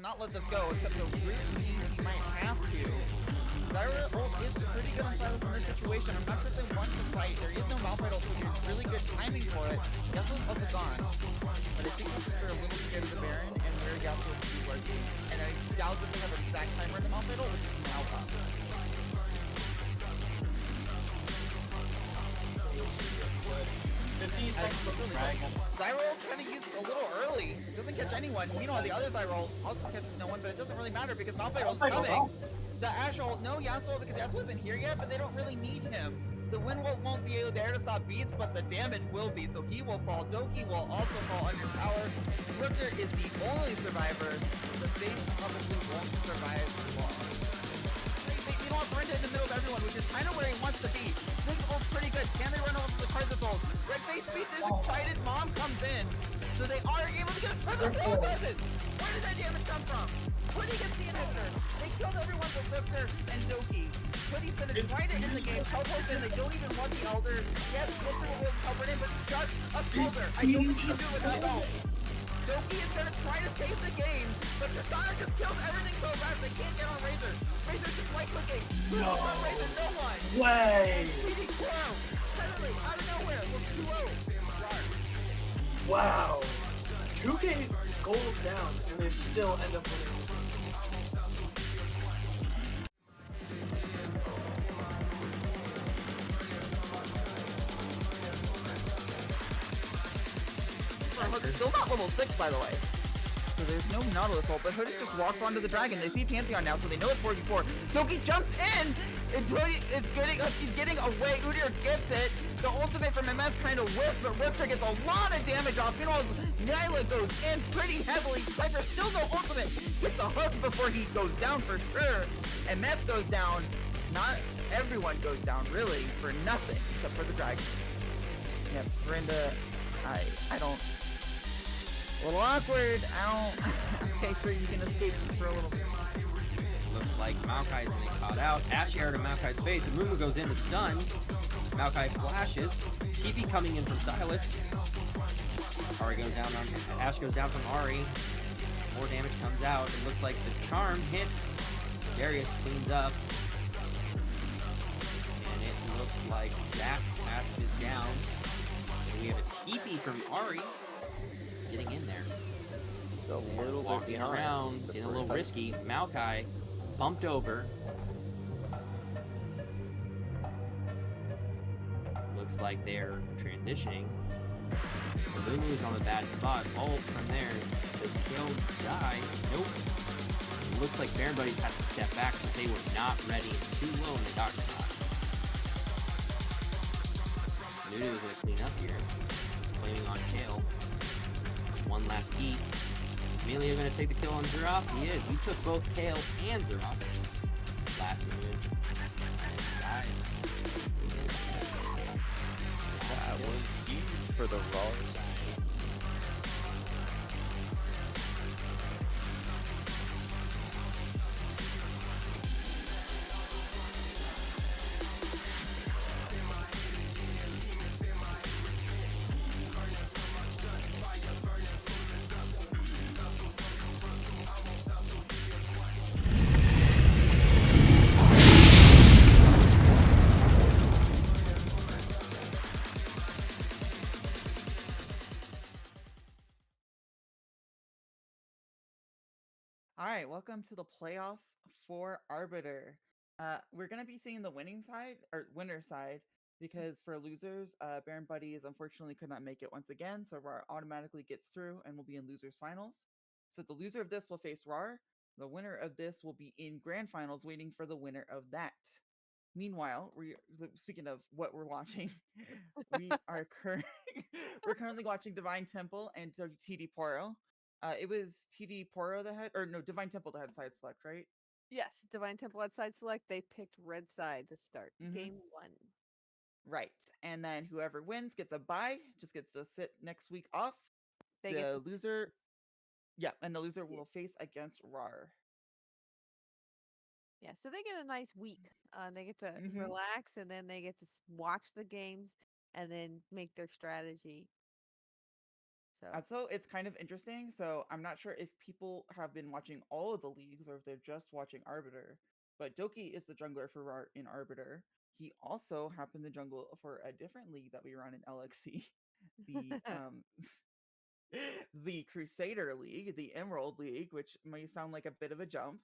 not let this go, except the root means he might have to. Zyra ult is pretty good on Silas in this situation. I'm not sure if they want to fight. There is no Malphite ult, so there's really good timing for it. Yasuo's ult is gone. But I think they're a little scared of the Baron and where Yasuo will be working. And I doubt that they have a exact timer in the Malphite ult, which is now up. 15 seconds of the dragon. Zyro's kind of used a little early. Doesn't catch anyone. Meanwhile, the other Zyro also catches no one, but it doesn't really matter because Malphite ult's coming. The Ashe ult, no Yasuo because Yasuo isn't here yet, but they don't really need him. The wind won't be there to stop Beast, but the damage will be, so he will fall. Doki will also fall under tower. Riptor is the only survivor. The base probably won't survive long. You don't want Brenda in the middle of everyone, which is kind of where he wants to be. This ult's pretty good. Can they run over the Karthus ult? Red face Beast is excited. Mom comes in. So they are able to get a Karthus ult. Where did that damage come from? Hoodie gets the inhibitor. They killed everyone but Riptor and Doki. Hoodie's gonna try to end the game. Teleport in. They don't even want the Elder. Yes, Riptor will teleport in, but just a shoulder. I don't think he can do it without ult. Doki is gonna try to save the game, but Kasana just kills everything so fast they can't get on Razor. Razor's just right clicking. Who's on Razor? No one. Way! PD Poro. Suddenly, out of nowhere, with 2-0. Wow! 2K goals down, and they still end up winning. Still not level 6, by the way. So there's no Nautilus ult, but Hoodie just walks onto the dragon. They see Pantheon now, so they know it's 4v4. Doki jumps in! He's getting away. Udyr gets it. The ultimate from MS kind of whiffs, but Riptor gets a lot of damage off. Meanwhile, Nyla goes in pretty heavily. Cypher still no ultimate. Gets a hook before he goes down for sure. And MS goes down. Not everyone goes down, really, for nothing, except for the dragon. Yeah, Brenda, I don't... A little awkward. Okay, sure, you can escape for a little bit. Looks like Maokai's getting caught out. Ashe air to Maokai's face. The Mumu goes in to stun. Maokai flashes. TP coming in from Silas. Ari goes down on Ashe goes down from Ari. More damage comes out. It looks like the charm hits. Darius cleans up. And it looks like Jack Ashe is down. And we have a TP from Ari. Getting in there. A little Walking bit around, getting a little risky. Maokai bumped over. Looks like they're transitioning. Lulu's on a bad spot. Ult from there. Does kill die? Nope. It looks like Baron Buddies had to step back because they were not ready and too low in the dark spot. Lulu is going to clean up here. Blaming on Kale. One last eat. Amelia gonna take the kill on Xerath. He is. He took both Kale and Xerath. Last minute. Guys. That was huge for the Raw side. Alright, welcome to the playoffs for Arbiter. We're going to be seeing the winning side, or winner side, because for losers, Baron Buddies unfortunately could not make it once again, so RAR automatically gets through and will be in losers finals. So the loser of this will face RAR. The winner of this will be in grand finals waiting for the winner of that. Meanwhile, speaking of what we're watching, we're currently watching Divine Temple and TD Poro. It was TD Poro that had, or no, Divine Temple that had side select, right? Yes, Divine Temple had side select. They picked red side to start game 1. Right. And then whoever wins gets a bye, just gets to sit next week off. The loser, yeah, and the loser will face against RAR. Yeah, so they get a nice week. They get to relax, and then they get to watch the games and then make their strategy. So So it's kind of interesting. So I'm not sure if people have been watching all of the leagues or if they're just watching Arbiter. But Doki is the jungler for in Arbiter. He also happened to jungle for a different league that we run in LXC, the the Crusader League, the Emerald League, which may sound like a bit of a jump,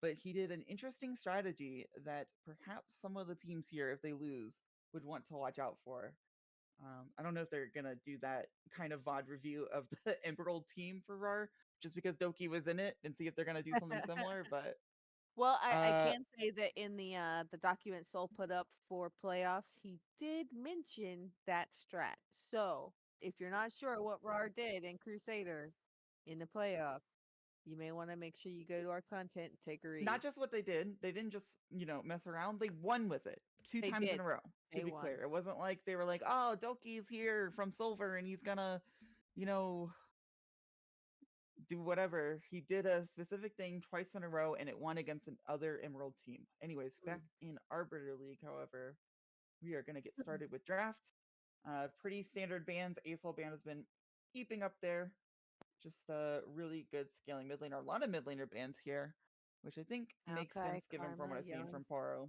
but he did an interesting strategy that perhaps some of the teams here, if they lose, would want to watch out for. I don't know if they're gonna do that kind of VOD review of the Emerald team for RAR, just because Doki was in it, and see if they're gonna do something similar. But well, I uh, can say that in the document Soul put up for playoffs, he did mention that strat. So if you're not sure what RAR did in Crusader in the playoffs, you may want to make sure you go to our content and take a read. not just what they didn't just mess around. They won with it two They times in did. a row. To They be won. clear, it wasn't like they were like, "Oh, Doki's here from Silver and he's gonna, you know, do whatever." He did a specific thing twice in a row, and it won against another Emerald team. Anyways, back in Arbiter League, however, we are gonna get started with draft. Pretty standard bands. Acel band has been keeping up there. Just really good scaling mid laner. A lot of mid laner bands here, which I think makes Maokai, sense given from Karma, what I've seen Yon. from Poro.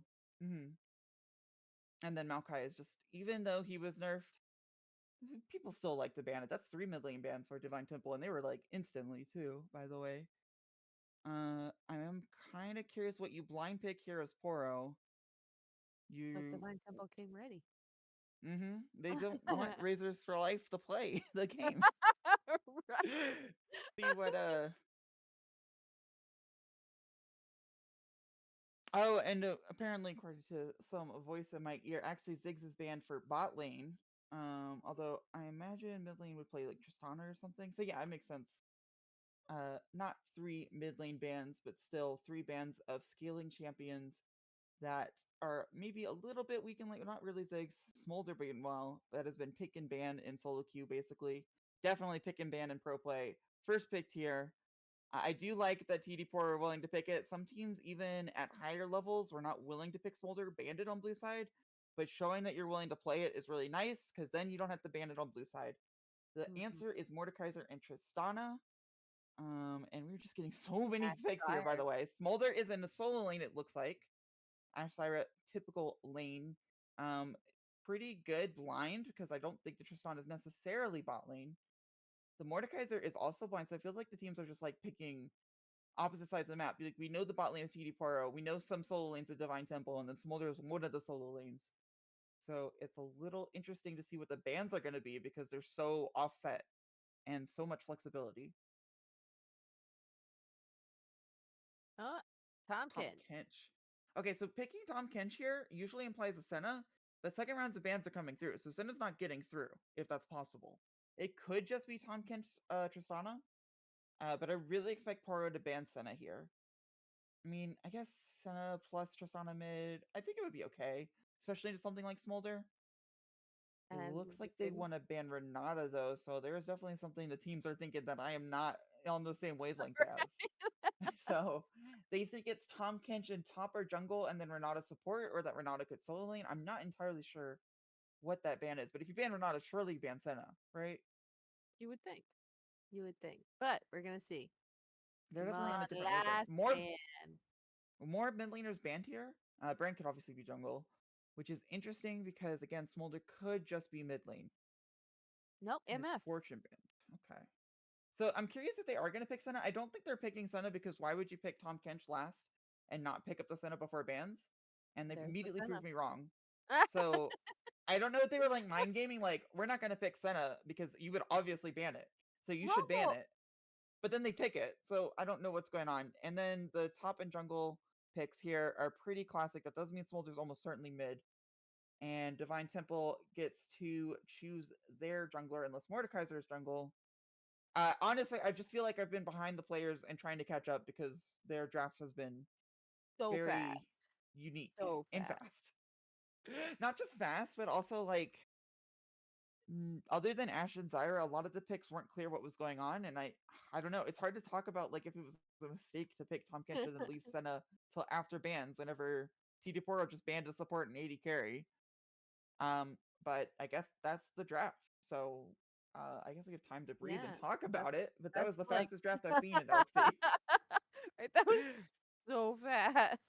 And then Maokai is just, even though he was nerfed, people still like to ban it. That's 3 mid lane bans for Divine Temple, and they were like instantly too, by the way. I am kind of curious what you blind pick here as Poro. But You, Divine Temple came ready. they don't want Razors for Life to play the game. Right. See what Oh, and apparently, according to some voice in my ear, actually Ziggs is banned for bot lane. Although I imagine mid lane would play like Tristana or something. So yeah, it makes sense. Not 3 mid lane bans, but still 3 bans of scaling champions that are maybe a little bit weak in, like, not really Ziggs. Smolder being well, that has been pick and ban in solo queue basically. Definitely pick and ban in pro play. First picked here. I do like that TD4 are willing to pick it. Some teams, even at higher levels, were not willing to pick Smolder Bandit on blue side, but showing that you're willing to play it is really nice because then you don't have to ban it on blue side. The answer is Mordekaiser and Tristana. And we're just getting so many picks here, by Fire. the way. Smolder is in the solo lane, it looks like. Ashlyra, typical lane. Um, Pretty good blind because I don't think the Tristan is necessarily bot lane. The Mordekaiser is also blind, so it feels like the teams are just like picking opposite sides of the map. Like, we know the bot lane is TD Poro, we know some solo lanes of Divine Temple, and then Smolder is one of the solo lanes. So it's a little interesting to see what the bans are going to be because they're so offset and so much flexibility. Oh, Tom Tompkins. Kench. Okay, so picking Tom Kench here usually implies a Senna, but second rounds of bans are coming through, so Senna's not getting through, if that's possible. It could just be Tom Kench Tristana, but I really expect Poro to ban Senna here. I mean, I guess Senna plus Tristana mid, I think it would be okay, especially into something like Smolder. It And looks like they want to ban Renata, though, so there is definitely something the teams are thinking that I am not on the same wavelength as. So they think it's Tom Kench in top or jungle and then Renata support, or that Renata could solo lane. I'm not entirely sure what that ban is, but if you ban Renata, surely you ban Senna, right? you would think. You would think. But we're gonna see. They're Come definitely on on, a different wavelength. last More man. more mid laners banned here. Brand could obviously be jungle, which is interesting because again, Smolder could just be mid lane. Nope, MF. Misfortune banned. Okay. So I'm curious if they are going to pick Senna. I don't think they're picking Senna because why would you pick Tom Kench last and not pick up the Senna before bans? And they've There's the immediately setup. proved me wrong. So I don't know if they were like mind gaming, like, we're not going to pick Senna because you would obviously ban it. So you should ban Rumble. it. But then they pick it. So I don't know what's going on. And then the top and jungle picks here are pretty classic. That does mean Smolder's almost certainly mid. And Divine Temple gets to choose their jungler unless Mordekaiser's jungle. Honestly, I just feel like I've been behind the players and trying to catch up because their draft has been So very fast. unique So and fast. fast. Not just fast, but also like other than Ash and Zyra, a lot of the picks weren't clear what was going on, and I don't know. It's hard to talk about like if it was a mistake to pick Tom Kench and then leave Senna till after bans. Whenever TD Poro just banned a support and AD carry. But I guess that's the draft. So I guess I have time to breathe and Yeah, talk about it, but that that's was the like fastest draft I've seen in LFC. right, that was so fast.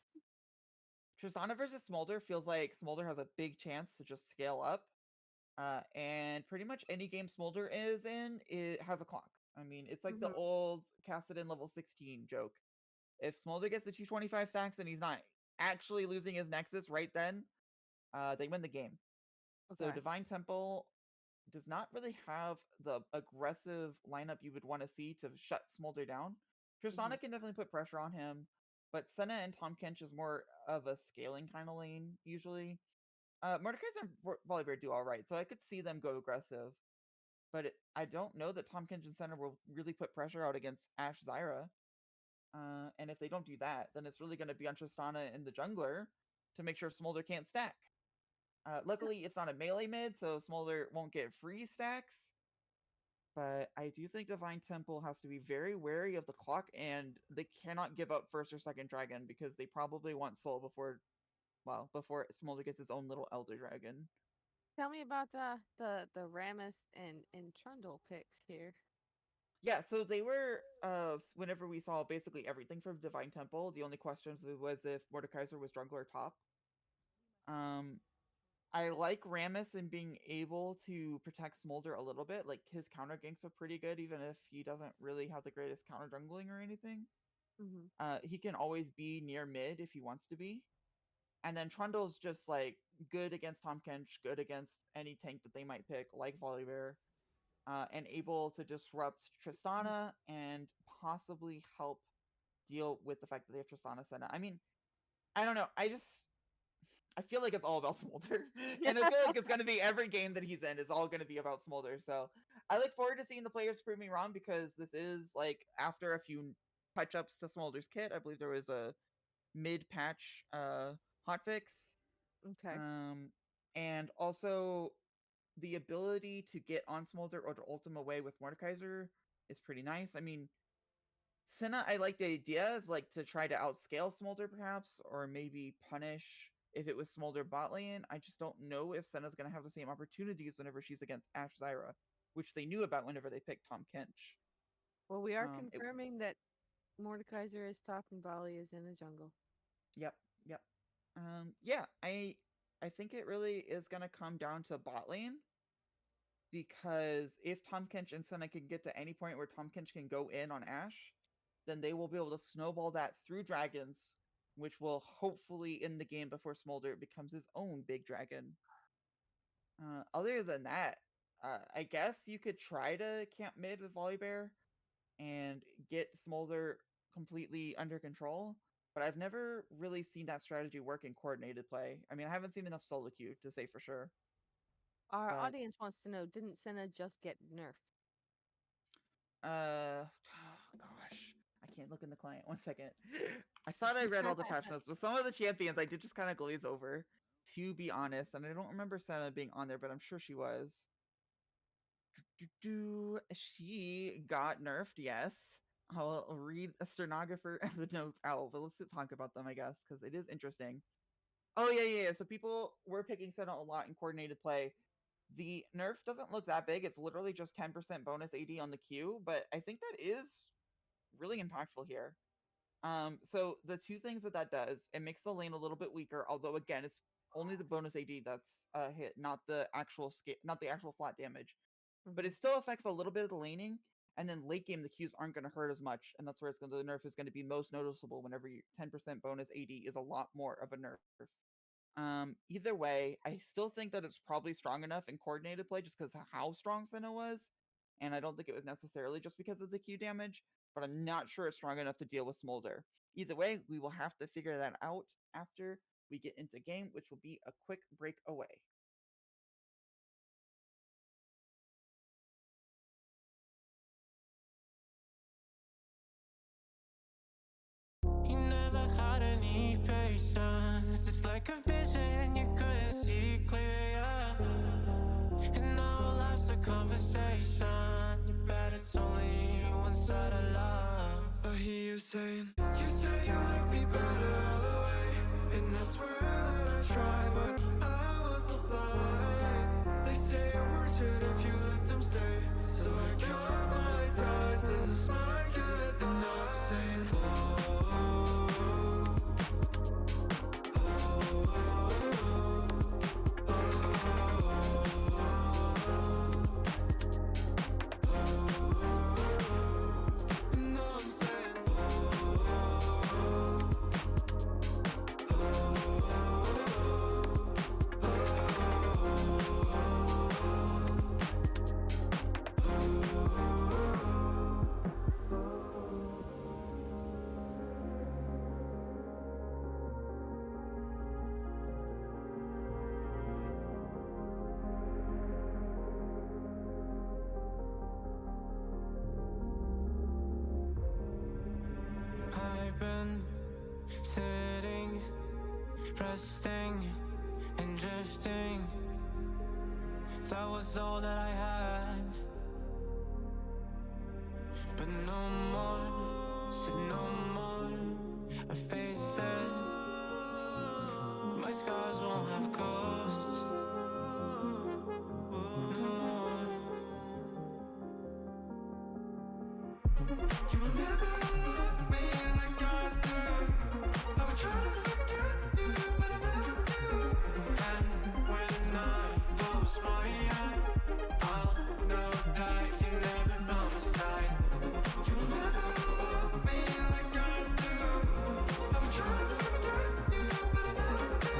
Tristana versus Smolder feels like Smolder has a big chance to just scale up. And pretty much any game Smolder is in, it has a clock. I mean, it's like the Mhm. old Kassadin level 16 joke. If Smolder gets the 225 stacks and he's not actually losing his Nexus right then, they win the game. So Okay. Divine Temple does not really have the aggressive lineup you would want to see to shut Smolder down. Mhm. Tristana can definitely put pressure on him, but Senna and Tom Kench is more of a scaling kind of lane usually. Mordekaiser and Volibear do all right, so I could see them go aggressive. But I don't know that Tom Kench and Senna will really put pressure out against Ash Zyra. And if they don't do that, then it's really going to be on Tristana and the jungler to make sure Smolder can't stack. Luckily, it's not a melee mid, so Smolder won't get free stacks. But I do think Divine Temple has to be very wary of the clock, and they cannot give up first or second dragon because they probably want Soul before Smolder gets his own little Elder Dragon. Tell me about the Ramus and Trundle picks here. Yeah, so they were whenever we saw basically everything from Divine Temple, the only questions was if Mordekaiser was jungler or top. Um, I like Ramus in being able to protect Smolder a little bit. Like his counter ganks are pretty good, even if he doesn't really have the greatest counter jungling or anything. Mhm. He can always be near mid if he wants to be. And then Trundle's just like good against Tom Kench, good against any tank that they might pick, like Volibear, and able to disrupt Tristana and possibly help deal with the fact that they have Tristana Senna. I mean, I don't know. I feel like it's all about Smolder. And I feel like it's going to be every game that he's in is all going to be about Smolder. So I look forward to seeing the players prove me wrong because this is like after a few touch ups to Smolder's kit. I believe there was a mid patch hotfix. Okay. Um, and also the ability to get on Smolder or to ult him away with Mordekaiser is pretty nice. I mean, Senna, I like the idea is like to try to outscale Smolder perhaps, or maybe punish if it was Smolder bot lane. I just don't know if Senna's gonna have the same opportunities whenever she's against Ash Zyra, which they knew about whenever they picked Tom Kench. Well, we are It, confirming that Mordekaiser is top and Bali is in the jungle. yep, yep. Yeah, I think it really is gonna come down to bot lane because if Tom Kench and Senna can get to any point where Tom Kench can go in on Ash, then they will be able to snowball that through dragons, which will hopefully end the game before Smolder becomes his own big dragon. Other than that, I guess you could try to camp mid with Volibear and get Smolder completely under control, but I've never really seen that strategy work in coordinated play. I mean, I haven't seen enough solo queue to say for sure, Our but audience wants to know, didn't Senna just get nerfed? gosh, I can't look in the client. One second. I thought I read all the patch notes, but some of the champions I did just kind of glaze over, to be honest. And I don't remember Senna being on there, but I'm sure she was. She got nerfed, yes. I'll read a stenographer and the notes out, but let's talk about them, I guess, because it is interesting. Oh, yeah. So people were picking Senna a lot in coordinated play. The nerf doesn't look that big. It's literally just 10% bonus AD on the Q, but I think that is really impactful here. So the two things that does, it makes the lane a little bit weaker, although again, it's only the bonus AD that's hit, not the actual not the actual flat damage. But Mhm. it still affects a little bit of the laning, and then late game the Qs aren't going to hurt as much, and that's where the nerf is going to be most noticeable whenever you 10% bonus AD is a lot more of a nerf. Either way, I still think that it's probably strong enough in coordinated play just because how strong Senna was. And I don't think it was necessarily just because of the Q damage, but I'm not sure it's strong enough to deal with Smolder. Either way, we will have to figure that out after we get into game, which will be a quick break away. You never had any patience. It's like a vision you couldn't see clear. And now our life's a conversation. You bet it's only one side of love. I hear you saying, you say you like me better all the way. And I swear that I try, but I was so blind. They say it works it if you let them stay. resting and drifting. That was all that I had. But no more, said no more. I faced it. My scars won't have ghosts. No more. You will never love me like I do. I would try to forget you, but I never do. And when I close my eyes, I'll know that you never by my side. You will never love me like I do. I would try to forget you, but I never do.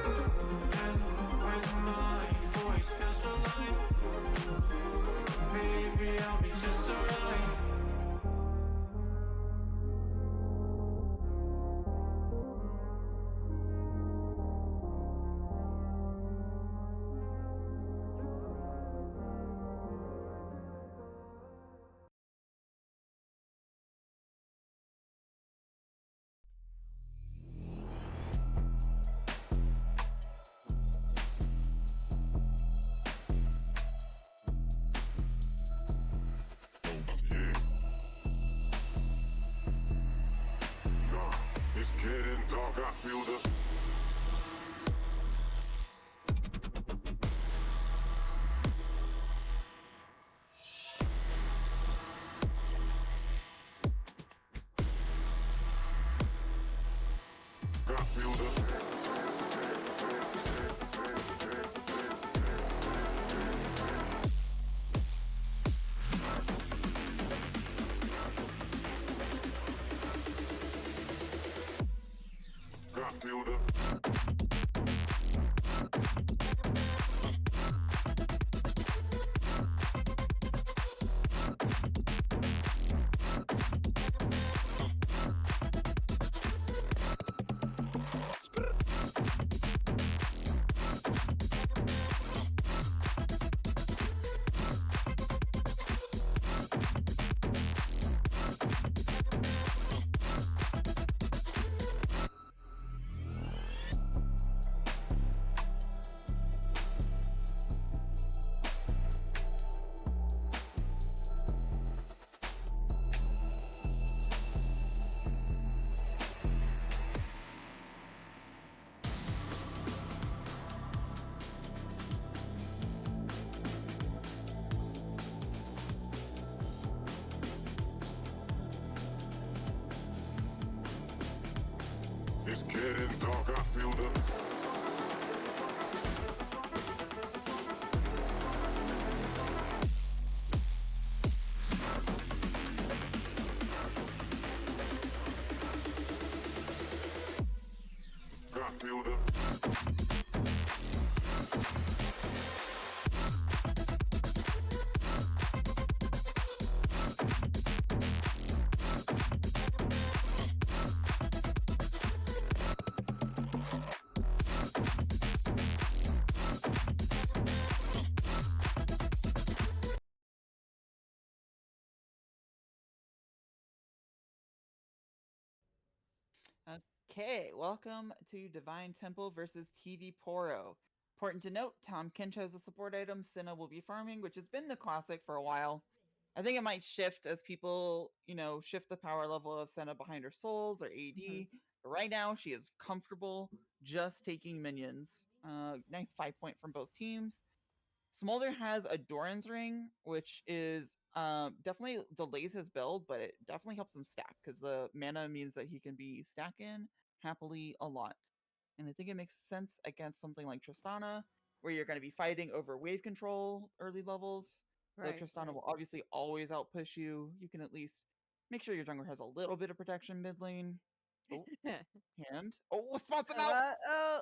And when my voice feels so light, maybe I'll be just alright. It's getting dark, I feel the I feel the I feel the It's getting dark, I feel the I feel the Okay, welcome to Divine Temple versus TV Poro. Important to note, Tom Ken chose a support item, Senna will be farming, which has been the classic for a while. I think it might shift as people, shift the power level of Senna behind her souls or AD. But right now, she is comfortable just taking minions. Nice 5 point from both teams. Smolder has a Doran's Ring, which is definitely delays his build, but it definitely helps him stack because the mana means that he can be stacking happily a lot. And I think it makes sense against something like Tristana, where you're going to be fighting over wave control early levels. Though Right, Tristana right. will obviously always outpush you, you can at least make sure your jungler has a little bit of protection mid lane. Oh, hand. Oh, spots him out! Oh,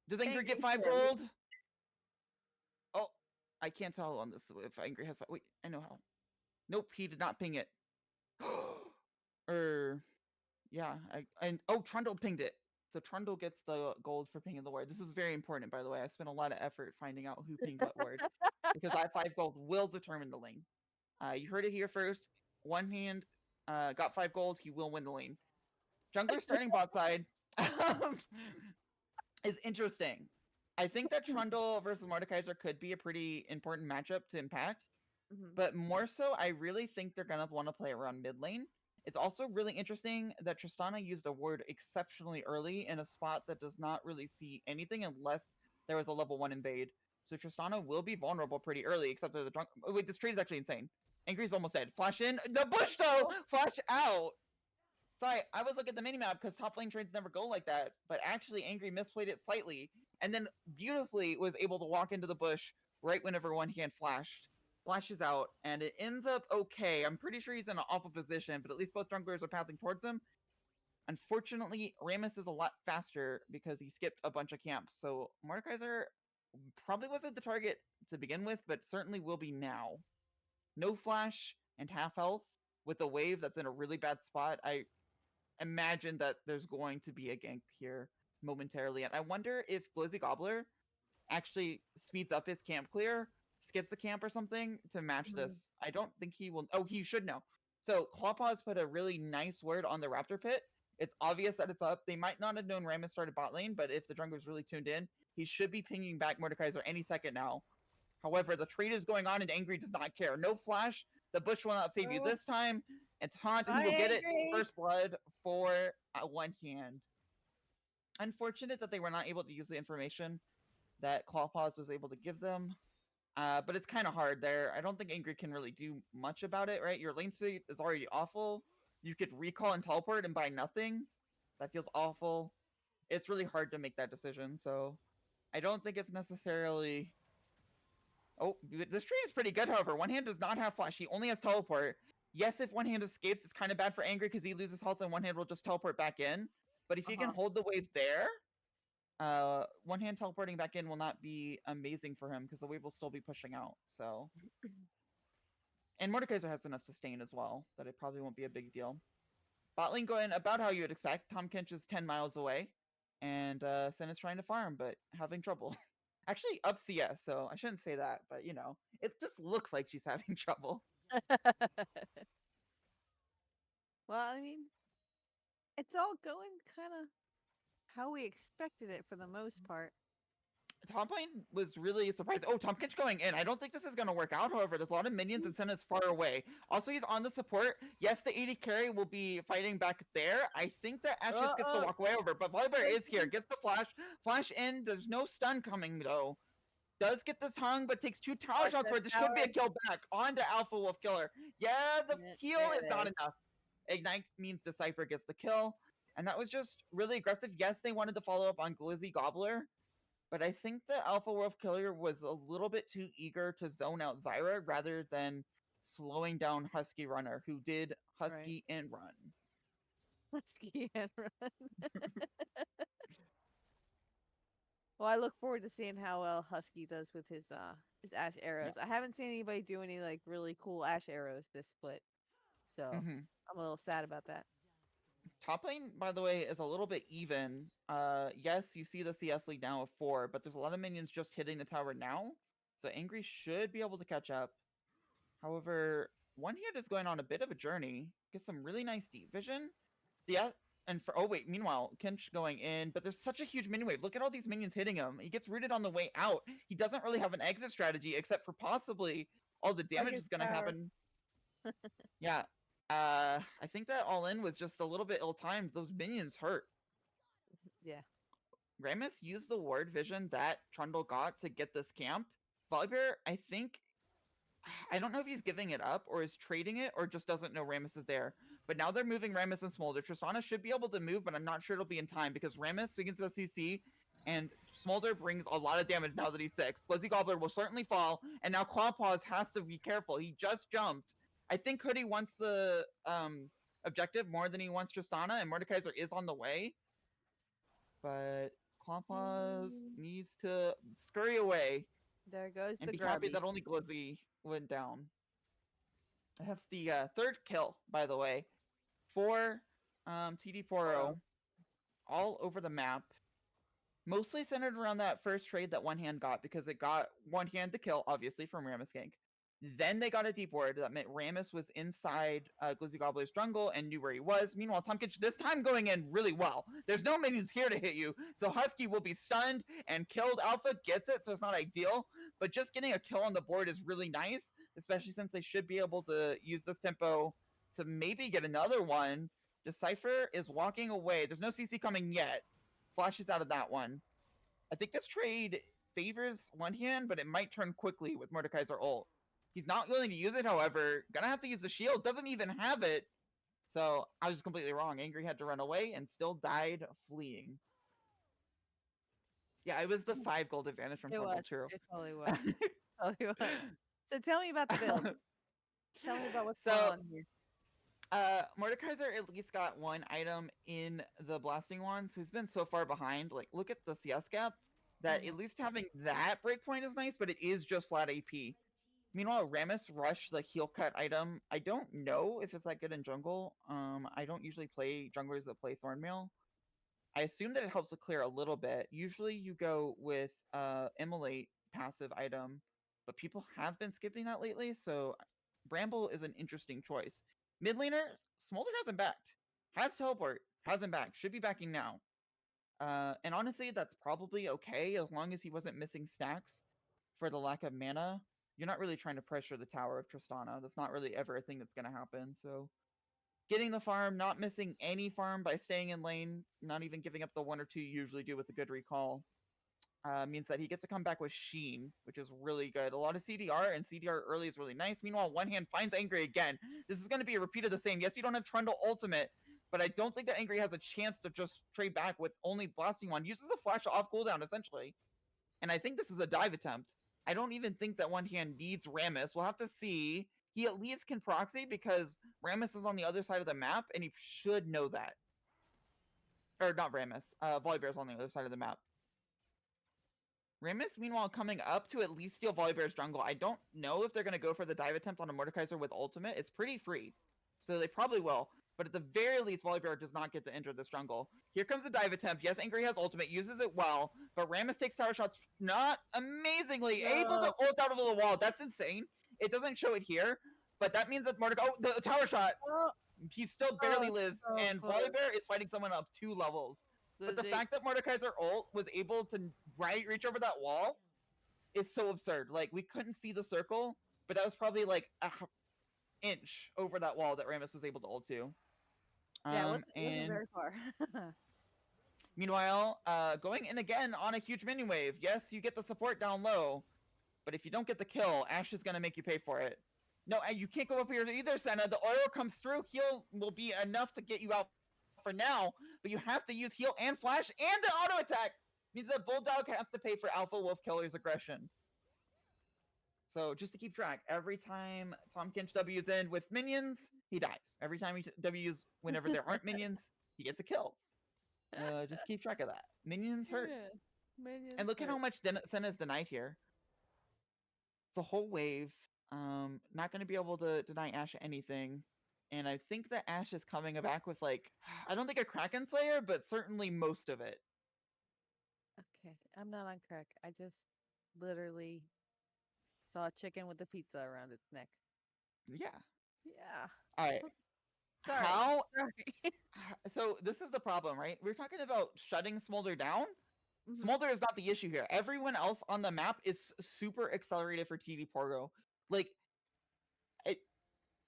Does Angry get Angry 5 Sim. gold? Oh, I can't tell on this if Angry has. Wait, I know how. Nope, he did not ping it. Yeah, Trundle pinged it. So Trundle gets the gold for pinging the ward. This is very important, by the way. I spent a lot of effort finding out who pinged what word because that 5 gold will determine the lane. You heard it here first. One hand got 5 gold. He will win the lane. Jungler starting bot side. is interesting. I think that Trundle versus Mordekaiser could be a pretty important matchup to impact, Mhm. but more so, I really think they're gonna want to play around mid lane. It's also really interesting that Tristana used a ward exceptionally early in a spot that does not really see anything unless there was a level 1 invade. So Tristana will be vulnerable pretty early, except that the drunk. Oh, wait, this trade is actually insane. Angry's almost dead. Flash in. The bush though! Flash out! Sorry, I was looking at the minimap because top lane trades never go like that, but actually Angry misplayed it slightly, and then beautifully was able to walk into the bush right whenever one hand flashed. Flashes out, and it ends up okay. I'm pretty sure he's in an awful position, but at least both junglers are pathing towards him. Unfortunately, Rammus is a lot faster because he skipped a bunch of camps, so Mordekaiser probably wasn't the target to begin with, but certainly will be now. No flash and half health with a wave that's in a really bad spot. I imagine that there's going to be a gank here momentarily. And I wonder if Glizzy Gobbler actually speeds up his camp clear, skips a camp or something to match this. I don't think he will. Oh, he should know. So Clawpaws put a really nice word on the Raptor Pit. It's obvious that it's up. They might not have known Rammus started bot lane, but if the jungler's really tuned in, he should be pinging back Mordekaiser any second now. However, the trade is going on and Angry does not care. No flash. The bush will not save you this time. And taunt, and he will get it first blood for one hand. Unfortunate that they were not able to use the information that Clawpaws was able to give them. But it's kind of hard there. I don't think Angry can really do much about it, right? Your lane speed is already awful. You could recall and teleport and buy nothing. That feels awful. It's really hard to make that decision, so I don't think it's necessarily... Oh, this trade is pretty good, however. One hand does not have flash. He only has teleport. Yes, if one hand escapes, it's kind of bad for Angry because he loses health and one hand will just teleport back in. But if you can hold the wave there, one hand teleporting back in will not be amazing for him because the wave will still be pushing out. So, and Mordekaiser has enough sustain as well that it probably won't be a big deal. Bot lane going about how you would expect. Tom Kench is 10 miles away, and Sen is trying to farm but having trouble. Actually, up CS, so I shouldn't say that, but you know, it just looks like she's having trouble. Well, I mean, it's all going kind of how we expected it for the most part. Top lane was really surprised. Oh, Tom Kench going in. I don't think this is going to work out, however. There's a lot of minions and Sen is far away. Also, he's on the support. Yes, the 80 carry will be fighting back there. I think that Ashes gets to walk away over, but Volibear is here. Gets the flash. Flash in. There's no stun coming, though. Does get this hung, but takes 2 tower shots for it. This should be a kill back. On to Alpha Wolf Killer. Yeah, the heal is not enough. Ignite means Decipher gets the kill. And that was just really aggressive. Yes, they wanted to follow up on Glizzy Gobbler. But I think the Alpha Wolf Killer was a little bit too eager to zone out Zyra rather than slowing down Husky Runner, who did Husky and run. Husky and run. Well, I look forward to seeing how well Husky does with his ash arrows. I haven't seen anybody do any like really cool ash arrows this split, so I'm a little sad about that. Top lane, by the way, is a little bit even. Yes, you see the CS lead now of 4, but there's a lot of minions just hitting the tower now, so Angry should be able to catch up. However, one hand is going on a bit of a journey. Gets some really nice deep vision. And for, oh wait, meanwhile, Kench going in, but there's such a huge mini wave. Look at all these minions hitting him. He gets rooted on the way out. He doesn't really have an exit strategy except for possibly all the damage is going to happen. Yeah. I think that all in was just a little bit ill-timed. Those minions hurt. Yeah. Rammus used the ward vision that Trundle got to get this camp. Volibear, I think, I don't know if he's giving it up or is trading it or just doesn't know Rammus is there. But now they're moving Rammus and Smolder. Tristana should be able to move, but I'm not sure it'll be in time because Rammus begins to CC and Smolder brings a lot of damage now that he's 6. Glizzy Gobbler will certainly fall, and now Clawpaws has to be careful. He just jumped. I think Hoodie wants the objective more than he wants Tristana, and Mordekaiser is on the way. But Clawpaws needs to scurry away. There goes and the be grubby. happy that only Glizzy went down. That's the 3rd kill, by the way, for TD Poro, all over the map. Mostly centered around that first trade that one hand got because it got one hand to kill, obviously, from Rammus gank. Then they got a deep ward that meant Rammus was inside Glizzy Gobbler's jungle and knew where he was. Meanwhile, Tomkins this time going in really well. There's no minions here to hit you, so Husky will be stunned and killed. Alpha gets it, so it's not ideal, but just getting a kill on the board is really nice, especially since they should be able to use this tempo to maybe get another one. Decipher is walking away. There's no CC coming yet. Flashes out of that one. I think this trade favors one hand, but it might turn quickly with Mordekaiser ult. He's not willing to use it, however. Gonna have to use the shield. Doesn't even have it. So I was just completely wrong. Angry had to run away and still died fleeing. Yeah, it was the 5 gold advantage from It Purple, was. true. It totally was. Totally was. So tell me about the build. Tell me about what's So, going on here. Mordekaiser at least got one item in the blasting one, so he's been so far behind. Like, look at the CS gap. That at least having that breakpoint is nice, but it is just flat AP. Meanwhile, Rammus rushed the heal cut item. I don't know if it's that good in jungle. I don't usually play junglers that play Thornmail. I assume that it helps to clear a little bit. Usually you go with Immolate passive item, but people have been skipping that lately, so Bramble is an interesting choice. Mid laner, Smolder hasn't backed. Has teleport, hasn't backed. Should be backing now. And honestly, that's probably okay as long as he wasn't missing stacks for the lack of mana. You're not really trying to pressure the tower of Tristana. That's not really ever a thing that's going to happen. So getting the farm, not missing any farm by staying in lane, not even giving up the 1 or 2 you usually do with a good recall, means that he gets to come back with Sheen, which is really good. A lot of CDR, and CDR early is really nice. Meanwhile, one hand finds Angry again. This is going to be a repeat of the same. Yes, you don't have Trundle ultimate, but I don't think that Angry has a chance to just trade back with only blasting one. Uses the flash off cooldown, essentially. And I think this is a dive attempt. I don't even think that one hand needs Rammus. We'll have to see. He at least can proxy because Rammus is on the other side of the map, and he should know that. Or not Rammus. Volibear's on the other side of the map. Rammus, meanwhile, coming up to at least steal Volibear's jungle. I don't know if they're going to go for the dive attempt on a Mordekaiser with ultimate. It's pretty free, so they probably will. But at the very least, Volibear does not get to enter this jungle. Here comes the dive attempt. Yes, Angry has ultimate, uses it well, but Rammus takes tower shots not amazingly. Able to ult out of the wall. That's insane. It doesn't show it here, but that means that Mordekaiser... Oh, the tower shot! He still barely lives, and Volibear is fighting someone up 2 levels. But the fact that Mordekaiser ult was able to reach over that wall is so absurd. Like, we couldn't see the circle, but that was probably like an inch over that wall that Rammus was able to ult to. Yeah, it wasn't very far. Meanwhile, going in again on a huge minion wave. Yes, you get the support down low, but if you don't get the kill, Ashe is going to make you pay for it. No, and you can't go up here either, Senna. The oil comes through. Heal will be enough to get you out for now, but you have to use heal and flash and the auto attack. Means that Bulldog has to pay for Alpha Wolf Killer's aggression. So just to keep track, every time Tom Kinch W's in with minions, he dies. Every time he W's whenever there aren't minions, he gets a kill. Just keep track of that. Minions hurt. Yeah, minions and look at hurt. how much Senna's denied here. It's a whole wave. Not going to be able to deny Ashe anything. And I think that Ashe is coming back with, like, I don't think a Kraken Slayer, but certainly most of it. Okay, I'm not on crack. I just literally saw a chicken with a pizza around its neck. Yeah. Yeah. All right. Sorry. How? Sorry. So this is the problem, right? We're talking about shutting Smolder down. Mhm. Smolder is not the issue here. Everyone else on the map is super accelerated for TD Poro. Like,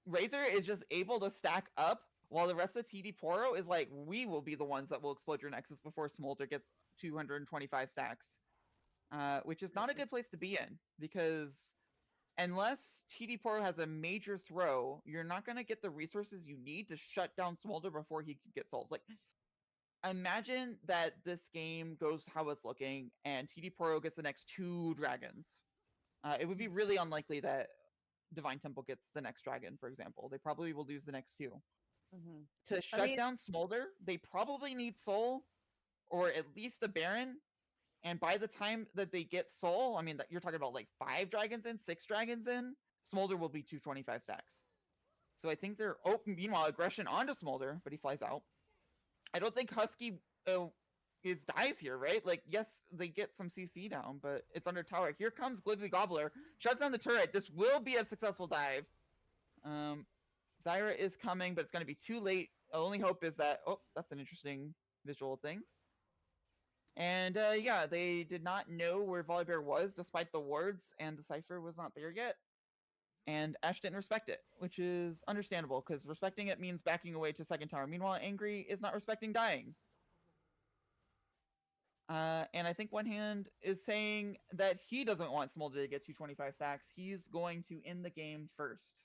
Razor is just able to stack up while the rest of TD Poro is like, we will be the ones that will explode your Nexus before Smolder gets 225 stacks. Which is not a good place to be in, because unless TD Poro has a major throw, you're not going to get the resources you need to shut down Smolder before he can get souls. Like, imagine that this game goes how it's looking, and TD Poro gets the next 2 dragons. It would be really unlikely that Divine Temple gets the next dragon, for example. They probably will lose the next 2. Mhm. To shut down Smolder, they probably need Soul, or at least a Baron. And by the time that they get Soul, I mean, you're talking about like 5 dragons in, 6 dragons in, Smolder will be 225 stacks. So I think they're... Oh, meanwhile, aggression onto Smolder, but he flies out. I don't think Husky is dies here, right? Like, yes, they get some CC down, but it's under tower. Here comes Glibly Gobbler, shuts down the turret. This will be a successful dive. Zyra is coming, but it's going to be too late. The only hope is that, oh, that's an interesting visual thing. And yeah, they did not know where Volibear was, despite the wards, and the Cypher was not there yet. And Ash didn't respect it, which is understandable, because respecting it means backing away to second tower. Meanwhile, Angry is not respecting dying. And I think One Hand is saying that he doesn't want Smolder to get 225 stacks. He's going to end the game first.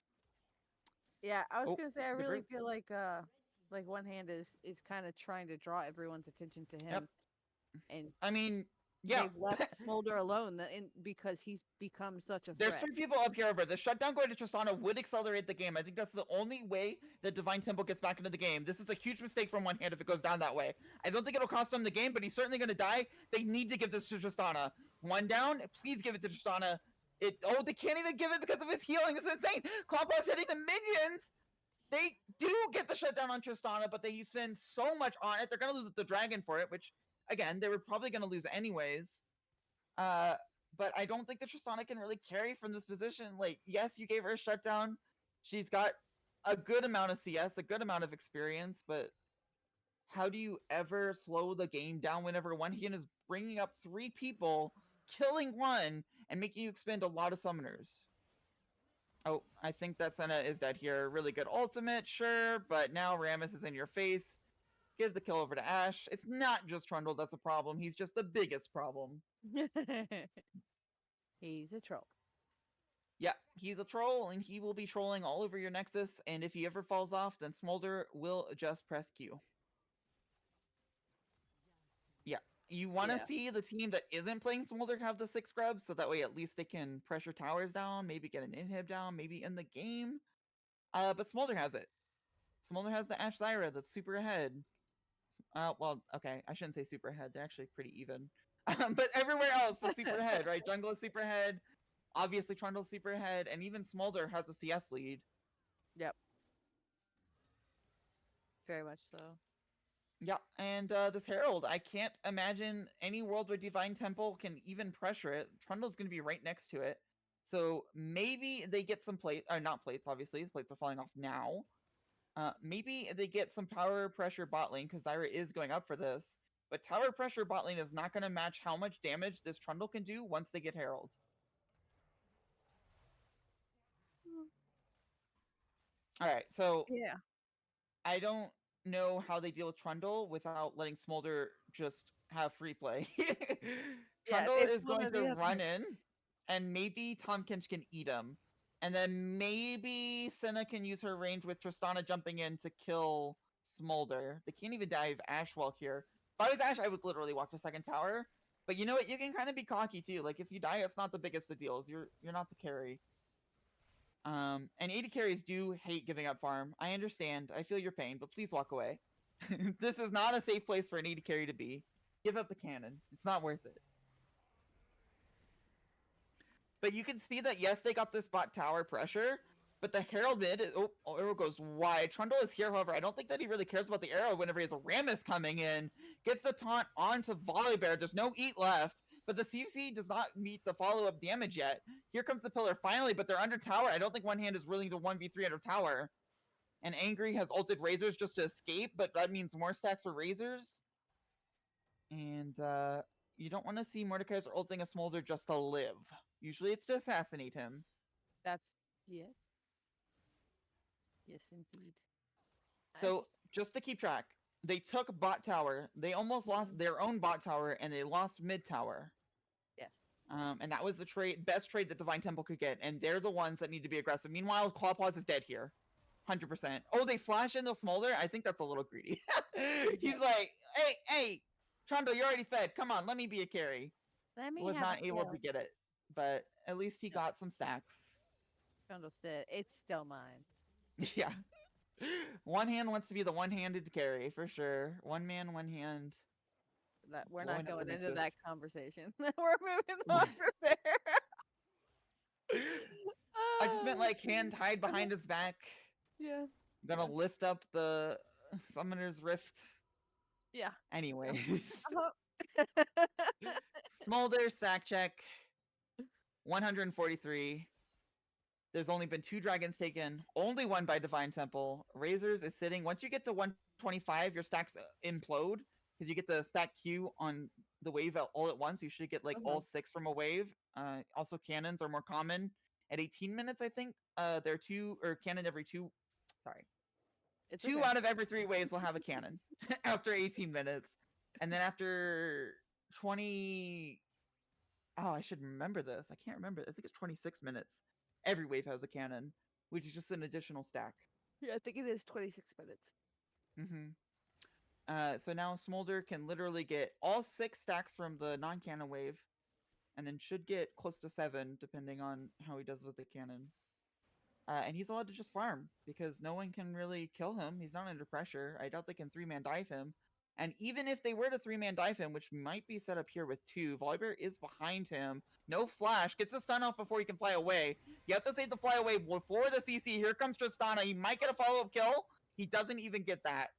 Yeah, I was Oh, gonna say I good really route. feel like One Hand is kind of trying to draw everyone's attention to him, Yep. and I mean, yeah. they've left Smolder alone because he's become such a There's threat. 3 people up here over. The shutdown going to Tristana would accelerate the game. I think that's the only way that Divine Temple gets back into the game. This is a huge mistake from One Hand if it goes down that way. I don't think it'll cost him the game, but he's certainly going to die. They need to give this to Tristana. 1 down. Please give it to Tristana. Oh, they can't even give it because of his healing. This is insane. Kloppa's hitting the minions. They do get the shutdown on Tristana, but they spend so much on it. They're going to lose the dragon for it, which, again, they were probably going to lose anyways. But I don't think that Tristana can really carry from this position. Like, yes, you gave her a shutdown. She's got a good amount of CS, a good amount of experience, but how do you ever slow the game down whenever One Hand is bringing up 3 people, killing 1, and making you expend a lot of summoners? Oh, I think that Senna is dead here. Really good ultimate, sure, but now Rammus is in your face. Give the kill over to Ash. It's not just Trundle that's a problem. He's just the biggest problem. He's a troll. Yeah, he's a troll, and he will be trolling all over your Nexus, and if he ever falls off, then Smolder will just press Q. Yeah, you want to see the team that isn't playing Smolder have the 6 scrubs, so that way at least they can pressure towers down, maybe get an inhib down, maybe in the game. But Smolder has it. Smolder has the Ash Zyra that's super ahead. Well, okay, I shouldn't say super ahead. They're actually pretty even. But everywhere else is super ahead, right? Jungle is super ahead. Obviously, Trundle's super ahead, and even Smolder has a CS lead. Yep. Very much so. Yeah, and this Herald, I can't imagine any world where Divine Temple can even pressure it. Trundle's going to be right next to it. So maybe they get some not plates, obviously. These plates are falling off now. Maybe they get some power pressure bot lane, because Zyra is going up for this. But tower pressure bot lane is not going to match how much damage this Trundle can do once they get Herald. All right, so Yeah. I don't know how they deal with Trundle without letting Smolder just have free play. Trundle is going to run in, and maybe Tompkins can eat him. And then maybe Senna can use her range with Tristana jumping in to kill Smolder. They can't even dive Ash while here. If I was Ash, I would literally walk to second tower. But you know what? You can kind of be cocky too. Like, if you die, it's not the biggest of deals. You're not the carry. And AD carries do hate giving up farm. I understand. I feel your pain, but please walk away. This is not a safe place for an AD carry to be. Give up the cannon. It's not worth it. But you can see that, yes, they got this bot tower pressure, but the Herald mid, arrow goes wide. Trundle is here, however. I don't think that he really cares about the arrow whenever he has a Rammus coming in. Gets the taunt onto Volibear. There's no eat left, but the CC does not meet the follow-up damage yet. Here comes the pillar finally, but they're under tower. I don't think One Hand is willing to 1v3 under tower. And Angry has ulted Razors just to escape, but that means more stacks for Razors. And you don't want to see Mordekaiser ulting a Smolder just to live. Usually it's to assassinate him. That's yes. Yes, indeed. So just to keep track, they took bot tower. They almost lost their own bot tower, and they lost mid tower. Yes. And that was the best trade that Divine Temple could get, and they're the ones that need to be aggressive. Meanwhile, Clawpaws is dead here. 100%. Oh, they flash into Smolder? I think that's a little greedy. He's like, hey, Trundle, you're already fed. Come on, let me be a carry. Let me Was have not a able kill. to get it, but at least he got some stacks. Trundle said, "It's still mine." Yeah. One Hand wants to be the one-handed carry, for sure. One man, one hand. We're Blowing not up the going into Nexus. that conversation. We're moving on from there. I just meant like hand tied behind his back. Yeah. Gonna lift up the Summoner's Rift. Yeah. Anyway, Uh-huh. Smolder, sack check, 143. There's only been 2 dragons taken, only one by Divine Temple. Razors is sitting. Once you get to 125, your stacks implode because you get the stack Q on the wave all at once. You should get like all 6 from a wave. Also, cannons are more common. At 18 minutes, I think there are 2 or cannon every 2. Sorry, It's 2 okay. out of every 3 waves will have a cannon after 18 minutes, and then after 20. Oh, I should remember this. I can't remember. I think it's 26 minutes. Every wave has a cannon, which is just an additional stack. Yeah, I think it is 26 minutes. So now Smolder can literally get all 6 stacks from the non-cannon wave, and then should get close to 7, depending on how he does with the cannon. And he's allowed to just farm, because no one can really kill him. He's not under pressure. I doubt they can 3-man dive him. And even if they were to 3-man dive him, which might be set up here with 2, Volibear is behind him. No flash. Gets the stun off before he can fly away. You have to save the fly away before the CC. Here comes Tristana. He might get a follow-up kill. He doesn't even get that.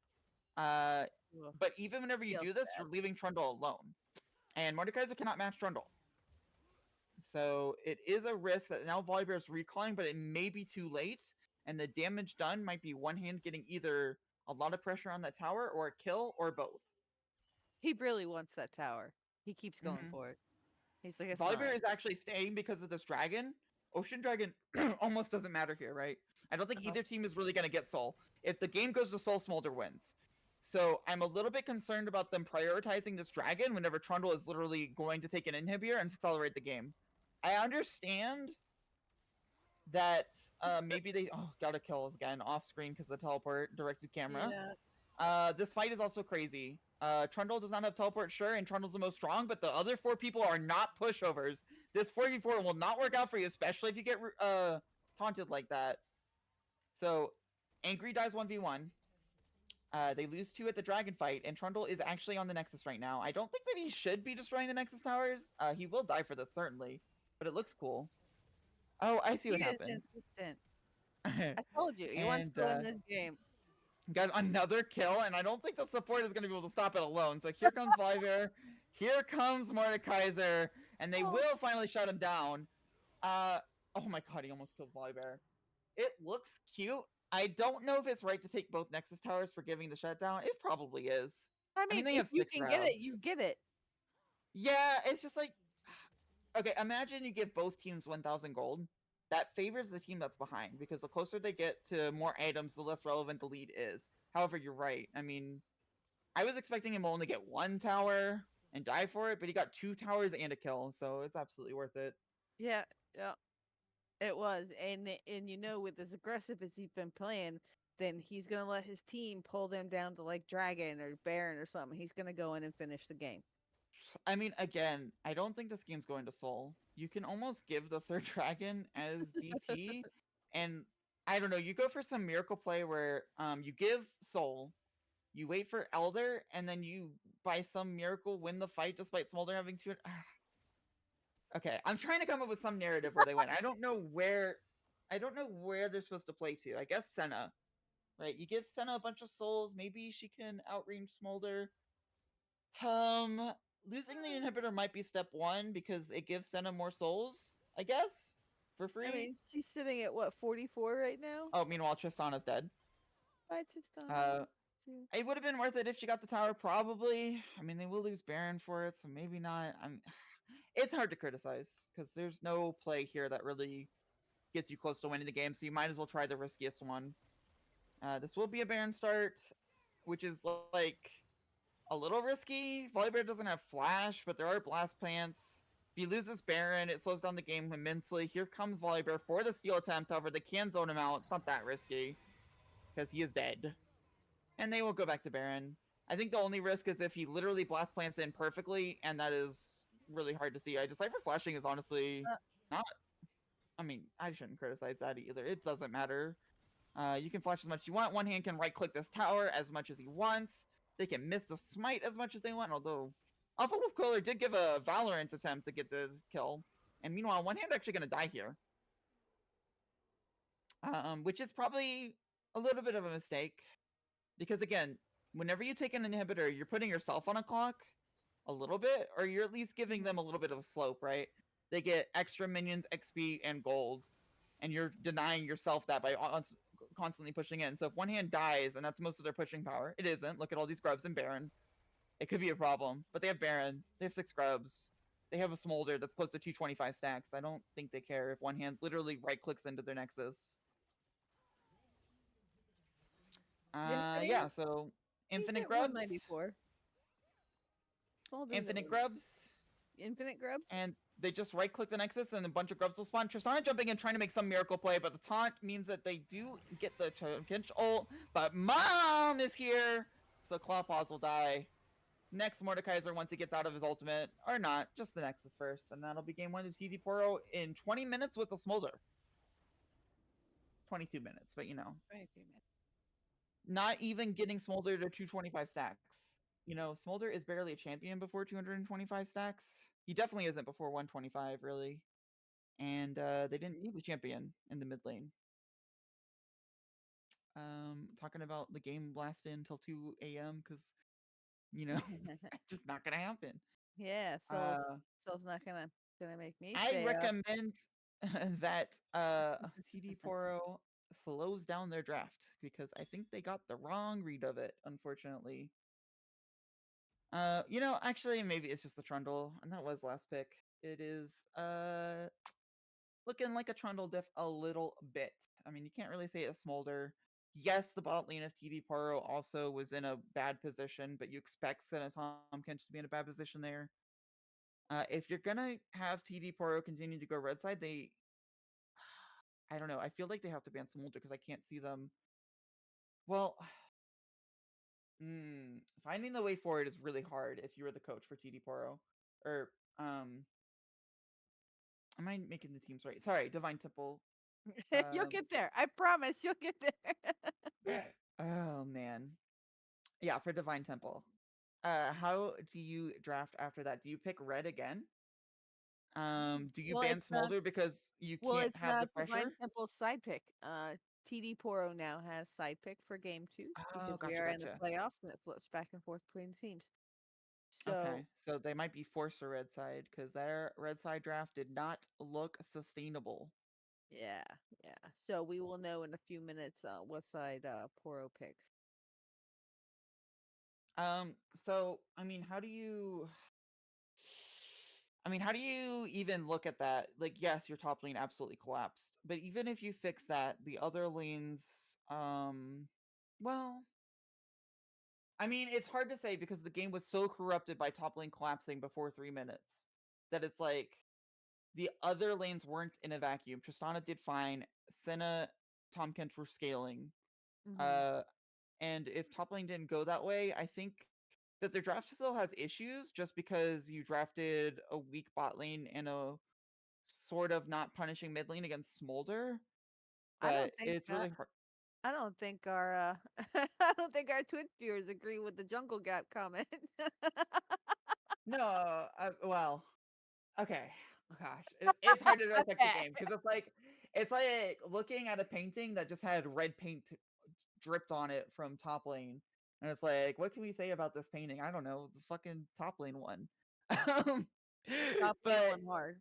But even whenever you Feels do this, bad. you're leaving Trundle alone. And Mordekaiser cannot match Trundle. So it is a risk that now Volibear is recalling, but it may be too late. And the damage done might be one hand getting either a lot of pressure on that tower or a kill or both. He really wants that tower. He keeps going for it. He's like, it's Volibear mine. is actually staying because of this dragon. Ocean Dragon almost doesn't matter here, right? I don't think either team is really going to get Soul. If the game goes to Soul, Smolder wins. So I'm a little bit concerned about them prioritizing this dragon whenever Trundle is literally going to take an inhibitor and accelerate the game. I understand that maybe they got to kill us again off screen because of the teleport directed camera. Yeah. This fight is also crazy. Trundle does not have teleport, sure, and Trundle's the most strong, but the other 4 people are not pushovers. This 4v4 will not work out for you, especially if you get taunted like that. So, Angry dies 1v1. They lose 2 at the dragon fight, and Trundle is actually on the Nexus right now. I don't think that he should be destroying the Nexus towers. He will die for this, certainly, but it looks cool. Oh, I see what happened. Insistent. I told you, he wants to win this game. Got another kill, and I don't think the support is going to be able to stop it alone. So here comes Volibear, here comes Mordekaiser, and they will finally shut him down. Oh my god, he almost kills Volibear. It looks cute. I don't know if it's right to take both Nexus Towers for giving the shutdown. It probably is. I mean, they if have you 6 can rounds. get it, you give it. Yeah, it's just like... Okay, imagine you give both teams 1,000 gold. That favors the team that's behind, because the closer they get to more items, the less relevant the lead is. However, you're right. I mean, I was expecting him only get 1 tower and die for it, but he got 2 towers and a kill, so it's absolutely worth it. Yeah, yeah. It was. And you know, with as aggressive as he's been playing, then he's gonna let his team pull them down to like Dragon or Baron or something. He's gonna go in and finish the game. I mean, again, I don't think this game's going to Soul. You can almost give the 3rd dragon as DT, and I don't know, you go for some miracle play where you give Soul, you wait for Elder, and then you, by some miracle, win the fight despite Smolder having 2... Okay, I'm trying to come up with some narrative where they win. I don't know where they're supposed to play to. I guess Senna. Right, you give Senna a bunch of souls, maybe she can outrange Smolder. Losing the inhibitor might be step 1 because it gives Senna more souls, I guess, for free. I mean, she's sitting at what, 44 right now? Oh, meanwhile, Tristana's dead. Bye, Tristana. It would have been worth it if she got the tower, probably. I mean, they will lose Baron for it, so maybe not. It's hard to criticize, because there's no play here that really gets you close to winning the game, so you might as well try the riskiest one. This will be a Baron start, which is, like, a little risky. Volibear doesn't have Flash, but there are Blast Plants. If he loses Baron, it slows down the game immensely. Here comes Volibear for the steal attempt. However, they can zone him out. It's not that risky, because he is dead. And they will go back to Baron. I think the only risk is if he literally Blast Plants in perfectly, and that is really hard to see. Decipher flashing is honestly not... I mean, I shouldn't criticize that either. It doesn't matter. You can flash as much as you want. One hand can right-click this tower as much as he wants. They can miss the smite as much as they want, although Alpha Wolf Cooler did give a Valorant attempt to get the kill. And meanwhile, one hand actually going to die here. Which is probably a little bit of a mistake. Because again, whenever you take an inhibitor, you're putting yourself on a clock a little bit, or you're at least giving them a little bit of a slope, right? They get extra minions, XP, and gold, and you're denying yourself that by constantly pushing in. So if one hand dies, and that's most of their pushing power, it isn't. Look at all these grubs and Baron. It could be a problem, but they have Baron. They have 6 grubs. They have a Smolder that's close to 225 stacks. I don't think they care if one hand literally right clicks into their Nexus. Infinite, Yeah, so he's infinite at grubs, 194. Smolder's at infinite 190. grubs, Infinite grubs? and they just right click the Nexus and a bunch of grubs will spawn. Tristana jumping in trying to make some miracle play, but the taunt means that they do get the Kinch ult, but Mom is here! So Clawpaws will die. Next Mordekaiser once he gets out of his ultimate, or not, just the Nexus first, and that'll be game 1 of TD Poro in 20 minutes with a Smolder. 22 minutes, but you know. 22 minutes. Not even getting Smolder to 225 stacks. You know, Smolder is barely a champion before 225 stacks. He definitely isn't before 125, really. And they didn't need the champion in the mid lane. Talking about the game lasting until 2 a.m. because, you know, just not gonna happen. Yeah, Soul's not gonna make me I stay up. recommend that TD Poro slows down their draft because I think they got the wrong read of it, unfortunately. You know, actually, maybe it's just the Trundle, and that was last pick. It is looking like a Trundle diff a little bit. I mean, you can't really say it's Smolder. Yes, the bot lane of TD Poro also was in a bad position, but you expect Senna Tompkins to be in a bad position there. If you're gonna have TD Poro continue to go red side, I don't know. I feel like they have to ban Smolder because I can't see them. Well, finding the way forward is really hard if you were the coach for TD Poro. Or, am I making the teams right? Sorry, Divine Temple. You'll get there. I promise you'll get there. Oh, man. Yeah, for Divine Temple. How do you draft after that? Do you pick red again? Do you Well, ban it's not. Smolder because you Well, can't it's have the not Divine pressure? Temple's side pick. TD Poro now has side pick for game 2 Oh, because we gotcha, are in the gotcha. playoffs and it flips back and forth between teams. So Okay, so they might be forced to red side because their red side draft did not look sustainable. yeah, yeah. So we will know in a few minutes what side Poro picks. So I mean, how do you even look at that? Like, yes, your top lane absolutely collapsed, but even if you fix that, the other lanes, well, I mean, it's hard to say because the game was so corrupted by top lane collapsing before 3 minutes that it's like the other lanes weren't in a vacuum. Tristana did fine. Senna, Tom Kent were scaling. Mm-hmm. Uh, and if top lane didn't go that way, I think that their draft still has issues just because you drafted a weak bot lane and a sort of not punishing mid lane against Smolder. I don't But think it's really hard. I don't think our I don't think our Twitch viewers agree with the jungle gap comment. No, well, okay. Gosh, it's hard to dissect the Okay. game because it's like looking at a painting that just had red paint dripped on it from top lane, and it's like, what can we say about this painting? I don't know, the fucking top lane one. um, Top lane but one hard.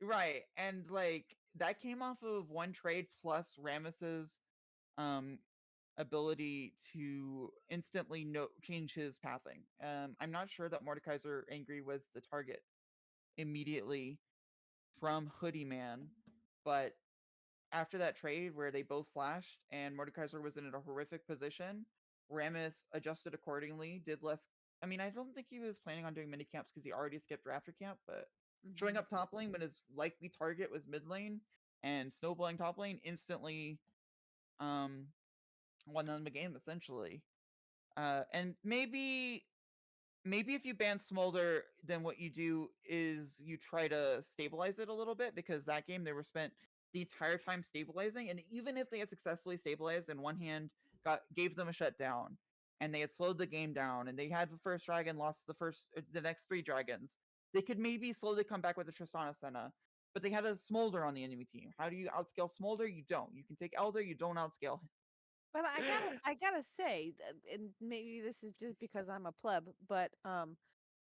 right, and like that came off of one trade plus Rammus's um ability to instantly change his pathing. I'm not sure that Mordekaiser Angry was the target immediately from Hoodie Man, but after that trade where they both flashed and Mordekaiser was in a horrific position, Rammus adjusted accordingly, did less. I mean, I don't think he was planning on doing mini camps because he already skipped Raptor Camp, but showing Mhm. up top lane when his likely target was mid lane and snowballing top lane instantly um won them the game essentially. And maybe if you ban Smolder, then what you do is you try to stabilize it a little bit because that game they were spent the entire time stabilizing, and even if they had successfully stabilized and one hand gave them a shutdown, and they had slowed the game down, and they had the first dragon, lost the next 3 dragons, they could maybe slowly come back with the Tristana Senna. But they had a Smolder on the enemy team. How do you outscale Smolder? You don't. You can take Elder, you don't outscale But I gotta say, and maybe this is just because I'm a pleb, but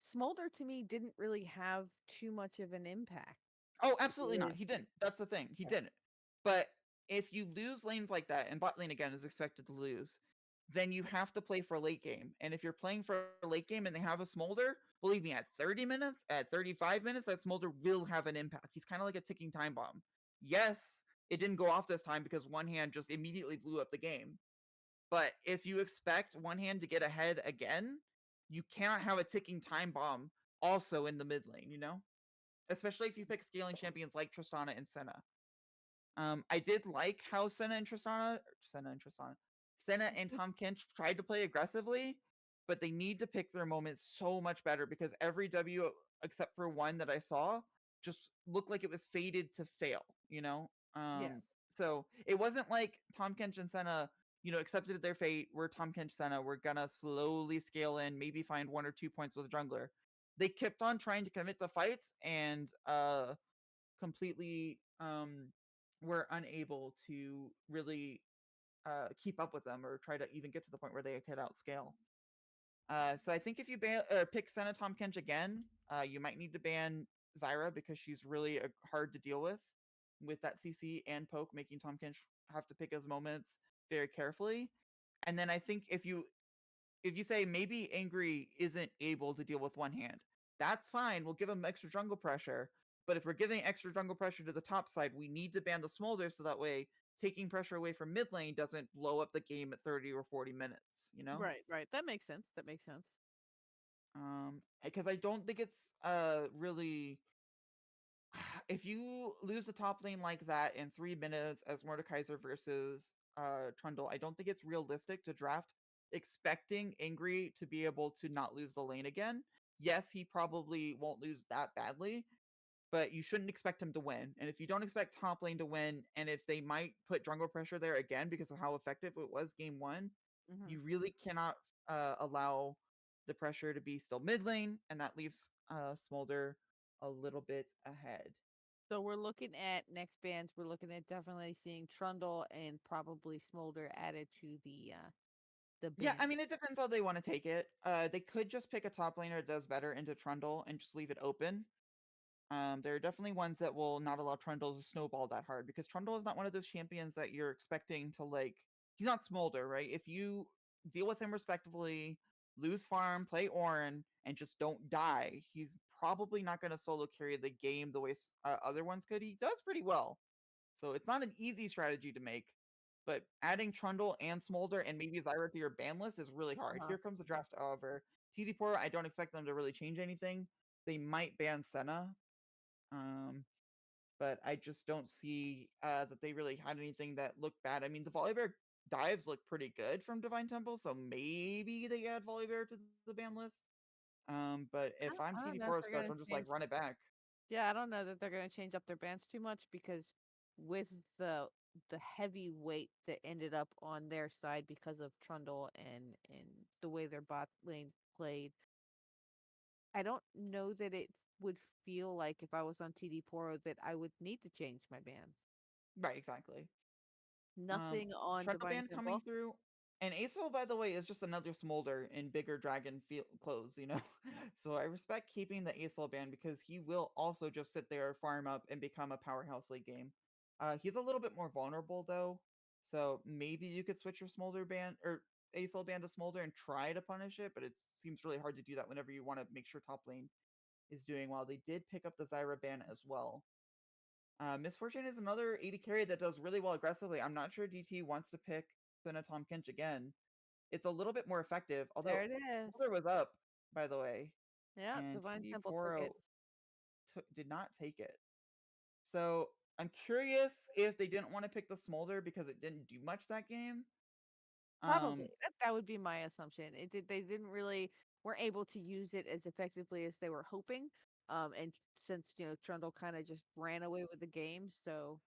Smolder to me didn't really have too much of an impact Oh, absolutely not. with. He didn't. That's the thing. He Yeah. didn't. But if you lose lanes like that, and bot lane again is expected to lose, then you have to play for late game. And if you're playing for late game and they have a smolder, believe me, at 30 minutes, at 35 minutes, that smolder will have an impact. He's kind of like a ticking time bomb. Yes, it didn't go off this time because one hand just immediately blew up the game. But if you expect one hand to get ahead again, you cannot have a ticking time bomb also in the mid lane, you know? Especially if you pick scaling champions like Tristana and Senna. I did like how Senna and Tom Kench tried to play aggressively, but they need to pick their moments so much better because every W except for one that I saw just looked like it was fated to fail, you know? Yeah. So it wasn't like Tom Kench and Senna, accepted their fate. We're Tom Kench Senna. We're gonna slowly scale in, maybe find 1 or 2 points with a jungler. They kept on trying to commit to fights and completely were unable to really keep up with them or try to even get to the point where they could outscale. So I think if you pick Senna Tom Kench again, you might need to ban Zyra because she's really hard to deal with that CC and poke, making Tom Kench have to pick his moments very carefully. And then I think if you say maybe Angry isn't able to deal with one hand, that's fine. We'll give him extra jungle pressure. But if we're giving extra jungle pressure to the top side, we need to ban the smolder so that way taking pressure away from mid lane doesn't blow up the game at 30 or 40 minutes, you know? Right, right. That makes sense. That makes sense. Because I don't think it's really if you lose the top lane like that in 3 minutes as Mordekaiser versus Trundle, I don't think it's realistic to draft expecting Angry to be able to not lose the lane again. Yes, he probably won't lose that badly, but you shouldn't expect him to win. And if you don't expect top lane to win, and if they might put jungle pressure there again because of how effective it was game one, Hmm. you really cannot allow the pressure to be still mid lane, and that leaves Smolder a little bit ahead. So we're looking at next bands. We're looking at definitely seeing Trundle and probably Smolder added to the Yeah, I band. mean, it depends how they want to take it. They could just pick a top laner that does better into Trundle and just leave it open. There are definitely ones that will not allow Trundle to snowball that hard because Trundle is not one of those champions that you're expecting to like. He's not Smolder, right? If you deal with him respectfully, lose farm, play Orin, and just don't die, he's probably not going to solo carry the game the way other ones could. He does pretty well, so it's not an easy strategy to make. But adding Trundle and Smolder and maybe Zyra to your ban list is really hard. Uh-huh. Here comes the draft, however. TD Poro, I don't expect them to really change anything. They might ban Senna, um, but I just don't see that they really had anything that looked bad. I mean, the Volibear dives look pretty good from Divine Temple, so maybe they add Volibear to the ban list. But if I'm I don't TD know if Poro's they're coach, gonna I'm just like, change. run it back. Yeah, I don't know that they're gonna change up their bands too much because with the heavy weight that ended up on their side because of Trundle and the way their bot lane played, I don't know that it would feel like if I was on TD Poro that I would need to change my bands. Right, exactly. Um, Nothing on Trundle Divine Band coming Temple. through. And Aso, by the way, is just another smolder in bigger dragon clothes, you know? So I respect keeping the Aso band because he will also just sit there, farm up, and become a powerhouse late game. He's a little bit more vulnerable, though. So maybe you could switch your smolder band or Aso band to smolder and try to punish it, but it seems really hard to do that whenever you want to make sure top lane is doing well. They did pick up the Zyra ban as well. Misfortune is another 80 carry that does really well aggressively. I'm not sure DT wants to pick Senna Tom Kench again. It's a little bit more effective, although There it is. Smolder was up, by the way, Yeah, and Divine TD Temple took Poro it. did not take it. So I'm curious if they didn't want to pick the Smolder because it didn't do much that game. Probably. Um, That would be my assumption. They didn't really weren't able to use it as effectively as they were hoping. And since, Trundle kind of just ran away with the game, so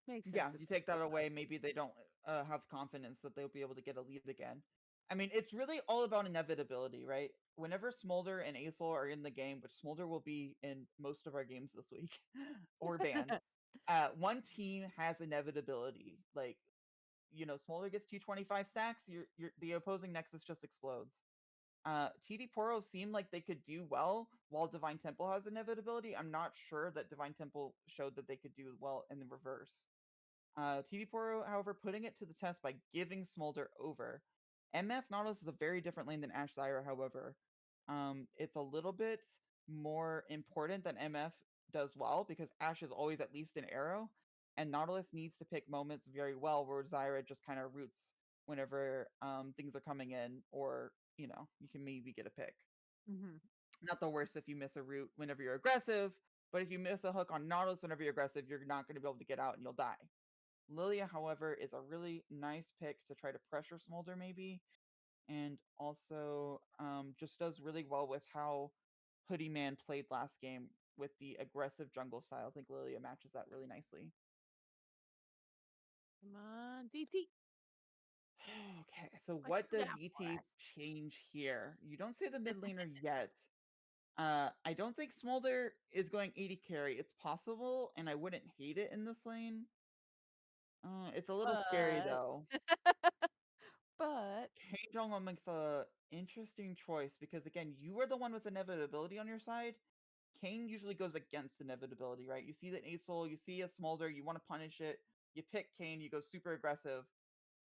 makes sense yeah, that you they take did that away, maybe they don't have confidence that they'll be able to get a lead again. I mean, it's really all about inevitability, right? Whenever Smolder and Aesol are in the game, which Smolder will be in most of our games this week, or banned, that. one team has inevitability. Like Smolder gets 225 stacks, the opposing Nexus just explodes. TD Poro seemed like they could do well while Divine Temple has inevitability. I'm not sure that Divine Temple showed that they could do well in the reverse. TD Poro, however, putting it to the test by giving Smolder over. MF Nautilus is a very different lane than Ash Zyra, however. It's a little bit more important than MF does well because Ash is always at least an arrow, and Nautilus needs to pick moments very well where Zyra just kind of roots whenever things are coming in, or you can maybe get a pick. Mm-hmm. Not the worst if you miss a root whenever you're aggressive, but if you miss a hook on Nautilus whenever you're aggressive, you're not going to be able to get out and you'll die. Lilia, however, is a really nice pick to try to pressure Smolder maybe, and also just does really well with how Hoodie Man played last game with the aggressive jungle style. I think Lilia matches that really nicely. Come on, DT. Okay, so What what you does got for ET us? change here? You don't say the mid laner yet. I don't think Smolder is going 80 carry. It's possible, and I wouldn't hate it in this lane. It's a little scary But, though. but, Kane Jong makes a interesting choice because again, you are the one with inevitability on your side. Kane usually goes against inevitability, right? You see that Acel, you see a Smolder, you want to punish it. You pick Kane, you go super aggressive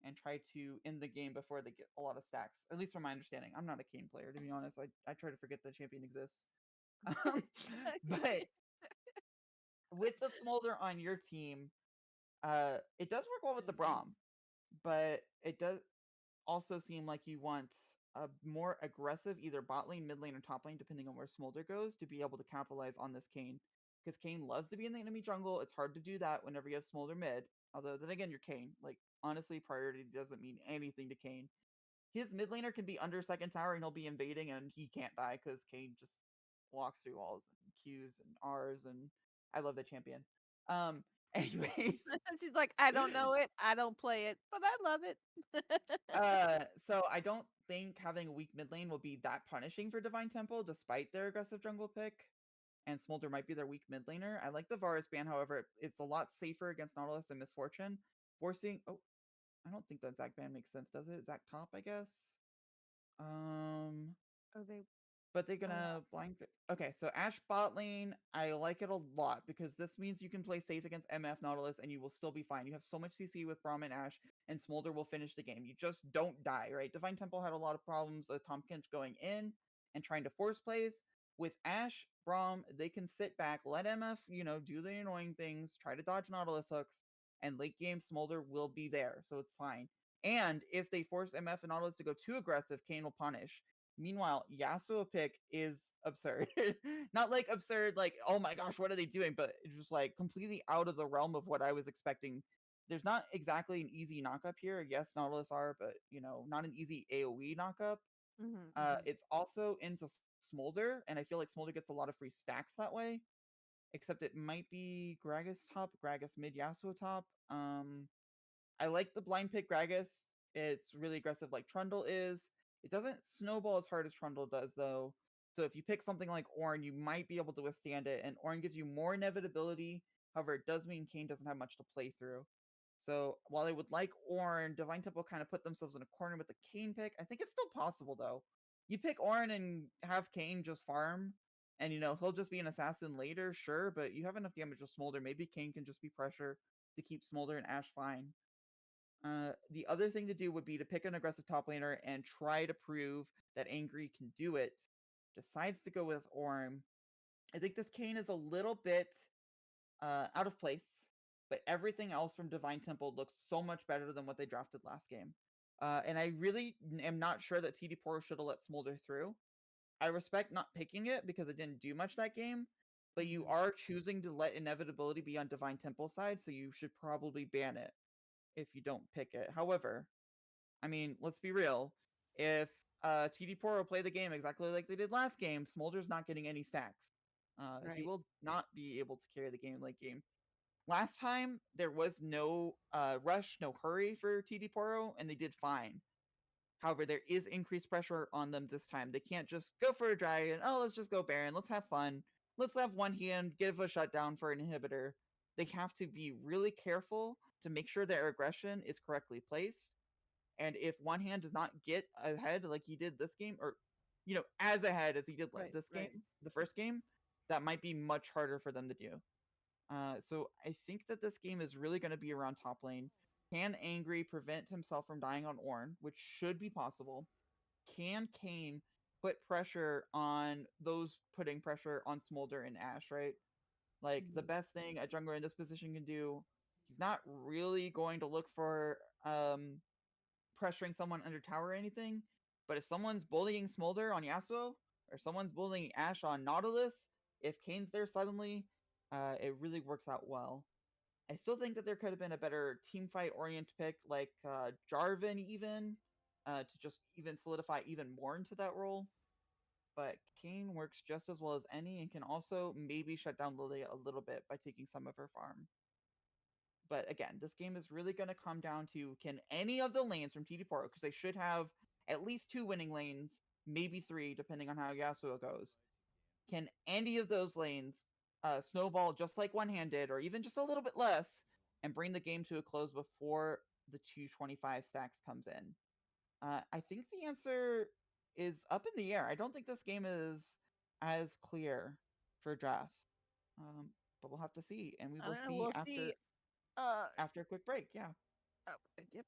and try to end the game before they get a lot of stacks. At least from my understanding. I'm not a Kane player, to be honest. I try to forget the champion exists. Um, but with the Smolder on your team, it does work well with the Braum, but it does also seem like you want a more aggressive either bot lane, mid lane, or top lane, depending on where Smolder goes, to be able to capitalize on this Kane. Because Kane loves to be in the enemy jungle. It's hard to do that whenever you have Smolder mid. Although, then again, you're Kane. Like, honestly, priority doesn't mean anything to Kane. His mid laner can be under second tower and he'll be invading and he can't die because Kane just walks through walls and Qs and Rs, and I love the champion. Anyways, she's like, I don't know it, I don't play it, but I love it. so I don't think having a weak mid lane will be that punishing for Divine Temple, despite their aggressive jungle pick. And Smolder might be their weak mid laner. I like the Varus ban, however, it's a lot safer against Nautilus and Misfortune. Forcing I don't think that Zac ban makes sense, does it? Zac top, I guess. Um Are they? but they're gonna blind pick. Okay, so Ash bot lane, I like it a lot because this means you can play safe against MF Nautilus and you will still be fine. You have so much CC with Braum and Ash, and Smolder will finish the game. You just don't die, right? Divine Temple had a lot of problems with Tompkins going in and trying to force plays. With Ash, Braum, they can sit back, let MF, do the annoying things, try to dodge Nautilus hooks, and late game Smolder will be there, so it's fine. And if they force MF and Nautilus to go too aggressive, Kane will punish. Meanwhile, Yasuo pick is absurd. Not like absurd, like, oh my gosh, what are they doing? But just like completely out of the realm of what I was expecting. There's not exactly an easy knockup here. Yes, Nautilus are, but not an easy AoE knockup. Mm-hmm. It's also into Smolder, and I feel like Smolder gets a lot of free stacks that way. Except it might be Gragas top, Gragas mid, Yasuo top. I like the blind pick Gragas. It's really aggressive like Trundle is. It doesn't snowball as hard as Trundle does, though. So if you pick something like Ornn, you might be able to withstand it. And Ornn gives you more inevitability. However, it does mean Kane doesn't have much to play through. So while I would like Ornn, Divine Temple kind of put themselves in a corner with the Kane pick. I think it's still possible, though. You pick Ornn and have Kane just farm. And, he'll just be an assassin later, sure. But you have enough damage with Smolder. Maybe Kane can just be pressure to keep Smolder and Ash fine. The other thing to do would be to pick an aggressive top laner and try to prove that Angry can do it. Decides to go with Ornn. I think this Kane is a little bit out of place, but everything else from Divine Temple looks so much better than what they drafted last game. And I really am not sure that TD Poro should have let Smolder through. I respect not picking it because it didn't do much that game, but you are choosing to let inevitability be on Divine Temple side, so you should probably ban it if you don't pick it. However, I mean, let's be real. If TD Poro play the game exactly like they did last game, Smolder's not getting any stacks. He Right. will not be able to carry the game late game. Last time, there was no rush, no hurry for TD Poro, and they did fine. However, there is increased pressure on them this time. They can't just go for a dragon. Oh, let's just go Baron. Let's have fun. Let's have one hand, give a shutdown for an inhibitor. They have to be really careful to make sure their aggression is correctly placed. And if one hand does not get ahead like he did this game, or as ahead as he did like Right, this right. game, the first game, that might be much harder for them to do. So I think that this game is really going to be around top lane. Can Angry prevent himself from dying on Ornn, which should be possible? Can Kane put pressure on those putting pressure on Smolder and Ashe, right? Like, the best thing a jungler in this position can do, he's not really going to look for pressuring someone under tower or anything, but if someone's bullying Smolder on Yasuo, or someone's bullying Ashe on Nautilus, if Kane's there suddenly, it really works out well. I still think that there could have been a better team fight oriented pick, like Jarvan even, to just even solidify even more into that role. But Kane works just as well as any and can also maybe shut down Lilia a little bit by taking some of her farm. But again, this game is really going to come down to, can any of the lanes from TD Poro, because they should have at least 2 winning lanes, maybe 3, depending on how Yasuo goes. Can any of those lanes snowball just like One Hand did, or even just a little bit less, and bring the game to a close before the 225 stacks comes in? I think the answer is up in the air. I don't think this game is as clear for drafts. But we'll have to see, and we I will don't know. see We'll after see. after a quick break. Yeah. Oh, yep.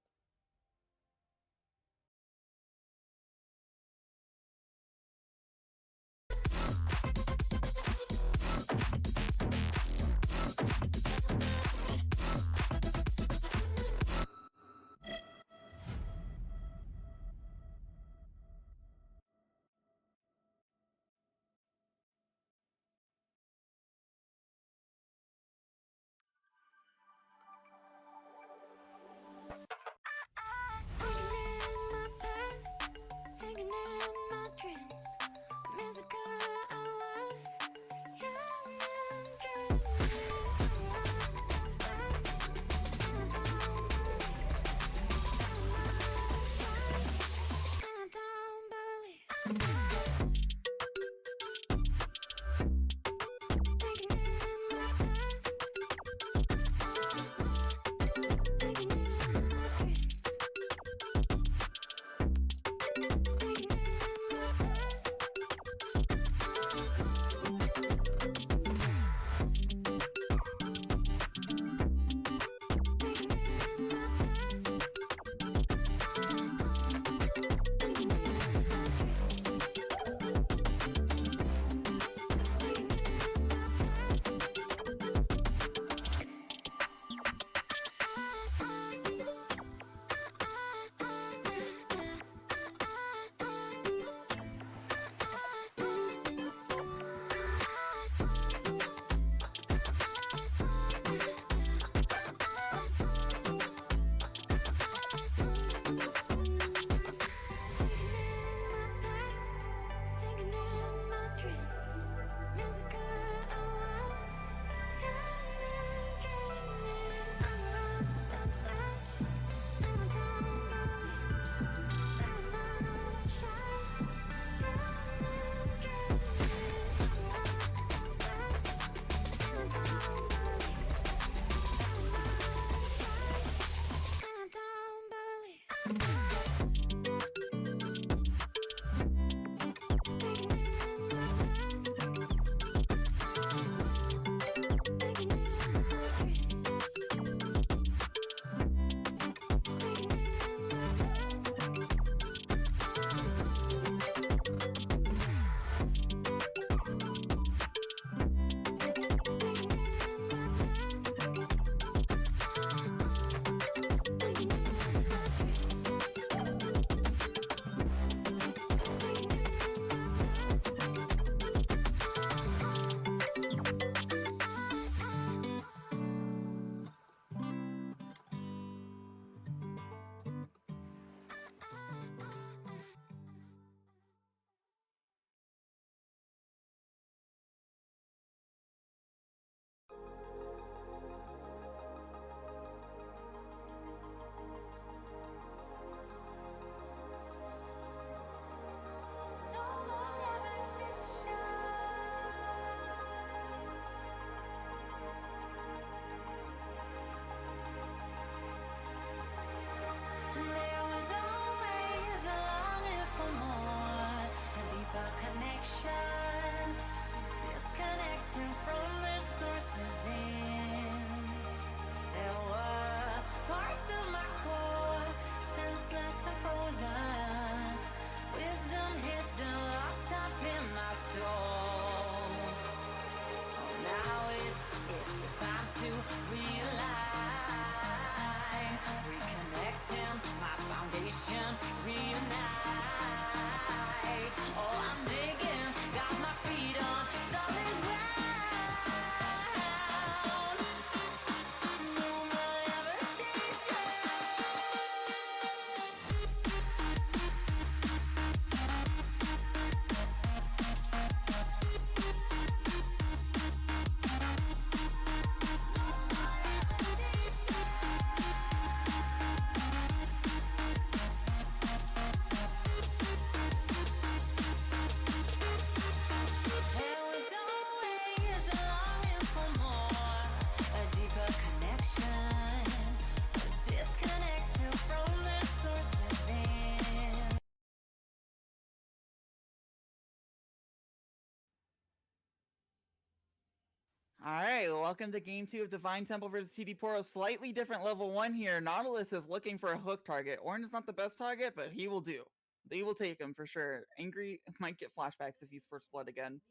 Alright, welcome to game 2 of Divine Temple versus TD Poro. Slightly different level 1 here. Nautilus is looking for a hook target. Orange is not the best target, but he will do. They will take him for sure. Angry might get flashbacks if he's first blood again.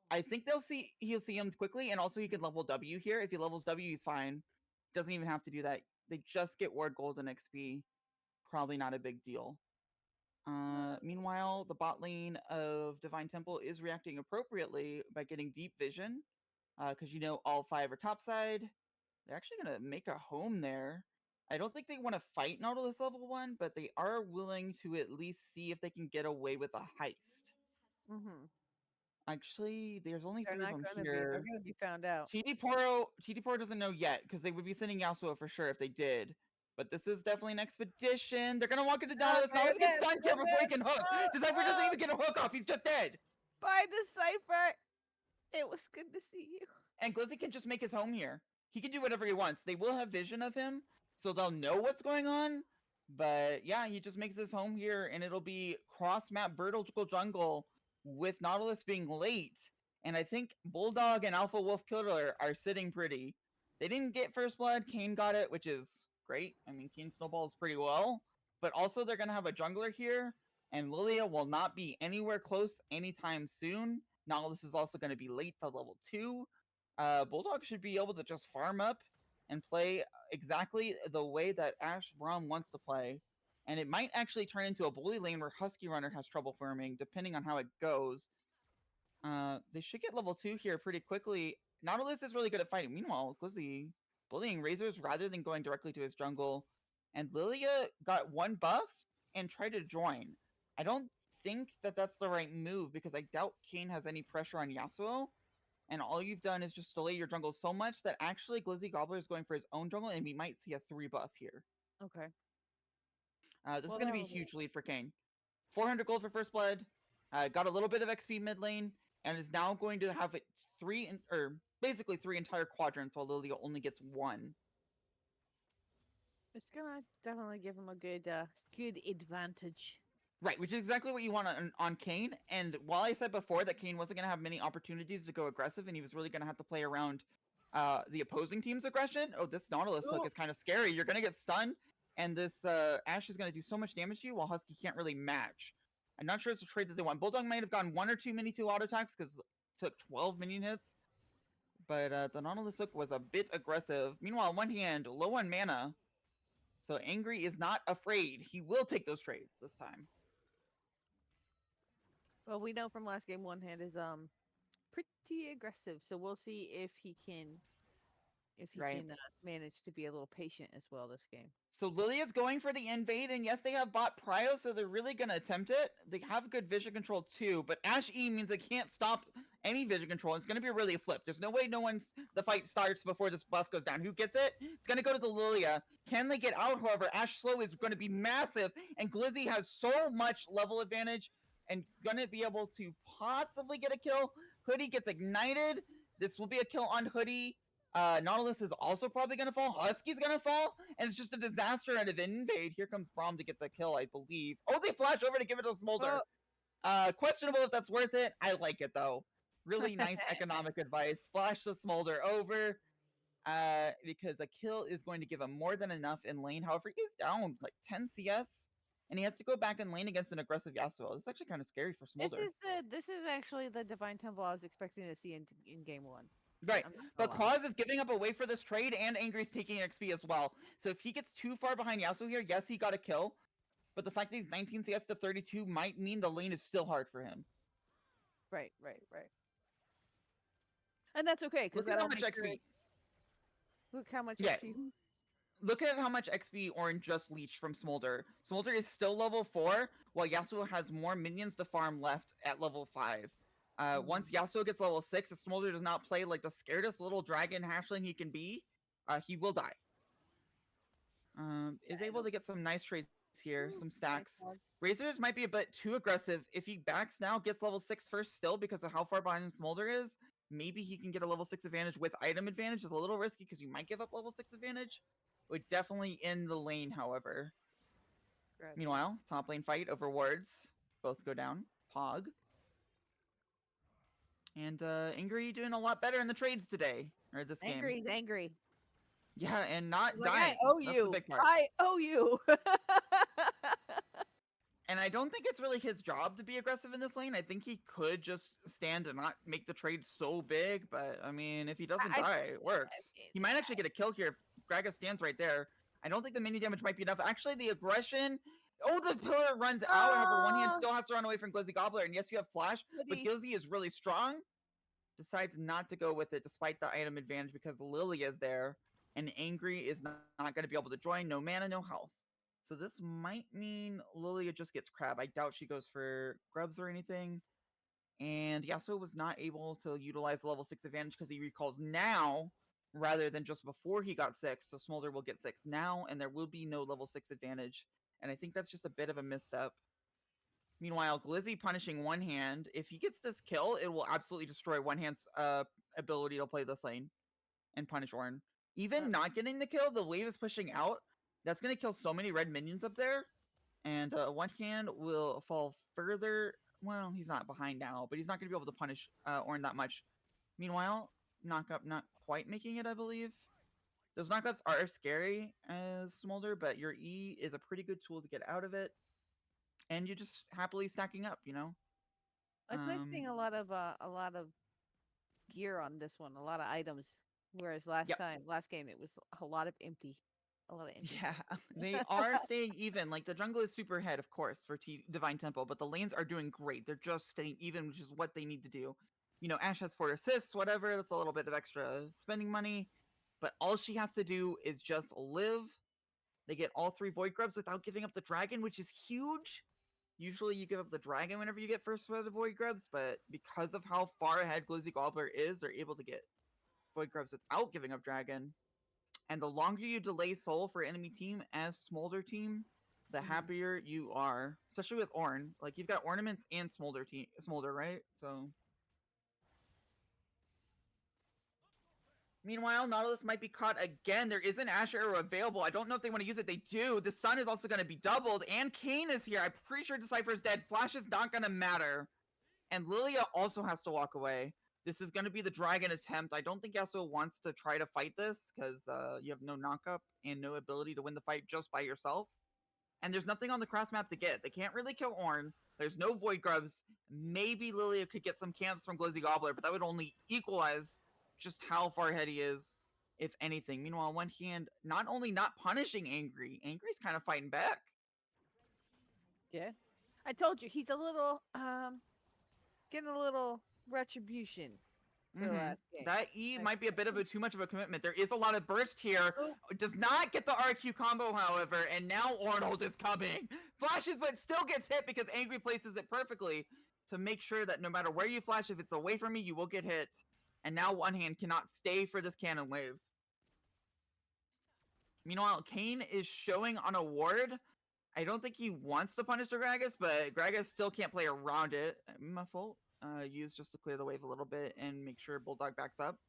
I think he'll see him quickly, and also he can level W here. If he levels W, he's fine. Doesn't even have to do that. They just get Ward Gold and XP. Probably not a big deal. Meanwhile, the bot lane of Divine Temple is reacting appropriately by getting deep vision. Because all 5 are topside. They're actually going to make a home there. I don't think they want to fight Nautilus level 1, but they are willing to at least see if they can get away with a heist. Mm-hmm. Actually, there's only They're 3 of not them gonna be. They're here. gonna be found out. TD Poro doesn't know yet, because they would be sending Yasuo for sure if they did. But this is definitely an expedition. They're going to walk into Nautilus. there Nautilus it gets is, stunned there here it before he is. can hook. Decipher doesn't even get a hook off. He's just dead. By Decipher. It was good to see you. And Glizzy can just make his home here. He can do whatever he wants. They will have vision of him, so they'll know what's going on. But yeah, he just makes his home here, and it'll be cross-map vertical jungle with Nautilus being late. And I think Bulldog and Alpha Wolf Killer are sitting pretty. They didn't get first blood. Kane got it, which is great. I mean, Kane snowballs pretty well. But also, they're going to have a jungler here, and Lilia will not be anywhere close anytime soon. Nautilus is also going to be late to level 2. Bulldog should be able to just farm up and play exactly the way that Ash Braum wants to play. And it might actually turn into a bully lane where Husky Runner has trouble farming, depending on how it goes. They should get level 2 here pretty quickly. Nautilus is really good at fighting. Meanwhile, Glizzy bullying Razors rather than going directly to his jungle. And Lilia got 1 buff and tried to join. I don't think that that's the right move because I doubt Kane has any pressure on Yasuo. And all you've done is just delay your jungle so much that actually Glizzy Gobbler is going for his own jungle, and we might see a 3 buff here. Okay. This is going to be a huge lead for Kane. 400 gold for first blood. Got a little bit of XP mid lane, and is now going to have it basically 3 entire quadrants, while Lilia only gets 1. It's gonna definitely give him a good advantage. Right, which is exactly what you want on Kane. And while I said before that Kane wasn't going to have many opportunities to go aggressive and he was really going to have to play around the opposing team's aggression, this Nautilus hook is kind of scary. You're going to get stunned, and this Ashe is going to do so much damage to you while Husky can't really match. I'm not sure it's a trade that they want. Bulldog might have gotten 1 or 2 mini 2 auto attacks because it took 12 minion hits. But the Nautilus hook was a bit aggressive. Meanwhile, on one hand, low on mana. So Angry is not afraid. He will take those trades this time. Well, we know from last game one hand is pretty aggressive, so we'll see if he can manage to be a little patient as well this game. So Lilia's going for the invade, and yes, they have bot Prio, so they're really going to attempt it. They have good vision control too, but Ashe E means they can't stop any vision control. It's going to be really a flip. There's no way the fight starts before this buff goes down. Who gets it? It's going to go to the Lilia. Can they get out, however? Ashe slow is going to be massive, and Glizzy has so much level advantage and going to be able to possibly get a kill. Hoodie gets ignited. This will be a kill on Hoodie. Nautilus is also probably going to fall. Husky's going to fall. And it's just a disaster out of invade. Here comes Braum to get the kill, I believe. Oh, they flash over to give it a Smolder. Questionable if that's worth it. I like it, though. Really nice economic advice. Flash the Smolder over. Because a kill is going to give him more than enough in lane. However, he's down like 10 CS. And he has to go back in lane against an aggressive Yasuo. This is actually kind of scary for Smolder. This is actually the Divine Temple I was expecting to see in game 1. Right, but Claus is giving up away for this trade, and Angry's taking XP as well. So if he gets too far behind Yasuo here, yes, he got a kill. But the fact that he's 19 CS to 32 might mean the lane is still hard for him. Right. And that's okay, because look at how much XP. Look how much XP. Look at how much XP Orange just leached from Smolder. Smolder is still level 4, while Yasuo has more minions to farm left at level 5. Once Yasuo gets level 6, if Smolder does not play like the scaredest little dragon hashling he can be, he will die. Is able to get some nice trades here, some stacks. Razors might be a bit too aggressive. If he backs now, gets level 6 first still because of how far behind Smolder is, maybe he can get a level 6 advantage with item advantage. It's a little risky because you might give up level 6 advantage. Would definitely in the lane, however. Meanwhile, top lane fight over wards. Both go down. Pog. And Angry doing a lot better in the trades today, or this game. Angry's angry. Yeah, and not He's like, dying. I owe That's the you. big part. I owe you. And I don't think it's really his job to be aggressive in this lane. I think he could just stand and not make the trade so big. But I mean, if he doesn't die, it works. He might actually get a kill here if Gragas stands right there. I don't think the mini damage might be enough. Actually, the aggression. Oh, the pillar runs out. However, one hand still has to run away from Glizzy Gobbler. And yes, you have flash, but Glizzy is really strong. Decides not to go with it despite the item advantage because Lilia is there. And Angry is not going to be able to join. No mana, no health. So this might mean Lilia just gets crab. I doubt she goes for grubs or anything. And Yasuo was not able to utilize the level 6 advantage because he recalls now rather than just before he got 6. So Smolder will get 6 now, and there will be no level 6 advantage. And I think that's just a bit of a misstep. Meanwhile, Glizzy punishing one hand. If he gets this kill, it will absolutely destroy one hand's ability to play this lane and punish Ornn. Even not getting the kill, the wave is pushing out. That's going to kill so many red minions up there. And one hand will fall further. Well, he's not behind now, but he's not going to be able to punish Ornn that much. Meanwhile, knockup not quite making it, I believe. Those knockups are scary as Smolder, but your E is a pretty good tool to get out of it. And you're just happily stacking up, you know? It's nice seeing a lot of gear on this one, a lot of items. Whereas last game, it was a lot of empty. A lot of empty. Yeah, they are staying even. Like, the jungle is super ahead, of course, for Divine Temple, but the lanes are doing great. They're just staying even, which is what they need to do. You know, Ashe has 4 assists, whatever. That's a little bit of extra spending money. But all she has to do is just live. They get all 3 Void Grubs without giving up the dragon, which is huge. Usually you give up the dragon whenever you get first for the Void Grubs, but because of how far ahead Glizzy Gobbler is, they're able to get Void Grubs without giving up dragon. And the longer you delay soul for enemy team as Smolder team, the happier you are. Especially with Ornn. Like, you've got ornaments and Smolder, right? So... Meanwhile, Nautilus might be caught again. There is an Ashe arrow available. I don't know if they want to use it. They do. The sun is also going to be doubled. And Kayn is here. I'm pretty sure Decipher is dead. Flash is not going to matter. And Lilia also has to walk away. This is going to be the dragon attempt. I don't think Yasuo wants to try to fight this because you have no knockup and no ability to win the fight just by yourself. And there's nothing on the cross map to get. They can't really kill Ornn. There's no Void Grubs. Maybe Lilia could get some camps from Glizzy Gobbler, but that would only equalize just how far ahead he is, if anything. Meanwhile, one hand not only not punishing Angry's kind of fighting back. Yeah. I told you, he's a little, getting a little retribution for the last game. That E might be a bit of too much of a commitment. There is a lot of burst here. Does not get the RQ combo, however, and now Arnold is coming. Flashes, but still gets hit because Angry places it perfectly to make sure that no matter where you flash, if it's away from you, you will get hit. And now one hand cannot stay for this cannon wave. Meanwhile, Kayn is showing on a ward. I don't think he wants to punish the Gragas, but Gragas still can't play around it. My fault. Use just to clear the wave a little bit and make sure Bulldog backs up.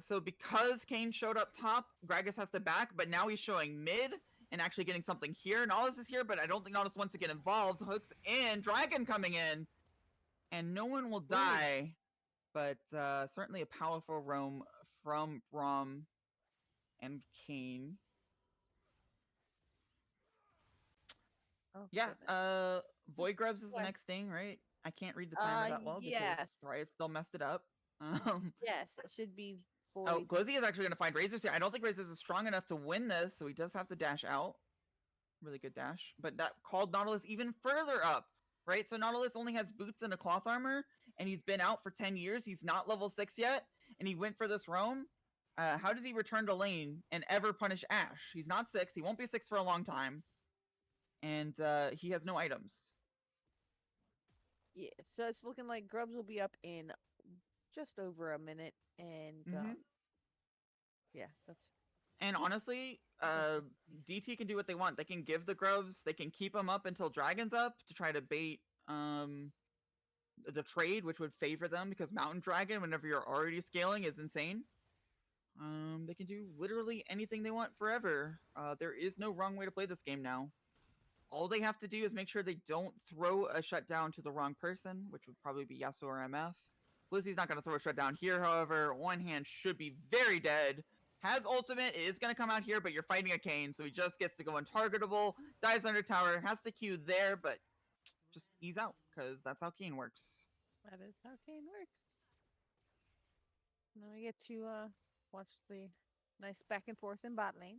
So because Kayn showed up top, Gragas has to back, but now he's showing mid and actually getting something here. Nautilus is here, but I don't think Nautilus wants to get involved. Hooks in, Dragon coming in. And no one will die, but certainly a powerful roam from Braum and Kayn. Oh, yeah, Void Grubs is the next thing, right? I can't read the timer that well because Riot still messed it up. Yes, it should be Void. Oh, Glizzy is actually going to find Razors here. I don't think Razors is strong enough to win this, so he does have to dash out. Really good dash, but that called Nautilus even further up. Right, so Nautilus only has boots and a cloth armor, and he's been out for 10 years. He's not level 6 yet, and he went for this roam. How does he return to lane and ever punish Ashe? He's not 6. He won't be 6 for a long time. And he has no items. Yeah, so it's looking like Grubs will be up in just over a minute, and yeah, that's... And honestly, DT can do what they want. They can give the Grubs, they can keep them up until Dragon's up to try to bait the trade, which would favor them because Mountain Dragon, whenever you're already scaling, is insane. They can do literally anything they want forever. There is no wrong way to play this game now. all they have to do is make sure they don't throw a shutdown to the wrong person, which would probably be Yasuo or MF. Blizzy's not going to throw a shutdown here, however. One hand should be very dead. Has ultimate, it is going to come out here, but you're fighting a Kayn, so he just gets to go untargetable. Dives under tower, has the Q there, but just ease out, because that's how Kayn works. That is how Kane works. Now we get to watch the nice back and forth in bot lane.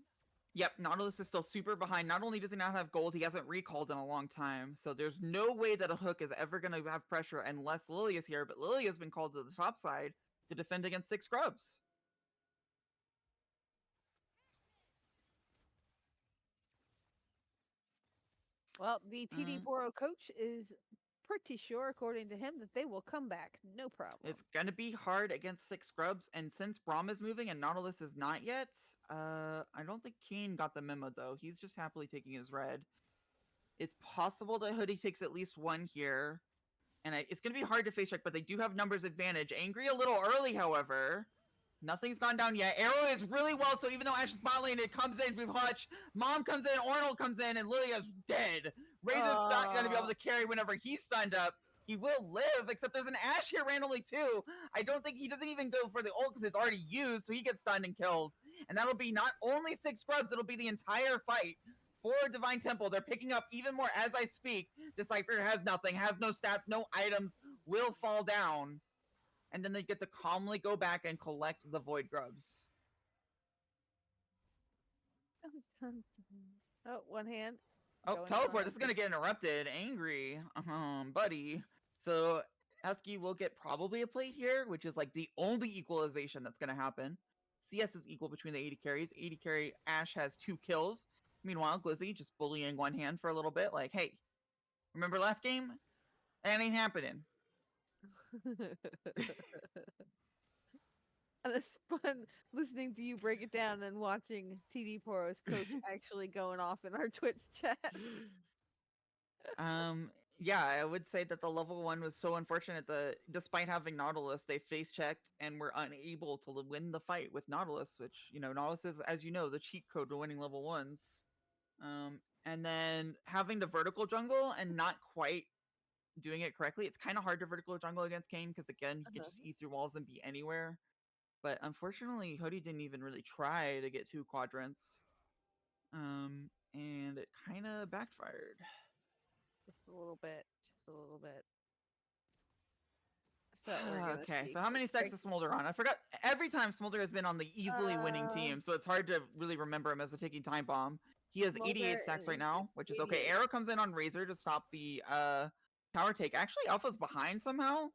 Yep, Nautilus is still super behind. Not only does he not have gold, he hasn't recalled in a long time. So there's no way that a hook is ever going to have pressure unless Lily is here. But Lily has been called to the top side to defend against 6 scrubs. Well, the TD Poro coach is pretty sure, according to him, that they will come back. No problem. It's going to be hard against 6 scrubs. And since Braum is moving and Nautilus is not yet, I don't think Kane got the memo, though. He's just happily taking his red. It's possible that Hoodie takes at least one here. And it's going to be hard to face check, but they do have numbers advantage. Angry a little early, however. Nothing's gone down yet. Arrow is really well, so even though Ash is bot lane, it comes in with Hutch. Mom comes in, Arnold comes in, and Lilia's dead. Razor's not going to be able to carry whenever he's stunned up. He will live, except there's an Ash here randomly too. I don't think he doesn't even go for the ult because it's already used, so he gets stunned and killed. And that'll be not only 6 scrubs, it'll be the entire fight for Divine Temple. They're picking up even more as I speak. Decipher has nothing, has no stats, no items, will fall down. And then they get to calmly go back and collect the Void Grubs. Oh, one hand. Oh, teleport. This is going to get interrupted. Angry. Buddy. So Husky will get probably a plate here, which is like the only equalization that's going to happen. CS is equal between the 80 carries. 80 carry Ash has 2 kills. Meanwhile, Glizzy just bullying one hand for a little bit. Like, hey, remember last game? That ain't happening. And it's fun listening to you break it down and watching TD Poro's coach actually going off in our Twitch chat. Yeah, I would say that the level 1 was so unfortunate that despite having Nautilus, they face checked and were unable to win the fight with Nautilus, which, you know, Nautilus is, as you know, the cheat code to winning level 1s. And then having the vertical jungle and not quite doing it correctly. It's kind of hard to vertical jungle against Kayn because, again, he can just eat through walls and be anywhere. But unfortunately, Hoodie didn't even really try to get 2 quadrants. And it kind of backfired. Just a little bit. Just a little bit. So okay, so how many stacks is Smolder on? I forgot. Every time Smolder has been on the easily winning team, so it's hard to really remember him as a ticking time bomb. He has 88 stacks right now, which is okay. Arrow comes in on Razor to stop the tower take. Actually, Alpha's behind somehow.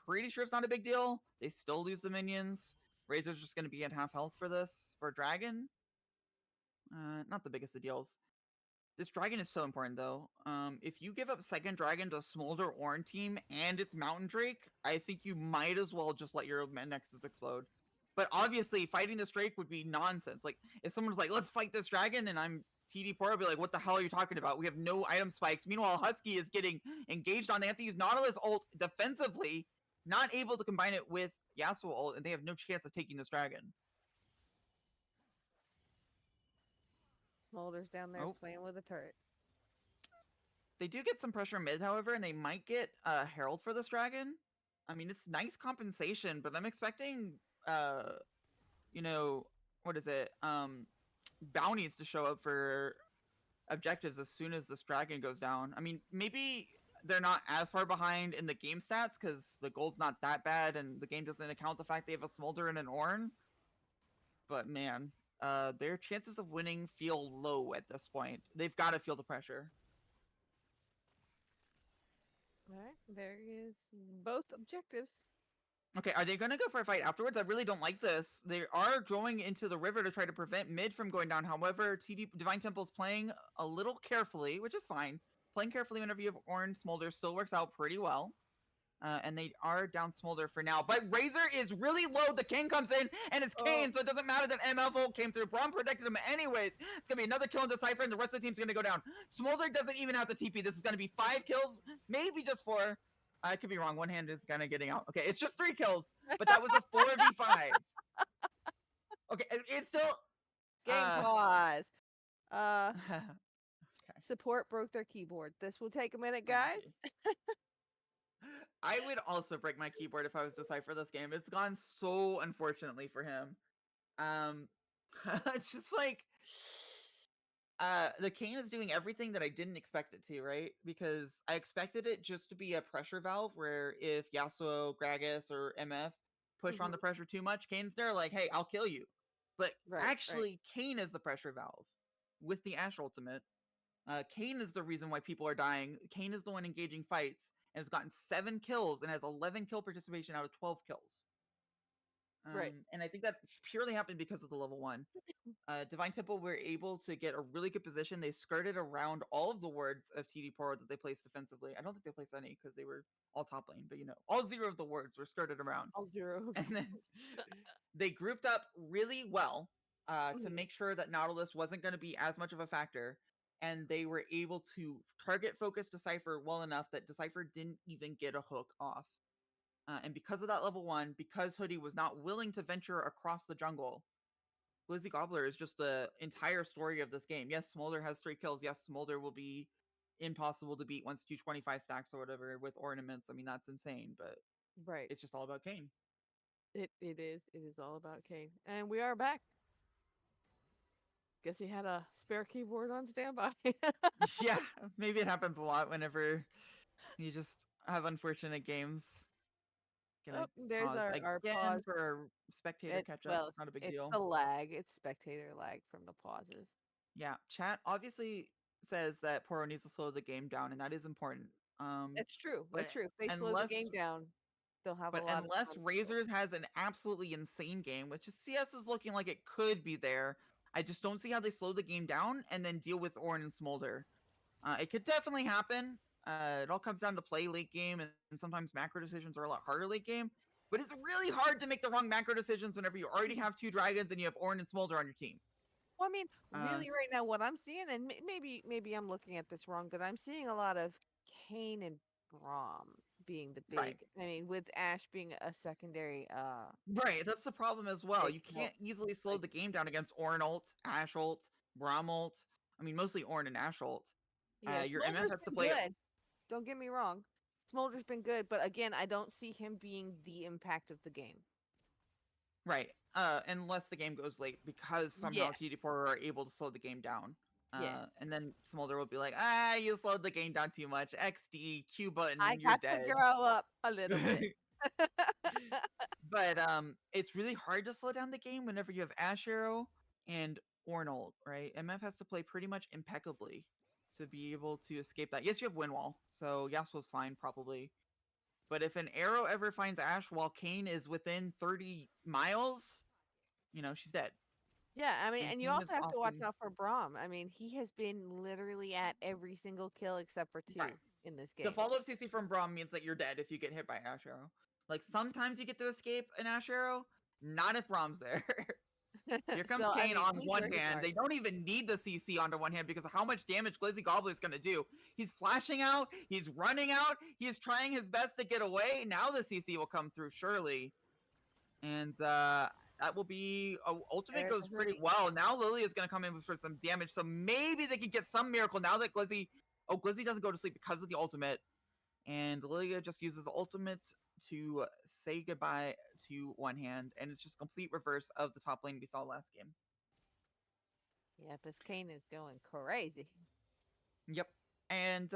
Pretty sure it's not a big deal. They still lose the minions. Razor's just going to be at half health for this. For Dragon, not the biggest of deals. This Dragon is so important, though. If you give up second Dragon to Smolder Ornn team and its Mountain Drake, I think you might as well just let your Nexus explode. But obviously, fighting this Drake would be nonsense. Like, if someone's like, let's fight this Dragon, and I'm TD Poro, I'd be like, what the hell are you talking about? We have no item spikes. Meanwhile, Husky is getting engaged on. They have to use Nautilus ult defensively, not able to combine it with Yasuo ult, and they have no chance of taking this Dragon. Smolder's down there playing with a turret. They do get some pressure mid, however, and they might get Herald for this Dragon. I mean, it's nice compensation, but I'm expecting, you know, what is it? Bounties to show up for objectives as soon as this Dragon goes down. I mean, maybe they're not as far behind in the game stats because the gold's not that bad and the game doesn't account the fact they have a Smolder and an Ornn. But man, their chances of winning feel low at this point. They've got to feel the pressure. All right, there is both objectives. Okay, are they going to go for a fight afterwards? I really don't like this. They are going into the river to try to prevent mid from going down. However, Divine Temple's playing a little carefully, which is fine. Playing carefully whenever you have Ornn Smolder still works out pretty well. And they are down Smolder for now. But Razor is really low. The King comes in, and it's Kayn, so it doesn't matter that MF ult came through. Braum protected him anyways. It's going to be another kill in Decipher, and the rest of the team's going to go down. Smolder doesn't even have to TP. This is going to be 5 kills, maybe just 4. I could be wrong. One hand is kind of getting out. Okay, it's just 3 kills, but that was a 4v5. Okay, it's still... Game pause. Okay. Support broke their keyboard. This will take a minute, guys. I would also break my keyboard if I was to Cypher this game. It's gone so unfortunately for him. It's just like the Kane is doing everything that I didn't expect it to, right? Because I expected it just to be a pressure valve where if Yasuo, Gragas, or MF push on the pressure too much, Kane's there like, hey, I'll kill you. But Right, actually, Kane is the pressure valve with the Ashe ultimate. Kane is the reason why people are dying. Kane is the one engaging fights and has gotten 7 kills and has 11 kill participation out of 12 kills. right. And I think that purely happened because of the level 1. Divine Temple were able to get a really good position. They skirted around all of the wards of TD Poro that they placed defensively. I don't think they placed any because they were all top lane, but all 0 of the wards were skirted around. All 0. And then they grouped up really well to Mhm. make sure that Nautilus wasn't going to be as much of a factor. And they were able to target focus Decipher well enough that Decipher didn't even get a hook off. And because of that level 1, because Hoodie was not willing to venture across the jungle, Glizzy Gobbler is just the entire story of this game. Yes, Smolder has 3 kills. Yes, Smolder will be impossible to beat once you 25 stacks or whatever with ornaments. I mean, that's insane, but Right. it's just all about Kane. It is. It is all about Kane. And we are back. Guess he had a spare keyboard on standby. Yeah, maybe it happens a lot whenever you just have unfortunate games. Gonna there's pause our again pause. for spectator catch up. Well, Not a big it's deal. the lag. It's spectator lag from the pauses. Yeah, chat obviously says that Poro needs to slow the game down, and that is important. It's true. But It's true. If they slow the unless game down, they'll have a lot of unless time to kill. Razors has an absolutely insane game, which is CS is looking like it could be there. I just don't see how they slow the game down and then deal with Ornn and Smolder. It could definitely happen. It all comes down to play late game, and sometimes macro decisions are a lot harder late game. But it's really hard to make the wrong macro decisions whenever you already have 2 dragons and you have Ornn and Smolder on your team. Well, I mean, Uh, really, right now, what I'm seeing, and maybe I'm looking at this wrong, but I'm seeing a lot of Kane and Braum being the right. big. I mean, with Ashe being a secondary. Right, that's the problem as well. Big You help. can't easily slow Like, the game down against Ornn ult, Ashe ult, Braum ult. I mean, mostly Ornn and Ashe ult. yeah, Your MF Smolder's has to been play good. Don't get me wrong. Smolder's been good, but again, I don't see him being the impact of the game. right, unless the game goes late because somehow Yeah. TD4 are able to slow the game down. Yes. And then Smolder will be like, you slowed the game down too much. XD, Q button, I you're got to dead. grow up a little bit. But it's really hard to slow down the game whenever you have Ashe Arrow and Ornult, right? MF has to play pretty much impeccably to be able to escape that. Yes, you have Windwall, so Yasuo's fine probably. But if an arrow ever finds Ashe while Kane is within 30 miles, she's dead. Yeah, I mean, and you Kane is also have to watch often out for Braum. I mean, he has been literally at every single kill except for 2 right. in this game. The follow-up CC from Braum means that you're dead if you get hit by Ashe Arrow. Like sometimes you get to escape an Ashe Arrow, not if Braum's there. Here comes So, I Kane mean, on he's one working hand. hard. They don't even need the CC onto one hand because of how much damage Glizzy Gobbler is going to do. He's flashing out. He's running out. He is trying his best to get away. Now the CC will come through, surely. And that will be... ultimate There's goes a pretty hoodie. well. Now Lily is going to come in for some damage. So maybe they could get some miracle now that Glizzy... Oh, Glizzy doesn't go to sleep because of the ultimate. And Lilia just uses ultimate to say goodbye to one hand. And it's just complete reverse of the top lane we saw last game. Yeah, because Kane is going crazy. Yep. And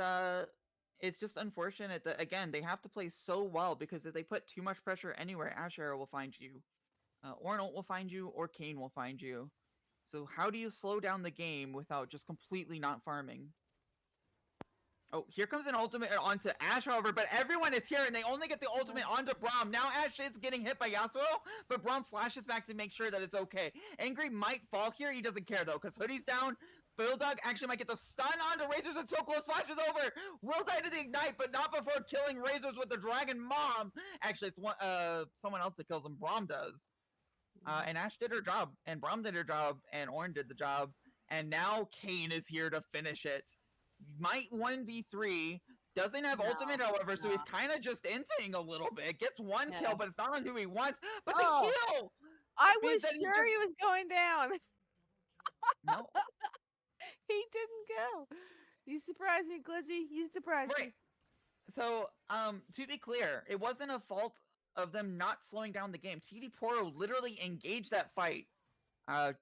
it's just unfortunate that, again, they have to play so well because if they put too much pressure anywhere, Ashe Arrow will find you. Ornult will find you, or Kane will find you. So how do you slow down the game without just completely not farming? Oh, here comes an ultimate onto Ashe, however, but everyone is here, and they only get the ultimate onto Braum. Now Ashe is getting hit by Yasuo, but Braum flashes back to make sure that it's okay. Angry might fall here. He doesn't care, though, because Hoodie's down. Bulldog actually might get the stun onto Razors. It's so close. Flashes over. Will die to the ignite, but not before killing Razors with the Dragon Mom. Actually, it's someone else that kills him. Braum does. And Ashe did her job, and Braum did her job, and Ornn did the job. And now Kane is here to finish it. Might 1v3, doesn't have ultimate, however, so he's kind of just inting a little bit. Gets one kill, but it's not on who he wants. But the kill! I means was that he's sure he was going down. No. He didn't go. You surprised me, Glitchy. You surprised Right. me. So, to be clear, it wasn't a fault of them not slowing down the game. TD Poro literally engaged that fight,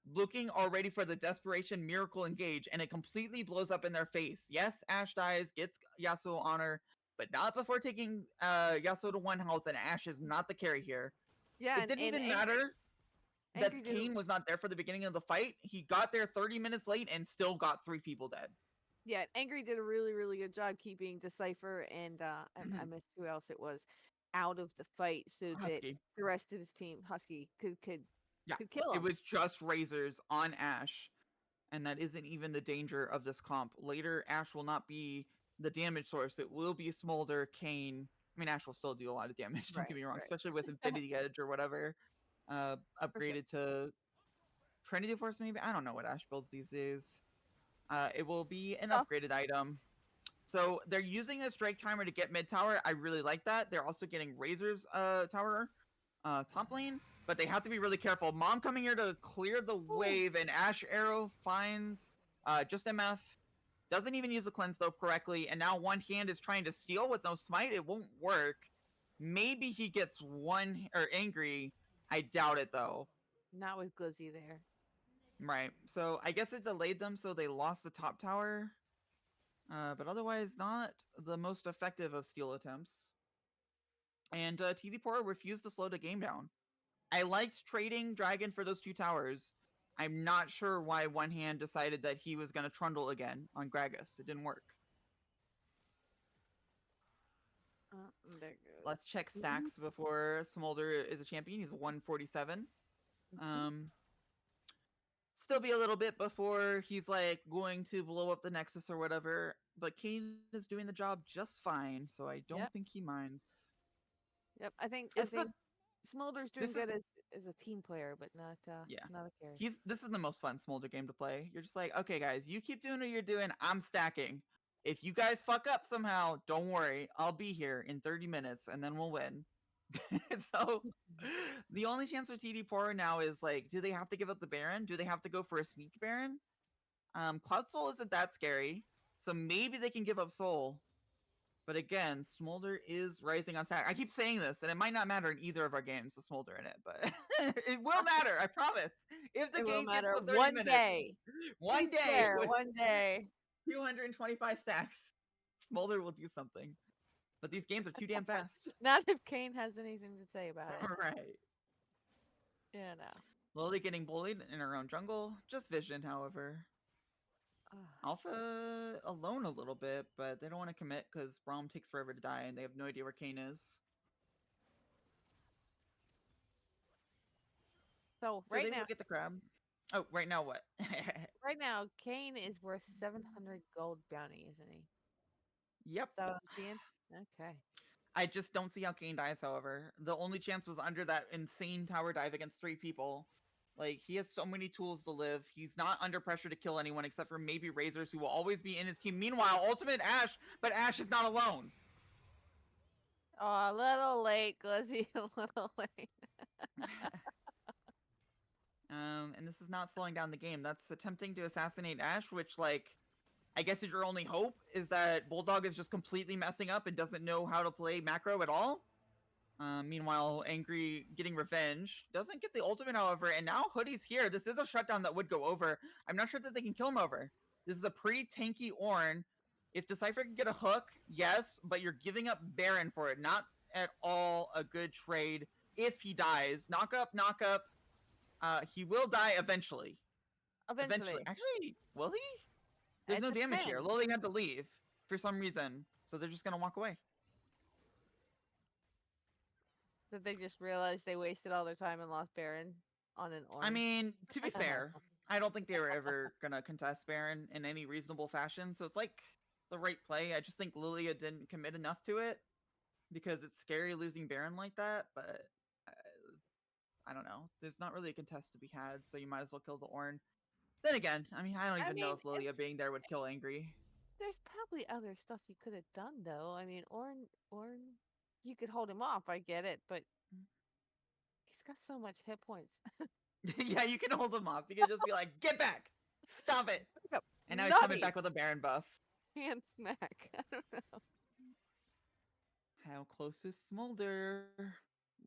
looking already for the desperation miracle engage, and it completely blows up in their face. Yes, Ash dies, gets Yasuo honor, but not before taking Yasuo to 1 health, and Ash is not the carry here. Yeah, It didn't and even matter Angry that did. Kane was not there for the beginning of the fight. He got there 30 minutes late and still got 3 people dead. Yeah, Angry did a really, really good job keeping Decipher and I Mhm. missed who else it was out of the fight so that Husky. the rest of his team, Husky, Yeah. could kill It him. was just Razors on Ash, and that isn't even the danger of this comp. Later, Ash will not be the damage source. It will be Smolder, Kane. I mean, Ash will still do a lot of damage, don't get Right, me wrong, right. especially with Infinity Edge or whatever. For sure. Upgraded to Trinity Force, maybe? I don't know what Ash builds these days. It will be an Tough. upgraded item. So they're using a strike timer to get mid tower. I really like that. They're also getting Razor's tower top lane, but they have to be really careful. Mom coming here to clear the wave, and Ash Arrow finds just MF. Doesn't even use the cleanse though correctly, and now one hand is trying to steal with no smite. It won't work. Maybe he gets one or angry. I doubt it though. Not with Glizzy there. Right. So I guess it delayed them, so they lost the top tower. But otherwise, not the most effective of steal attempts. And TD Poro refused to slow the game down. I liked trading Dragon for those 2 towers. I'm not sure why One Hand decided that he was going to trundle again on Gragas. It didn't work. There goes. Let's check stacks before Smolder is a champion. He's 147. Still be a little bit before he's like going to blow up the Nexus or whatever. But Kane is doing the job just fine, so I don't Yep. think he minds. Yep. I think It's the Smolder's this doing is good as a team player, but not yeah. not a carry. This is the most fun Smolder game to play. You're just like, okay, guys, you keep doing what you're doing. I'm stacking. If you guys fuck up somehow, don't worry. I'll be here in 30 minutes, and then we'll win. So the only chance for TD Poro now is like, do they have to give up the Baron? Do they have to go for a sneak Baron? Cloud Soul isn't that scary, so maybe they can give up Soul. But again, Smolder is rising on stack. I keep saying this, and it might not matter in either of our games with Smolder in it, but it will matter. I promise. If the It will game gets matter to 30 one minutes, day. one We day swear, with one day. 225 stacks, Smolder will do something. But these games are too damn fast. Not if Kane has anything to say about it. Right. Yeah, no. Lily getting bullied in her own jungle. Just Vision, however. Alpha alone a little bit, but they don't want to commit because Braum takes forever to die and they have no idea where Kane is. So So right they now, will get the crab. Oh, right now what? right now, Kane is worth 700 gold bounty, isn't he? Yep. Is that what I'm seeing? Okay. I just don't see how Kane dies, however. The only chance was under that insane tower dive against 3 people. Like, he has so many tools to live. He's not under pressure to kill anyone except for maybe Razors, who will always be in his team. Meanwhile, ultimate Ash, but Ash is not alone. Oh, a little late, Glizzy. A little late. And this is not slowing down the game. That's attempting to assassinate Ash, which, like, I guess is your only hope, is that Bulldog is just completely messing up and doesn't know how to play macro at all. Meanwhile, Angry getting revenge. Doesn't get the ultimate, however, and now Hoodie's here. This is a shutdown that would go over. I'm not sure that they can kill him over. This is a pretty tanky Ornn. If Decipher can get a hook, yes, but you're giving up Baron for it. Not at all a good trade if he dies. Knock up, knock up. He will die eventually. Eventually. Actually, will he? There's It no damage here. depends. Lily had to leave for some reason, so they're just gonna walk away. That they just realized they wasted all their time and lost Baron on an orange. I mean, to be fair, I don't think they were ever gonna contest Baron in any reasonable fashion, so it's like the right play. I just think Lilia didn't commit enough to it because it's scary losing Baron like that, but I don't know. There's not really a contest to be had, so you might as well kill the Ornn. Then again, I mean, I don't even know if Lilia being there would kill Angry. There's probably other stuff you could have done though. I mean, Ornn, you could hold him off. I get it, but he's got so much hit points. Yeah, you can hold him off. You can just be like, get back! Stop it! Go. And now he's coming Nutty. back with a Baron buff. hand smack. I don't know. How close is Smolder?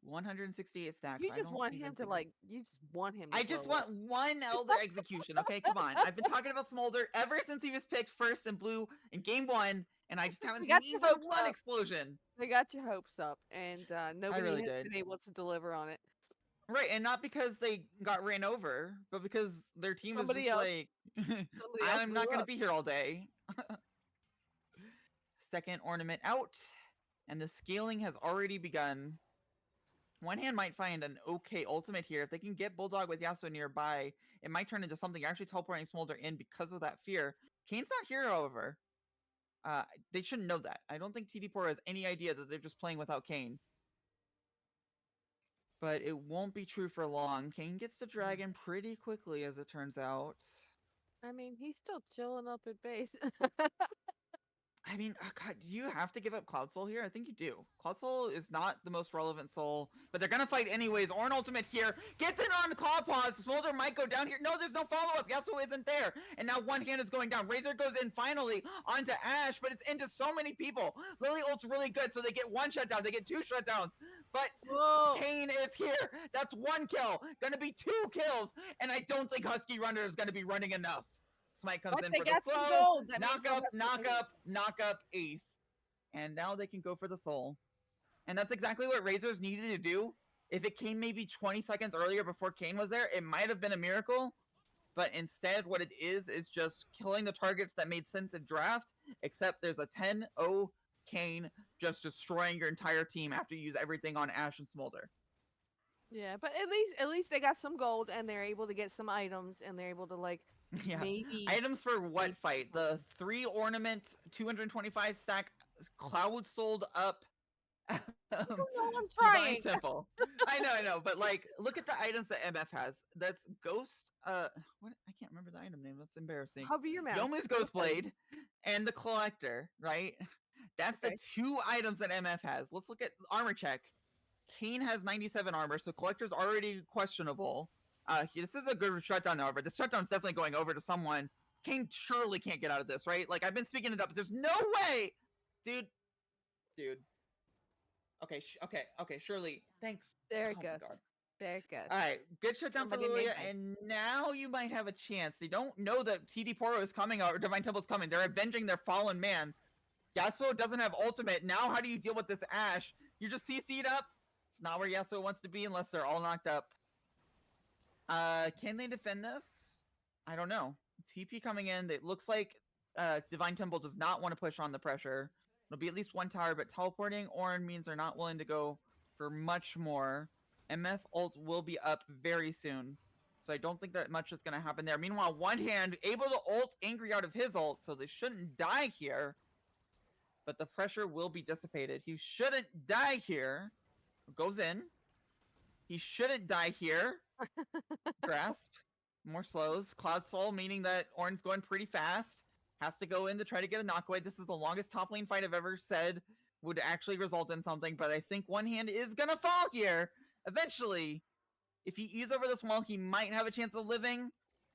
168 stacks. You I just don't want even him to think. like. You just want him to I blow just up. want one Elder execution. Okay, come on. I've been talking about Smolder ever since he was picked first in blue in game 1, and I just haven't They seen got your even hopes one up. explosion. They got your hopes up, and I nobody really has did. been able to deliver on it. Right, and not because they got ran over, but because their team is Somebody just else. like, Somebody else I'm blew not going to up. be here all day. Second ornament out, and the scaling has already begun. One hand might find an okay ultimate here. If they can get Bulldog with Yasuo nearby, it might turn into something. You're actually teleporting Smolder in because of that fear. Kane's not here, however. They shouldn't know that. I don't think TD Poro has any idea that they're just playing without Kane. But it won't be true for long. Kane gets the dragon pretty quickly, as it turns out. I mean, he's still chilling up at base. I mean, oh God, do you have to give up Cloud Soul here? I think you do. Cloud Soul is not the most relevant soul, but they're gonna fight anyways. Ornn ultimate here gets in on the Claw Paws. Smolder might go down here. No, there's no follow-up. Yasuo isn't there. And now one hand is going down. Razor goes in finally onto Ashe, but it's into so many people. Lily ult's really good, so they get one shutdown. They get two shutdowns. But Whoa! Kane is here. That's one kill. Gonna be two kills. And I don't think Husky Runner is gonna be running enough. Smite comes But in they for the got some slow. gold. That means Knock they'll up, have some knock gold. up, knock up, ace. And now they can go for the soul. And that's exactly what Razors needed to do. If it came maybe 20 seconds earlier before Kane was there, it might have been a miracle. But instead, what it is just killing the targets that made sense in draft, except there's a 10-0 Kane just destroying your entire team after you use everything on Ashe and Smolder. Yeah, but at least they got some gold and they're able to get some items and they're able to like Yeah. maybe Items for what maybe fight? The 3 ornament 225 stack Cloud sold up no, I'm Divine trying. Temple. I know, but like look at the items that MF has. That's Ghost what I can't remember the item name. That's embarrassing. Hover your mouse. Yomu's Ghost Blade and the Collector, right? That's Okay. the 2 items that MF has. Let's look at armor check. Kane has 97 armor, so Collector's already questionable. This is a good shutdown, however. This shutdown's definitely going over to someone. Kane surely can't get out of this, right? Like, I've been speaking it up, but there's no way! Dude. Okay, surely. There it Oh goes. my God. There it goes. Alright, good shutdown for Somebody made Lilia, bank. and now you might have a chance. They don't know that TD Poro is coming, or Divine Temple's coming. They're avenging their fallen man. Yasuo doesn't have ultimate. Now how do you deal with this Ashe? You just CC'd up? It's not where Yasuo wants to be unless they're all knocked up. Can they defend this? I don't know. TP coming in. It looks like Divine Temple does not want to push on the pressure. It'll be at least one tower, but teleporting Ornn means they're not willing to go for much more. MF ult will be up very soon. So I don't think that much is going to happen there. Meanwhile, one hand able to ult Angry out of his ult, so they shouldn't die here. But the pressure will be dissipated. He shouldn't die here. Goes in. He shouldn't die here. Grasp. More slows. Cloud Soul, meaning that Ornn's going pretty fast. Has to go in to try to get a knockaway. This is the longest top lane fight I've ever said would actually result in something, but I think one hand is gonna fall here. Eventually, if he eats over this wall, he might have a chance of living.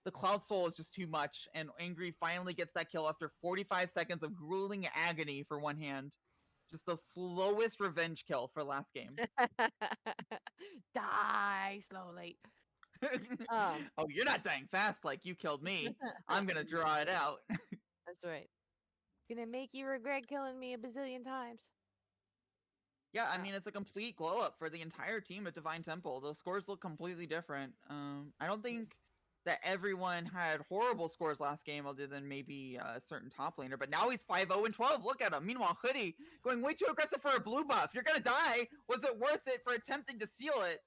The Cloud Soul is just too much, and Angry finally gets that kill after 45 seconds of grueling agony for one hand. Just the slowest revenge kill for last game. Die slowly. Oh, you're not dying fast like you killed me. I'm gonna draw it out. That's right. Gonna make you regret killing me a bazillion times. Yeah, I mean, it's a complete glow up for the entire team at Divine Temple. The scores look completely different. I don't think that everyone had horrible scores last game other than maybe a certain top laner, but now he's 5-0-12. Look at him. Meanwhile, Hoodie going way too aggressive for a blue buff. You're gonna die. Was it worth it for attempting to seal it?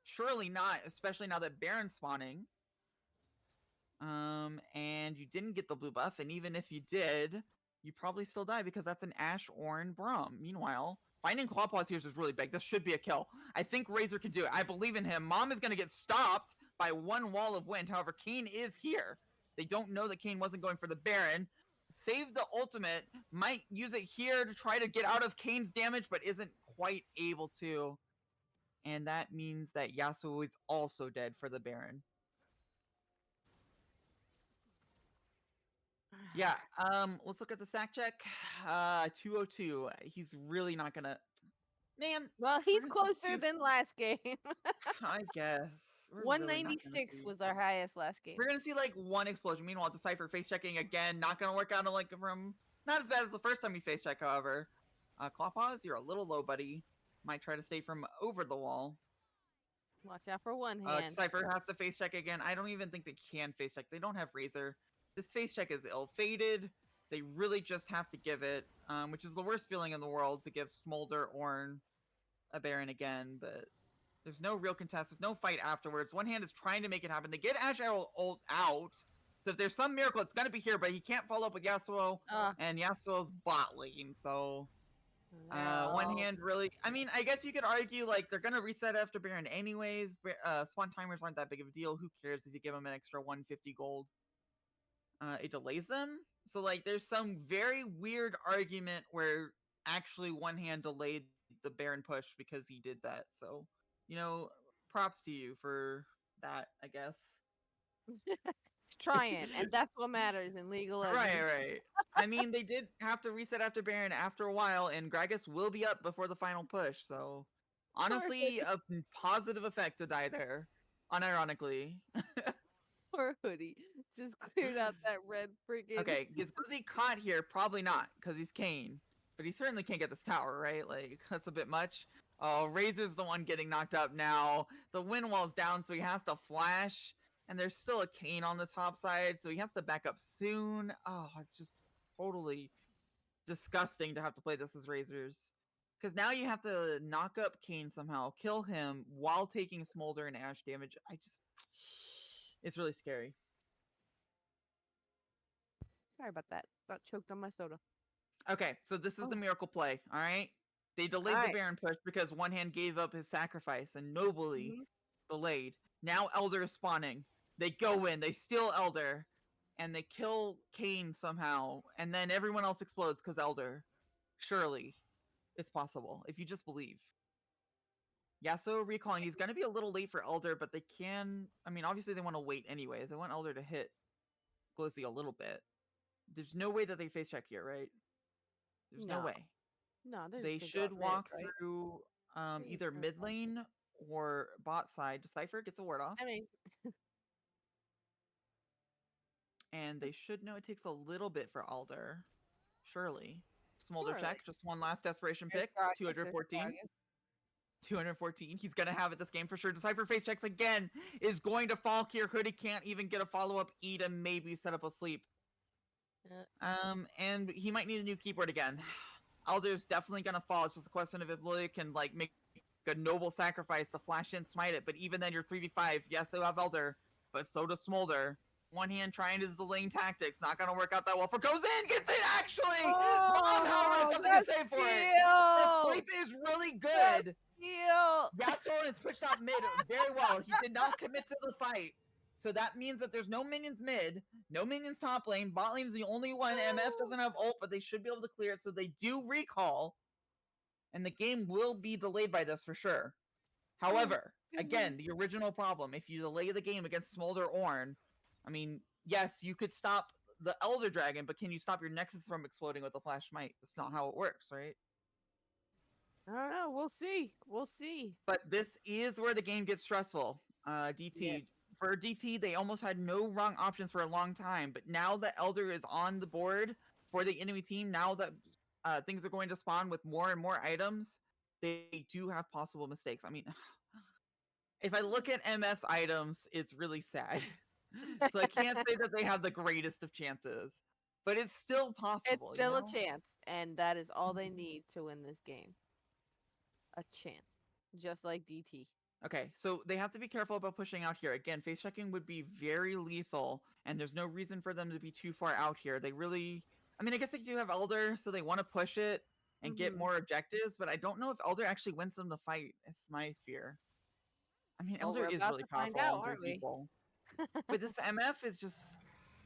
Surely not, especially now that Baron's spawning. And you didn't get the blue buff, and even if you did, you probably still die because that's an Ashe Ornn Braum. Meanwhile, finding Claw Paws here is just really big. This should be a kill. I think Razor can do it. I believe in him. Mom is going to get stopped by one wall of wind. However, Kane is here. They don't know that Kane wasn't going for the Baron. Save the ultimate. Might use it here to try to get out of Kane's damage, but isn't quite able to. And that means that Yasuo is also dead for the Baron. Yeah, let's look at the sack check. 202. He's really not gonna. Man, Well, we're he's gonna see closer than last game. I guess we're really not gonna 196 see. was our highest last game. We're gonna see like one explosion. Meanwhile, Decipher face checking again. Not gonna work out like from not as bad as the first time you face check. However, Clawpaws, you're a little low, buddy. Might try to stay from over the wall. Watch out for one hand. Decipher has to face check again. I don't even think they can face check. They don't have Razor. This face check is ill-fated. They really just have to give it, which is the worst feeling in the world to give Smolder Ornn a Baron again, but there's no real contest. There's no fight afterwards. One hand is trying to make it happen. They get Ash Arrow ult out, so if there's some miracle, it's going to be here, but he can't follow up with Yasuo, and Yasuo's bot lane, so... one hand really... I mean, I guess you could argue, like, they're going to reset after Baron anyways. Spawn timers aren't that big of a deal. Who cares if you give them an extra 150 gold? It delays them. So, like, there's some very weird argument where actually one hand delayed the Baron push because he did that. So, you know, props to you for that, I guess. Trying, and that's what matters in League of Legends. Right. I mean, they did have to reset after Baron after a while, and Gragas will be up before the final push. So, honestly, a positive effect to die there, unironically. Poor Hoodie. Just cleared out that red freaking... Okay, is Glizzy caught here? Probably not, because he's Kane. But he certainly can't get this tower, right? Like, that's a bit much. Oh, Razor's the one getting knocked up now. The wind wall's down, so he has to flash. And there's still a Kane on the top side, so he has to back up soon. Oh, it's just totally disgusting to have to play this as Razors. Because now you have to knock up Kane somehow, kill him while taking Smolder and Ash damage. It's really scary. Sorry about that. Got choked on my soda. Okay, so this is the miracle play, all right? They delayed the Baron push because one hand gave up his sacrifice and nobly delayed. Now Elder is spawning. They go in, they steal Elder, and they kill Kane somehow, and then everyone else explodes because Elder. Surely, it's possible, if you just believe. Yasuo recalling, he's going to be a little late for Elder, but they can... I mean, obviously they want to wait anyways. They want Elder to hit Glizzy a little bit. There's no way that they face check here, right? There's no way. No, they should walk through either mid lane or bot side. Decipher gets a ward off. I mean... and they should know it takes a little bit for Alder. Surely. Smolder check, just one last desperation pick. 214. 214. He's going to have it this game for sure. Decipher face checks again. Is going to fall here. Hoodie can't even get a follow-up. Eda maybe set up a sleep. And he might need a new keyboard again. Alder's definitely going to fall. It's just a question of if Lilia can, like, make a noble sacrifice to flash in, smite it. But even then, you're 3v5. Yes, they have Elder, but so does Smolder. One hand trying his delaying tactics. Not going to work out that well. For goes in, gets it, actually! Mom Howard has something to say for it. The sleep is really good. Yasuo is pushed out mid very well. He did not commit to the fight. So that means that there's no minions mid, no minions top lane. Bot lane is the only one. MF doesn't have ult, but they should be able to clear it. So they do recall. And the game will be delayed by this for sure. However, again, the original problem, if you delay the game against Smolder Ornn, I mean, yes, you could stop the Elder Dragon, but can you stop your Nexus from exploding with a Flash Smite? That's not how it works, right? I don't know. We'll see. We'll see. But this is where the game gets stressful. DT, for DT, they almost had no wrong options for a long time, but now that Elder is on the board for the enemy team, now that things are going to spawn with more and more items, they do have possible mistakes. I mean, if I look at MF's items, it's really sad. So I can't say that they have the greatest of chances, but it's still possible. It's still a chance, and that is all they need to win this game. A chance, just like DT. Okay, so they have to be careful about pushing out here. Again, face checking would be very lethal, and there's no reason for them to be too far out here. They really... I mean, I guess they do have Elder, so they want to push it and get more objectives, but I don't know if Elder actually wins them the fight. It's my fear. I mean, Elder is really powerful on 3 people. But this MF is just...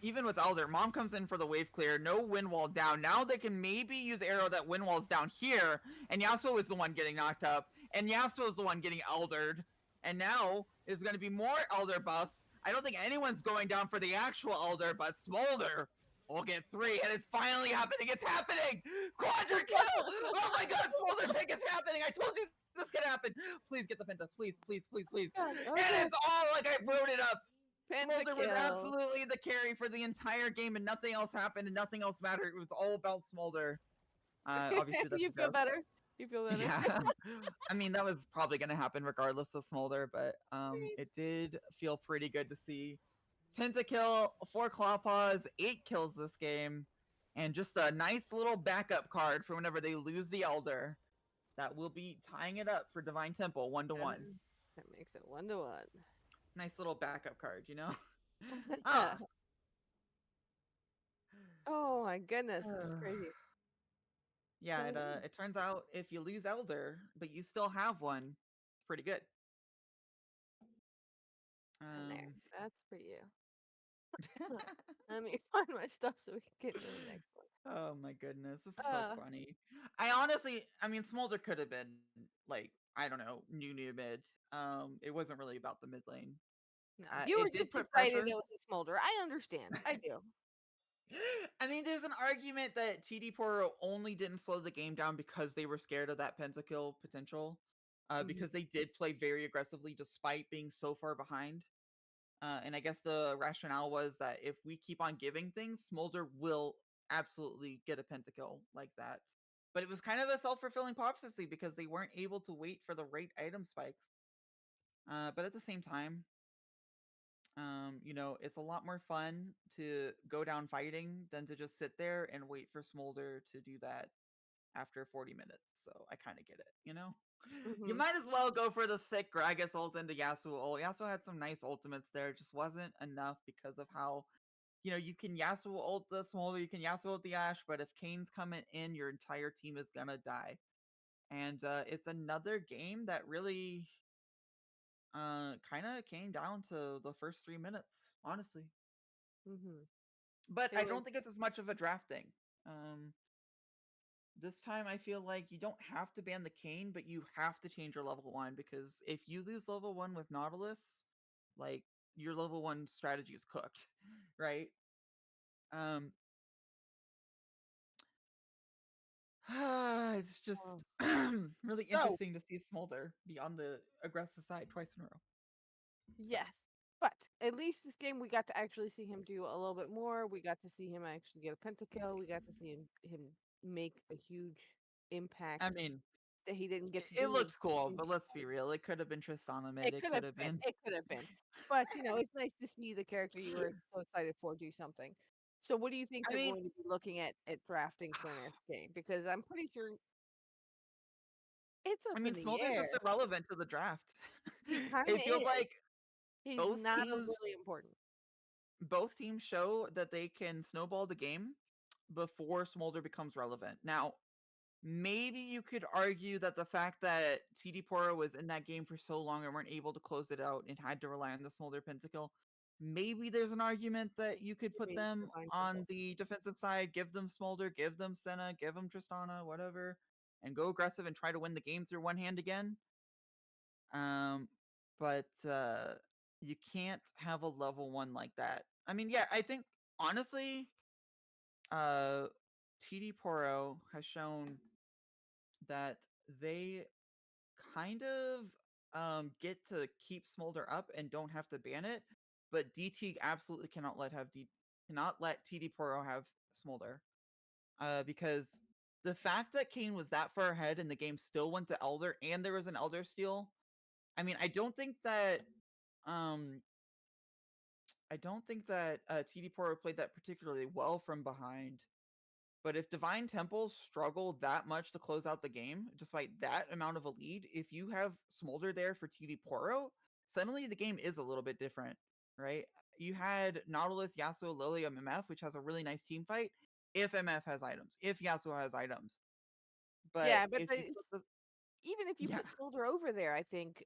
Even with Elder, Mom comes in for the wave clear, no wind wall down. Now they can maybe use arrow that wind wall's down here, and Yasuo is the one getting knocked up, and Yasuo is the one getting eldered. And now there's going to be more Elder buffs. I don't think anyone's going down for the actual Elder, but Smolder We'll get 3, and it's finally happening. It's happening! Quadra kill! Oh my god, Smolder Pick is happening! I told you this could happen! Please get the penta. Please, please, please, please. God, oh And god. it's all like I wrote it up. Smolder was Pentakill. absolutely the carry for the entire game, and nothing else happened, and nothing else mattered. It was all about Smolder. Obviously, that's You a feel joke. better? You feel better? Yeah. I mean, that was probably going to happen regardless of Smolder, but it did feel pretty good to see. Pentakill, 4 claw paws, 8 kills this game, and just a nice little backup card for whenever they lose the Elder. That will be tying it up for Divine Temple 1-1. That makes it 1-1. Nice little backup card, you know? Ah. Oh my goodness, that's crazy. Yeah, So- it turns out if you lose Elder, but you still have one, it's pretty good. And there, that's for you. Let me find my stuff so we can get to the next one. Oh my goodness, this is so funny. I mean, Smolder could have been like, I don't know, new mid. It wasn't really about the mid lane. No, you were It did just put excited pressure. it was a smolder. I understand. I do. I mean, there's an argument that TD Poro only didn't slow the game down because they were scared of that pentakill potential. Because they did play very aggressively despite being so far behind. And I guess the rationale was that if we keep on giving things, Smolder will absolutely get a pentakill like that. But it was kind of a self-fulfilling prophecy because they weren't able to wait for the right item spikes. But at the same time, you know, it's a lot more fun to go down fighting than to just sit there and wait for Smolder to do that after 40 minutes. So I kind of get it, you know? You might as well go for the sick Gragas ult into Yasuo ult. Yasuo had some nice ultimates there. It just wasn't enough because of how, you know, you can Yasuo ult the Smolder, you can Yasuo ult the Ashe, but if Kane's coming in, your entire team is gonna die. And it's another game that really kind of came down to the first 3 minutes, honestly. But I don't think it's as much of a draft thing. This time I feel like you don't have to ban the Kane, but you have to change your level 1 because if you lose level 1 with Nautilus, like your level 1 strategy is cooked, right? It's just really interesting to see Smolder be on the aggressive side twice in a row. Yes. But at least this game we got to actually see him do a little bit more. We got to see him actually get a pentakill. We got to see him make a huge impact I mean, that he didn't get to it do. looks cool, but let's be real. It could have been Tristana mid. It It could could have have been. been. It could have been. But you know, it's nice to see the character you were so excited for do something. So what do you think I they're mean, going to be looking at drafting for next game? Because I'm pretty sure it's up I in mean, the Smolder's air. just irrelevant to the draft. He kind It of feels is. like He's both not teams really important. both teams show that they can snowball the game before Smolder becomes relevant. Now, maybe you could argue that the fact that TD Poro was in that game for so long and weren't able to close it out and had to rely on the Smolder Pentakill, maybe there's an argument that you could put Maybe them Divine on Temple. the defensive side, give them Smolder, give them Senna, give them Tristana, whatever, and go aggressive and try to win the game through one hand again. But you can't have a level 1 like that. I mean, yeah, I think honestly, TD Poro has shown that they kind of get to keep Smolder up and don't have to ban it, but DT absolutely cannot let TD Poro have Smolder. Because the fact that Kane was that far ahead and the game still went to Elder and there was an Elder steal, I mean, um I don't think that TD Poro played that particularly well from behind. But if Divine Temples struggle that much to close out the game, despite that amount of a lead, if you have Smolder there for TD Poro, suddenly the game is a little bit different, right? You had Nautilus, Yasuo, Lilium, MF, which has a really nice team fight, if MF has items, if Yasuo has items. But Yeah, but if you put the even if you yeah, put Smolder over there, I think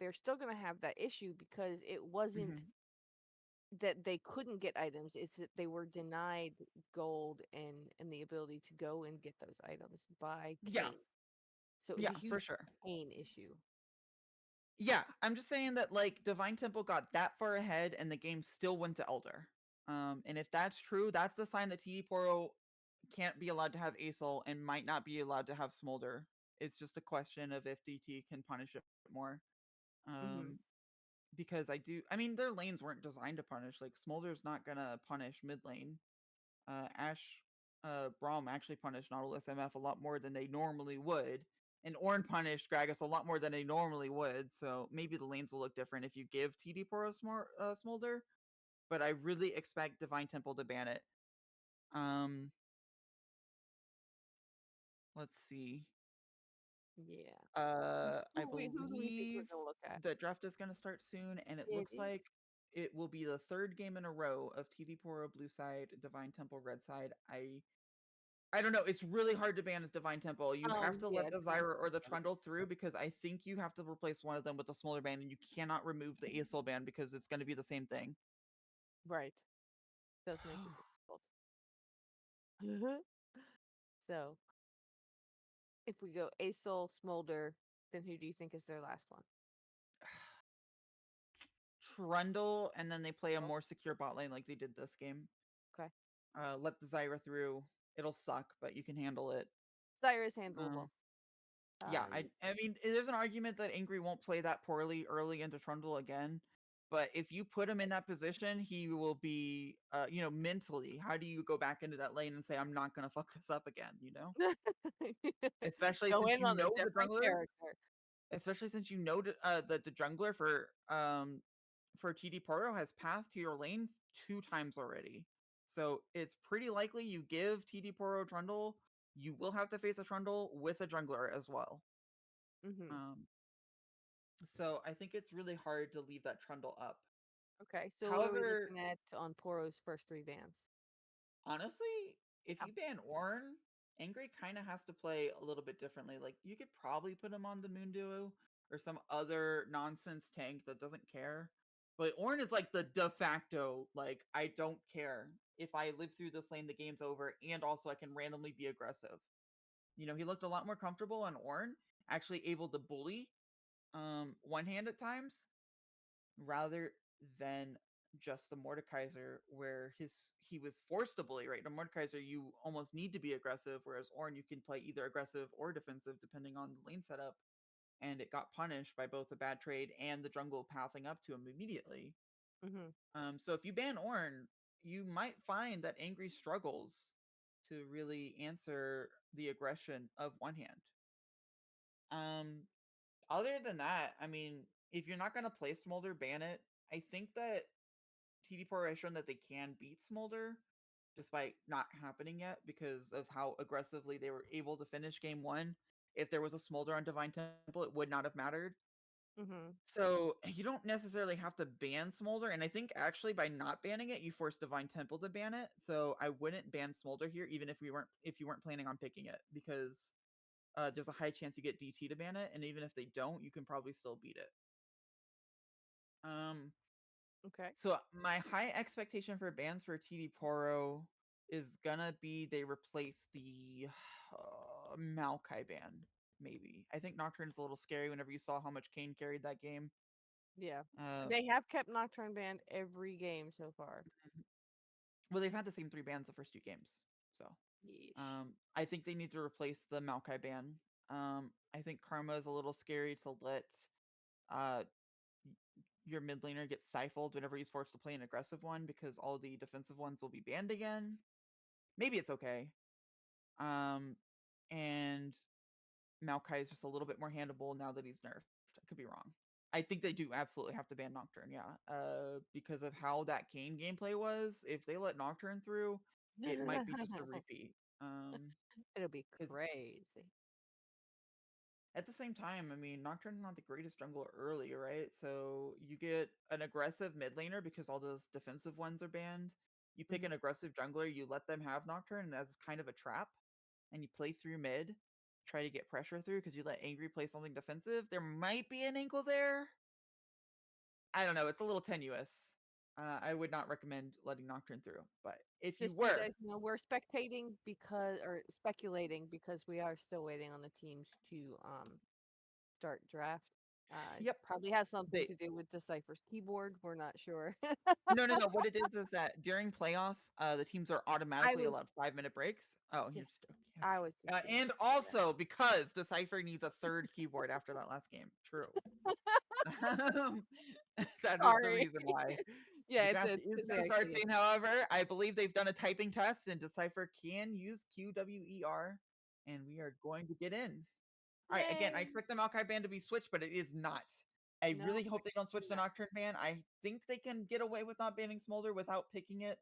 they're still going to have that issue because it wasn't mhm. that they couldn't get items; it's that they were denied gold and the ability to go and get those items by Yeah, Kane. So it was yeah, a for huge sure. Kane issue. Yeah, I'm just saying that like Divine Temple got that far ahead and the game still went to Elder. And if that's true, that's the sign that TD Poro can't be allowed to have Asol and might not be allowed to have Smolder. It's just a question of if DT can punish it more. Um, Mm-hmm. because I mean, their lanes weren't designed to punish. Like Smolder's not gonna punish mid lane. Ash, Braum actually punished Nautilus MF a lot more than they normally would, and Ornn punished Gragas a lot more than they normally would. So maybe the lanes will look different if you give TD Poro Smolder. But I really expect Divine Temple to ban it. Um, let's see. Yeah. I Who do we think we're believe gonna look at? the draft is going to start soon, and it It looks is. like it will be the third game in a row of TD Poro blue side, Divine Temple red side. I don't know. It's really hard to ban as Divine Temple. You have to let Yeah, the Divine Zyra or Temple's the better. Trundle through because I think you have to replace one of them with a smaller ban, and you cannot remove the ASL ban because it's going to be the same thing. Right. Does make it difficult. So if we go Asol, Smolder, then who do you think is their last one? Trundle, and then they play a Oh, more secure bot lane like they did this game. okay. Let the Zyra through. It'll suck, but you can handle it. Cyrus Uh, handleable. yeah, Yeah. I mean, there's an argument that Angry won't play that poorly early into Trundle again. But if you put him in that position, he will be, mentally. How do you go back into that lane and say, "I'm not gonna fuck this up again"? Especially Go since in you on a know the different jungler, character. especially since you know the jungler for TD Poro has path to your lane 2 times already. So it's pretty likely you give TD Poro Trundle, you will have to face a Trundle with a jungler as well. Hmm. Um, so I think it's really hard to leave that Trundle up. Okay, so what are we However, looking at on Poro's first three bans? honestly, if Yeah. you ban Ornn, Angry kind of has to play a little bit differently. Like you could probably put him on the Moon Duo or some other nonsense tank that doesn't care. But Ornn is like the de facto, like, I don't care. If I live through this lane, the game's over, and also I can randomly be aggressive. He looked a lot more comfortable on Ornn, actually able to bully one hand at times, rather than just the Mordekaiser, where he was forced to bully, right? The Mordekaiser, you almost need to be aggressive, whereas Ornn, you can play either aggressive or defensive depending on the lane setup. And it got punished by both a bad trade and the jungle pathing up to him immediately. Hmm. So if you ban Ornn, you might find that Angry struggles to really answer the aggression of one hand. Um, Other than that, I mean, if you're not gonna play Smolder, ban it. I think that TD Pro has shown that they can beat Smolder, despite not happening yet because of how aggressively they were able to finish game one. If there was a Smolder on Divine Temple, it would not have mattered. Hmm. So you don't necessarily have to ban Smolder, and I think actually by not banning it, you force Divine Temple to ban it. So I wouldn't ban Smolder here, even if you weren't planning on picking it, because there's a high chance you get DT to ban it, and even if they don't, you can probably still beat it. Um, Okay. so my high expectation for bans for TD Poro is gonna be they replace the Maokai ban. Maybe I think Nocturne is a little scary. Whenever you saw how much Kane carried that game, Yeah. uh, They have kept Nocturne banned every game so far. well, they've had the same 3 bans the first 2 games. So Yeesh. I think they need to replace the Maokai ban. I think Karma is a little scary to let uh, your mid laner get stifled whenever he's forced to play an aggressive one because all the defensive ones will be banned again. Maybe it's okay. Um, and Maokai is just a little bit more handleable now that he's nerfed. I could be wrong. I think they do absolutely have to ban Nocturne, yeah. Because of how that Kane gameplay was, if they let Nocturne through, it might be just a repeat. It'll be Because crazy. at the same time, I mean, Nocturne's not the greatest jungler early, right? So you get an aggressive mid laner because all those defensive ones are banned. You pick Hmm. an aggressive jungler, you let them have Nocturne as kind of a trap, and you play through mid, try to get pressure through because you let Angry play something defensive. There might be an ankle there. I don't know. It's a little tenuous. I would not recommend letting Nocturne through. But if you Just so you were, guys know, we're spectating because, or speculating because we are still waiting on the teams to start draft. Yep. Probably has something They to do with Decipher's keyboard. We're not sure. no. What it is that during playoffs, the teams are I automatically was allowed 5-minute breaks. Oh, yeah, you're just okay. I was just being And also because Decipher needs a third keyboard after that last game. True. That is the sorry. reason why. Yeah, The draft it's is because they going to start actually soon, however. I believe they've done a typing test, and Decipher can use QWER, and we are going to get in. All right, again, I yay. expect the Maokai ban to be switched, but it is not. I No, really hope they don't switch the no. Nocturne ban. I think they can get away with not banning Smolder without picking it.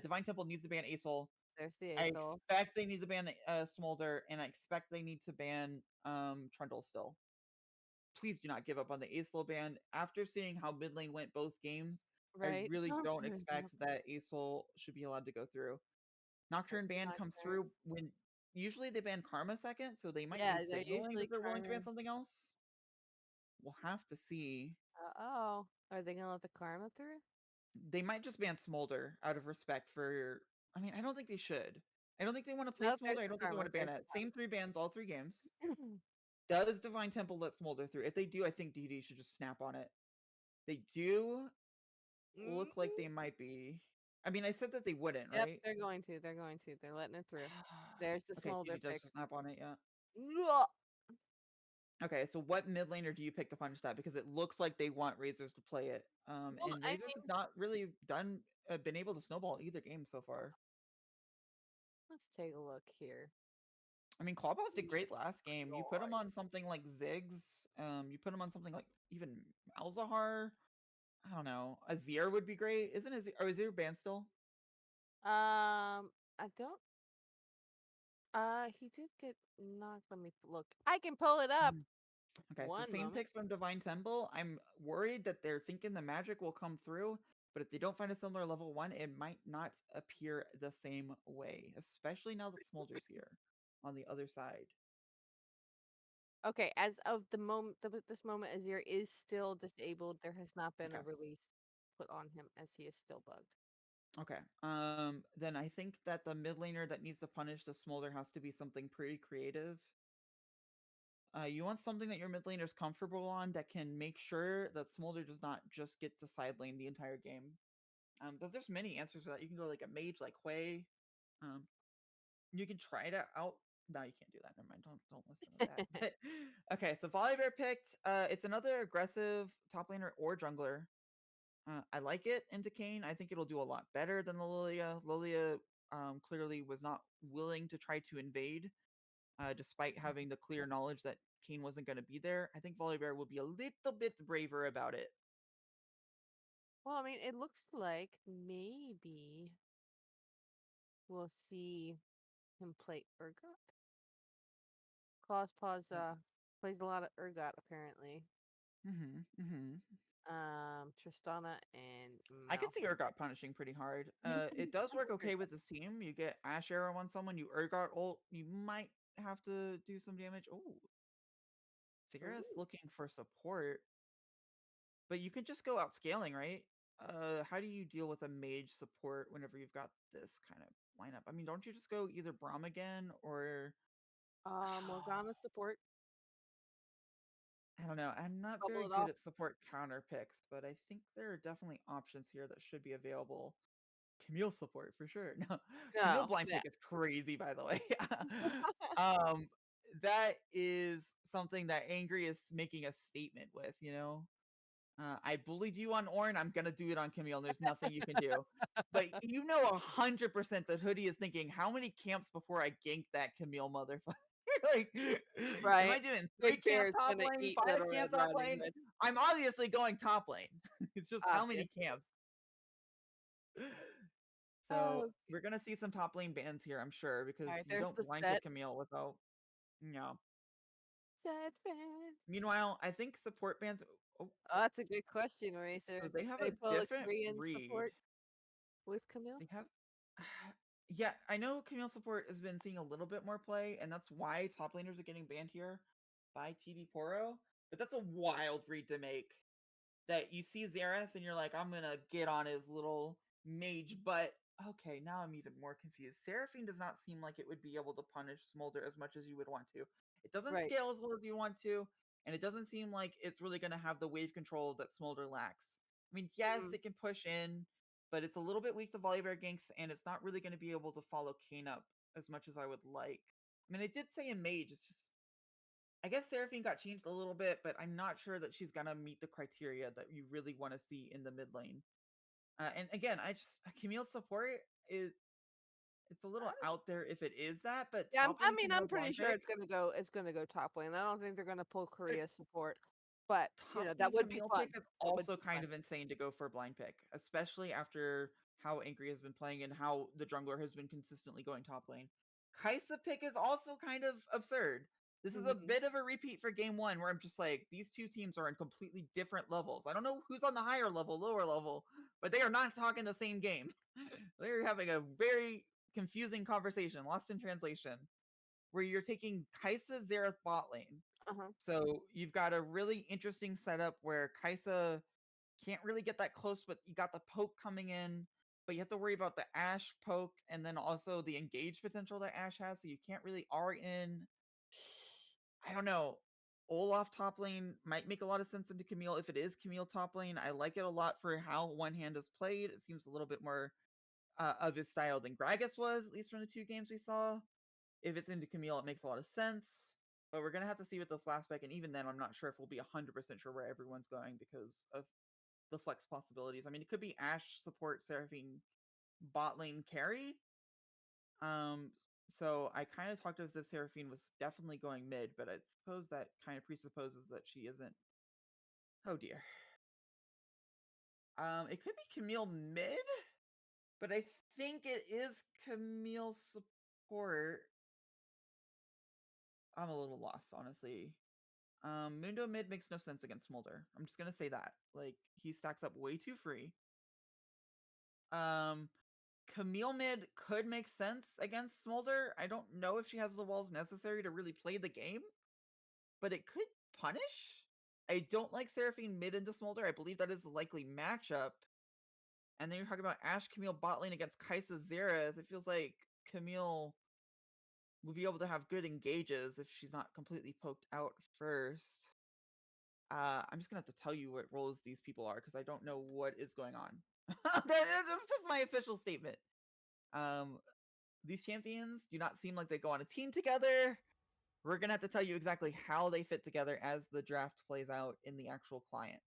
Divine Temple needs to ban Acel. There's the I Aethel. expect they need to ban Smolder, and I expect they need to ban Trundle still. Please do not give up on the Acel ban. After seeing how mid lane went both games, I Right? really Oh, don't yeah, expect that Acel should be allowed to go through. Nocturne ban comes Nocturne. through when usually they ban Karma second, so they might be Yeah, they're signaling usually that they're willing to ban Karma. something else. We'll have to see. Oh, are they gonna let the Karma through? They might just ban Smolder out of respect for. I mean, I don't think they should. I don't think they want to play Nope, there's Smolder. I the don't think they Karma. want to ban There's it. the Same 3 bans all 3 games. Karma. Does Divine Temple let Smolder through? If they do, I think DD should just snap on it. They do look like they Mm, might be. I mean, I said that they wouldn't, yep, right? they're going to. They're going to. They're letting it through. There's the Okay, smolder DD does pick. snap on it, yeah. Mwah! Okay, so what mid laner do you pick to punish that? Because it looks like they want Razors to play it. Well, And I Razors has mean, not really been able to snowball either game so far. let's take a look here. I mean, Clawpaws did great Yes, last game. You put him Lord. on something like Ziggs. You put him on something like even Malzahar. I don't know. Azir would be great. Isn't Azir? Oh, Azir banned still? I don't. He did get knocked. Let me look. I can pull it up. Mhm. Okay, so One same moment. picks from Divine Temple. I'm worried that they're thinking the magic will come through, but if they don't find a similar level 1, it might not appear the same way, especially now that Smolder's here on the other side. Okay, as of the moment, this moment, Azir is still disabled. There has not been a Okay. release put on him as he is still bugged. Okay. Then I think that the mid laner that needs to punish the Smolder has to be something pretty creative. You want something that your mid laner is comfortable on that can make sure that Smolder does not just get to side lane the entire game. But there's many answers for that. You can go like a mage like Hui. Um, you can try it out. No, you can't do that. Never mind. Don't listen to that. But okay, so Volibear picked. It's another aggressive top laner or jungler. I like it into Kane. I think it'll do a lot better than the Lilia. Lilia clearly was not willing to try to invade, despite having the clear knowledge that Kane wasn't going to be there. I think Volibear will be a little bit braver about it. Well, I mean, it looks like maybe we'll see him play Urgot. Claws Paws plays a lot of Urgot apparently. Mm-hmm. Tristana and I could see Malphite. Urgot punishing pretty hard. It does work okay with this team. You get Ash Arrow on someone, you Urgot ult, you might have to do some damage. Oh, Ziggurat's Ooh. looking for support, but you can just go out scaling, right? How do you deal with a mage support whenever you've got this kind of lineup? I mean, don't you just go either Braum again or Morgana support. I don't know. I'm not Bubble very it good off. at support counter picks, but I think there are definitely options here that should be available. Camille support for sure. No, Camille No, blind yeah. pick is crazy, by the way. um, that is something that Angry is making a statement with. I bullied you on Ornn. I'm gonna do it on Camille. And there's nothing you can do. But 100% that Hoodie is thinking, how many camps before I gank that Camille motherfucker? Like, am I Right. doing Good 3 care camp is top gonna lane, eat 5 Little Red camp top Riding lane? Hood. I'm obviously going top lane. It's just how many Obviously. camps. So Oh, we're gonna see some top lane bans here, I'm sure, because alright. you There's don't the blind set. pick Camille without, you know. Set fan. Meanwhile, I think support bans. Oh, Oh, that's a good question, so Racer. they Did have they a pull a different Korean read. support with Camille? They have, yeah, I know Camille support has been seeing a little bit more play, and that's why top laners are getting banned here by TD Poro. But that's a wild read to make. That you see Xerath and you're like, I'm gonna get on his little mage butt. Okay, now I'm even more confused. Seraphine does not seem like it would be able to punish Smolder as much as you would want to. It doesn't Right. scale as well as you want to. and it doesn't seem like it's really going to have the wave control that Smolder lacks. I mean, yes, Mhm. it can push in, but it's a little bit weak to Volibear ganks, and it's not really going to be able to follow Kane up as much as I would like. I mean, it did say in Mage, it's just I guess Seraphine got changed a little bit, but I'm not sure that she's gonna meet the criteria that you really want to see in the mid lane. And again, I just Camille's support is it's a little out there if it is that, but Yeah, top I lane mean, Camille I'm pretty blind sure pick, it's gonna go top lane. I don't think they're gonna pull Korea support, but top that lane would be Camille fun. pick is That would also be kind fun. of insane to go for a blind pick, especially after how Angry has been playing and how the jungler has been consistently going top lane. Kaisa pick is also kind of absurd. This is a Mhm. bit of a repeat for game one where I'm just like, these two teams are on completely different levels. I don't know who's on the higher level, lower level, but they are not talking the same game. They're having a very confusing conversation, lost in translation, where you're taking Kaisa Xerath bot lane. Uh-huh. So you've got a really interesting setup where Kaisa can't really get that close, but you got the poke coming in, but you have to worry about the Ashe poke and then also the engage potential that Ashe has, so you can't really R in. I don't know. Olaf top lane might make a lot of sense into Camille if it is Camille top lane. I like it a lot for how one hand is played. It seems a little bit more of his style than Gragas was, at least from the 2 games we saw. If it's into Camille, it makes a lot of sense. But we're gonna have to see with this last pick, and even then, I'm not sure if we'll be 100% sure where everyone's going because of the flex possibilities. I mean, it could be Ashe support Seraphine bot lane carry. Um, so I kind of talked as if Seraphine was definitely going mid, but I suppose that kind of presupposes that she isn't. Oh dear. It could be Camille mid, but I think it is Camille support. I'm a little lost, honestly. Mundo mid makes no sense against Smolder. I'm just gonna say that. Like, he stacks up way too free. Um, Camille mid could make sense against Smolder. I don't know if she has the walls necessary to really play the game, but it could punish. I don't like Seraphine mid into Smolder. I believe that is the likely matchup. And then you're talking about Ashe Camille bot lane against Kaisa Xerath. It feels like Camille will be able to have good engages if she's not completely poked out first. I'm just gonna have to tell you what roles these people are because I don't know what is going on. That's just my official statement. Um, these champions do not seem like they go on a team together. We're gonna have to tell you exactly how they fit together as the draft plays out in the actual client.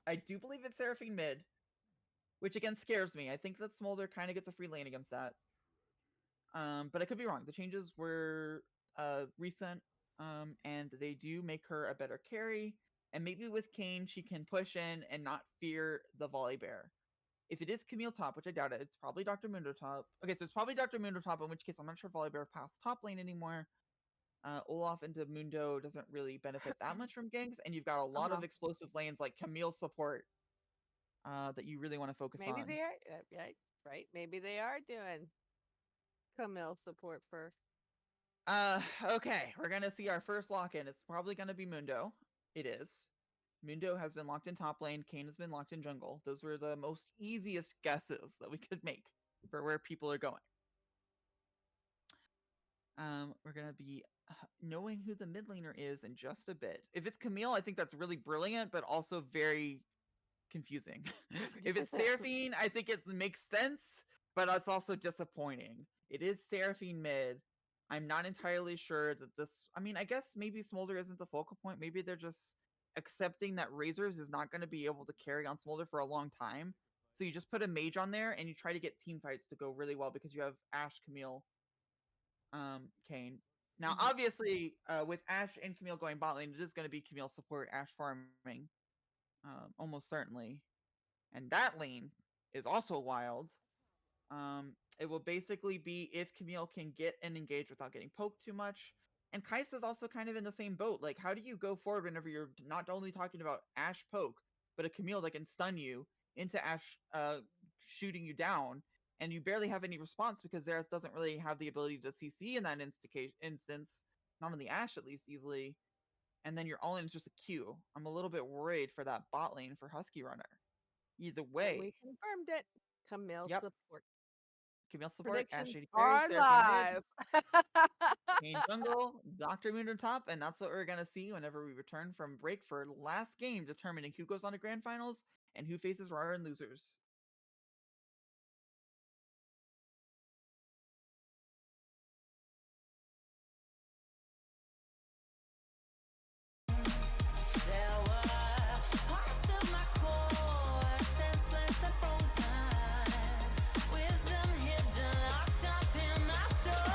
I do believe it's Seraphine mid, which again scares me. I think that Smolder kind of gets a free lane against that. But I could be wrong. The changes were recent, and they do make her a better carry. And maybe with Kane, she can push in and not fear the volley bear. If it is Camille top, which I doubt it, it's probably Dr. Mundo top. Okay, so it's probably Dr. Mundo top, in which case I'm not sure volley bear paths top lane anymore. Olaf into Mundo doesn't really benefit that much from ganks, and you've got a lot Uh-huh. of explosive lanes like Camille support that you really want to focus Maybe on. they are right. Maybe they are doing Camille support for. Okay, we're gonna see our first lock-in. It's probably gonna be Mundo. It is. Mundo has been locked in top lane. Kane has been locked in jungle. Those were the most easiest guesses that we could make for where people are going. We're gonna be knowing who the mid laner is in just a bit. If it's Camille, I think that's really brilliant, but also very confusing. If it's Seraphine, I think it makes sense, but it's also disappointing. It is Seraphine mid. I'm not entirely sure that this. I mean, I guess maybe Smolder isn't the focal point. Maybe they're just accepting that Razors is not going to be able to carry on Smolder for a long time. So you just put a mage on there and you try to get team fights to go really well because you have Ashe, Camille, Kane. Now, Mhm. obviously, with Ashe and Camille going bot lane, it is going to be Camille support, Ashe farming, almost certainly. And that lane is also wild. It will basically be if Camille can get and engage without getting poked too much. And Kai'Sa's also kind of in the same boat. Like, how do you go forward whenever you're not only talking about Ashe poke, but a Camille that can stun you into Ashe shooting you down, and you barely have any response because Xerath doesn't really have the ability to CC in that instance, not on the Ashe at least easily. And then your all in is just a Q. I'm a little bit worried for that bot lane for Husky Runner. Either And way, we confirmed it. Camille yep, support. keeping us support. Ash Predictions 80 carries, are Seraphine mid, live. Kane jungle, Dr. Moon on top, and that's what we're gonna see whenever we return from break for last game, determining who goes on to grand finals and who faces Rara and losers. There were parts of my core, senseless and frozen. Wisdom hidden, locked up in my soul.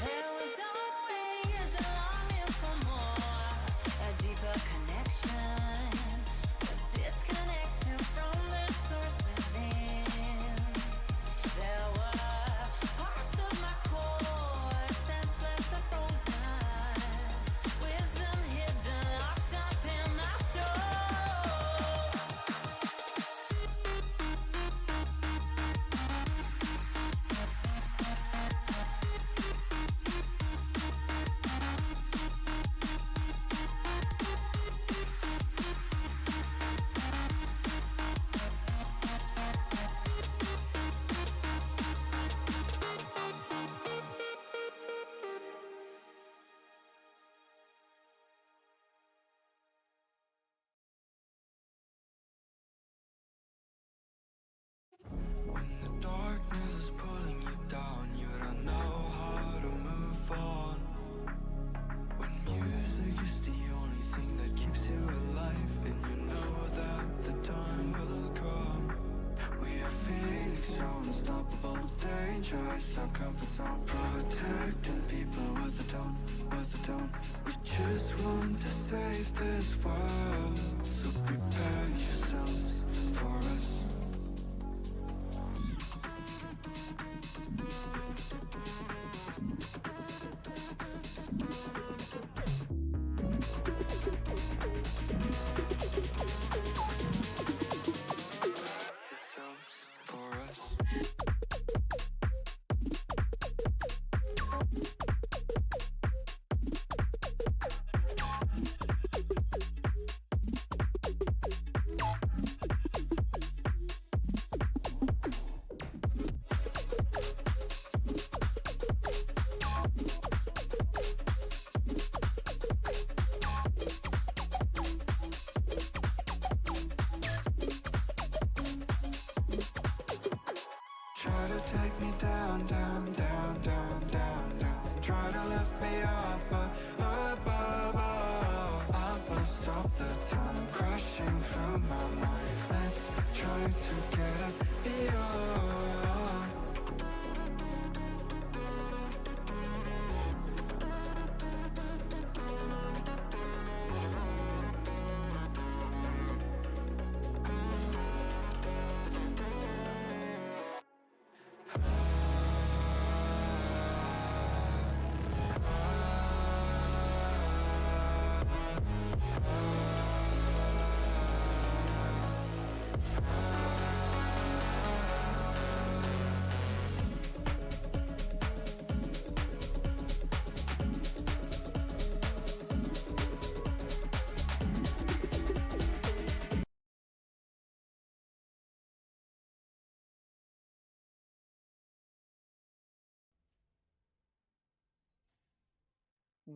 There was always a longing for more, a deeper connection. Was disconnected from the source within. There were parts of my core, senseless and frozen. Wisdom hidden, locked up in my soul. When the darkness is pulling you down, you don't know how to move on. When music is the only thing that keeps you alive, and you know that the time will come. We are feeling so unstoppable, dangerous, our comfort zone, protecting people with the tone, with the tone. We just want to save this world, so prepare yourselves for us. For us. Try to take me down, down, down, down, down, down. Try to lift me up, up, up, up. I will stop the time crashing through my mind. Let's try to get it beyond.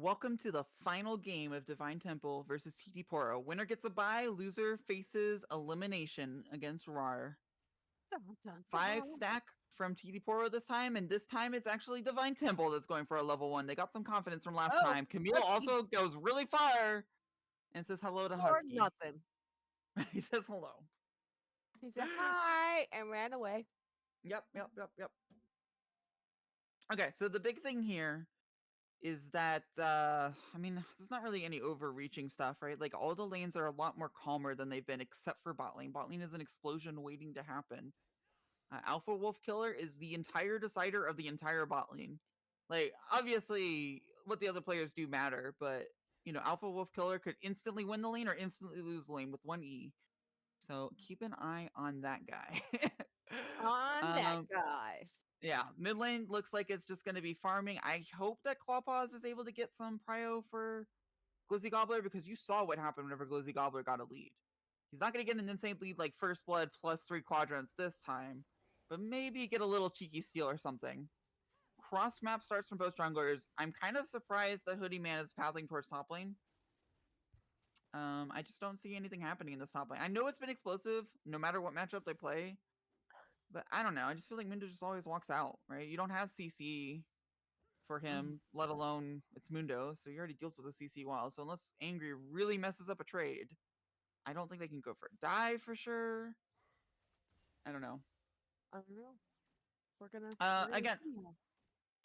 Welcome to the final game of Divine Temple versus TD Poro. Winner gets a bye, loser faces elimination against RAR. Dun, dun, 5 dun. stack from TD Poro this time, and this time it's actually Divine Temple that's going for a level 1. They got some confidence from last Oh, time. Camille Husky also goes really far and says hello to or Husky. nothing. He says hello. He said hi and ran away. Yep. Okay, so the big thing here is that I mean, there's not really any overreaching stuff, right? Like all the lanes are a lot more calmer than they've been, except for bot lane. Bot lane is an explosion waiting to happen. Alpha Wolf Killer is the entire decider of the entire bot lane. Like obviously, what the other players do matter, but you know, Alpha Wolf Killer could instantly win the lane or instantly lose the lane with 1 E. So keep an eye on that guy. On that guy. Yeah, mid lane looks like it's just going to be farming. I hope that Clawpaws is able to get some prio for Glizzy Gobbler because you saw what happened whenever Glizzy Gobbler got a lead. He's not going to get an insane lead like First Blood plus 3 quadrants this time, but maybe get a little cheeky steal or something. Cross map starts from both junglers. I'm kind of surprised that Hoodie Man is pathing towards top lane. I just don't see anything happening in this top lane. I know it's been explosive no matter what matchup they play, but I don't know. I just feel like Mundo just always walks out, right? You don't have CC for him, let alone it's Mundo, so he already deals with the CC well. So unless Angry really messes up a trade, I don't think they can go for a dive for sure. I don't know. I don't know. We're gonna again, see now.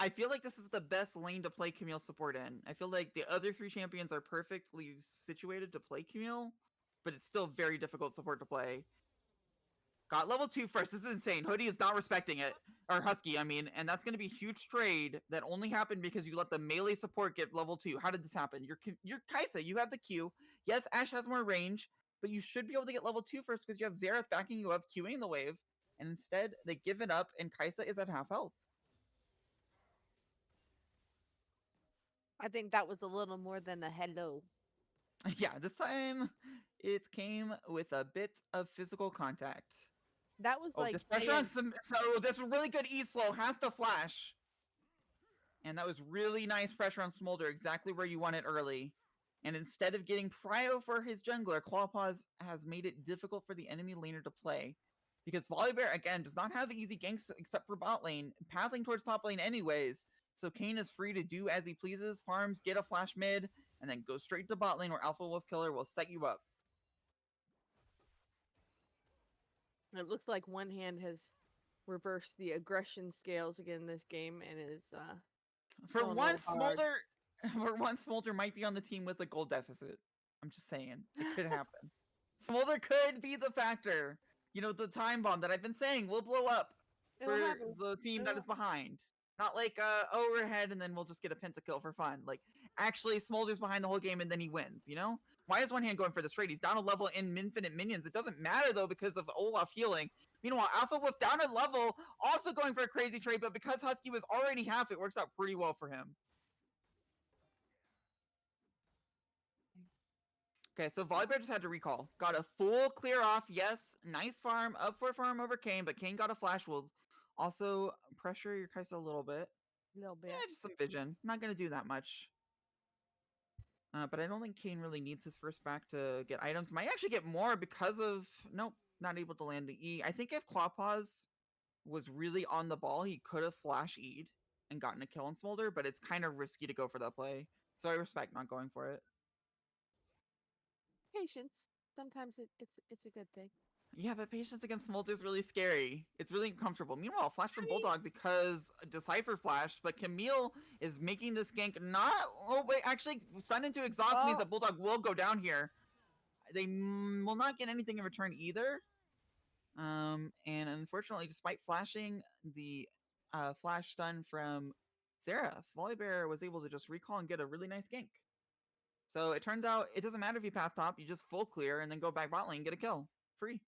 I feel like this is the best lane to play Camille support in. I feel like the other 3 champions are perfectly situated to play Camille, but it's still very difficult support to play. Got level 2 first. This is insane. Hoodie is not respecting it. Or Husky, I mean. And that's going to be a huge trade that only happened because you let the melee support get level 2. How did this happen? You're Kaisa. You have the Q. Yes, Ashe has more range, but you should be able to get level 2 first because you have Xerath backing you up, Qing the wave. And instead, they give it up, and Kaisa is at half health. I think that was a little more than a hello. Yeah, this time it came with a bit of physical contact. That was like this pressure on saying, so this really good E slow has to flash. And that was really nice pressure on Smolder, exactly where you want it early. And instead of getting prio for his jungler, Clawpaws has made it difficult for the enemy laner to play. Because Volibear, again, does not have easy ganks except for bot lane, pathing towards top lane anyways. So Kayn is free to do as he pleases, farms, get a flash mid, and then go straight to bot lane where Alpha Wolf Killer will set you up. it looks like one hand has reversed the aggression scales again this game and is For going a once, little hard. Smolder might be on the team with a gold deficit. I'm just saying. It could happen. Smolder could be the factor. You know, the time bomb that I've been saying will blow up It'll for happen. the team that It'll- is behind. Not like overhead and then we'll just get a pentakill for fun. Like actually Smolder's behind the whole game and then he wins, you know? Why is one hand going for this trade? He's down a level in infinite minions. It doesn't matter though because of Olaf healing. Meanwhile, Alpha Wolf down a level, also going for a crazy trade, but because Husky was already half, it works out pretty well for him. Okay, so Volibear just had to recall. Got a full clear off. Yes, nice farm. Up for farm over Kayn, but Kayn got a flash. Will also pressure your Kaisa a little bit. little bit. Yeah, just some vision. Not going to do that much. But I don't think Kayn really needs his first back to get items. Might actually get more because of... Nope, not able to land the E. I think if Clawpaws was really on the ball, he could have flash E'd and gotten a kill on Smolder, but it's kind of risky to go for that play. So I respect not going for it. Patience. Sometimes it's a good thing. Yeah, but patience against Smolder is really scary. It's really uncomfortable. Meanwhile, flash from Bulldog because Decipher flashed, but Camille is making this gank not... Oh, wait, actually, Stun into Exhaust means that Bulldog will go down here. They will not get anything in return either. And unfortunately, despite flashing the flash stun from Xerath, Volibear was able to just recall and get a really nice gank. So it turns out it doesn't matter if you path top, you just full clear and then go back bot lane and get a kill. Free.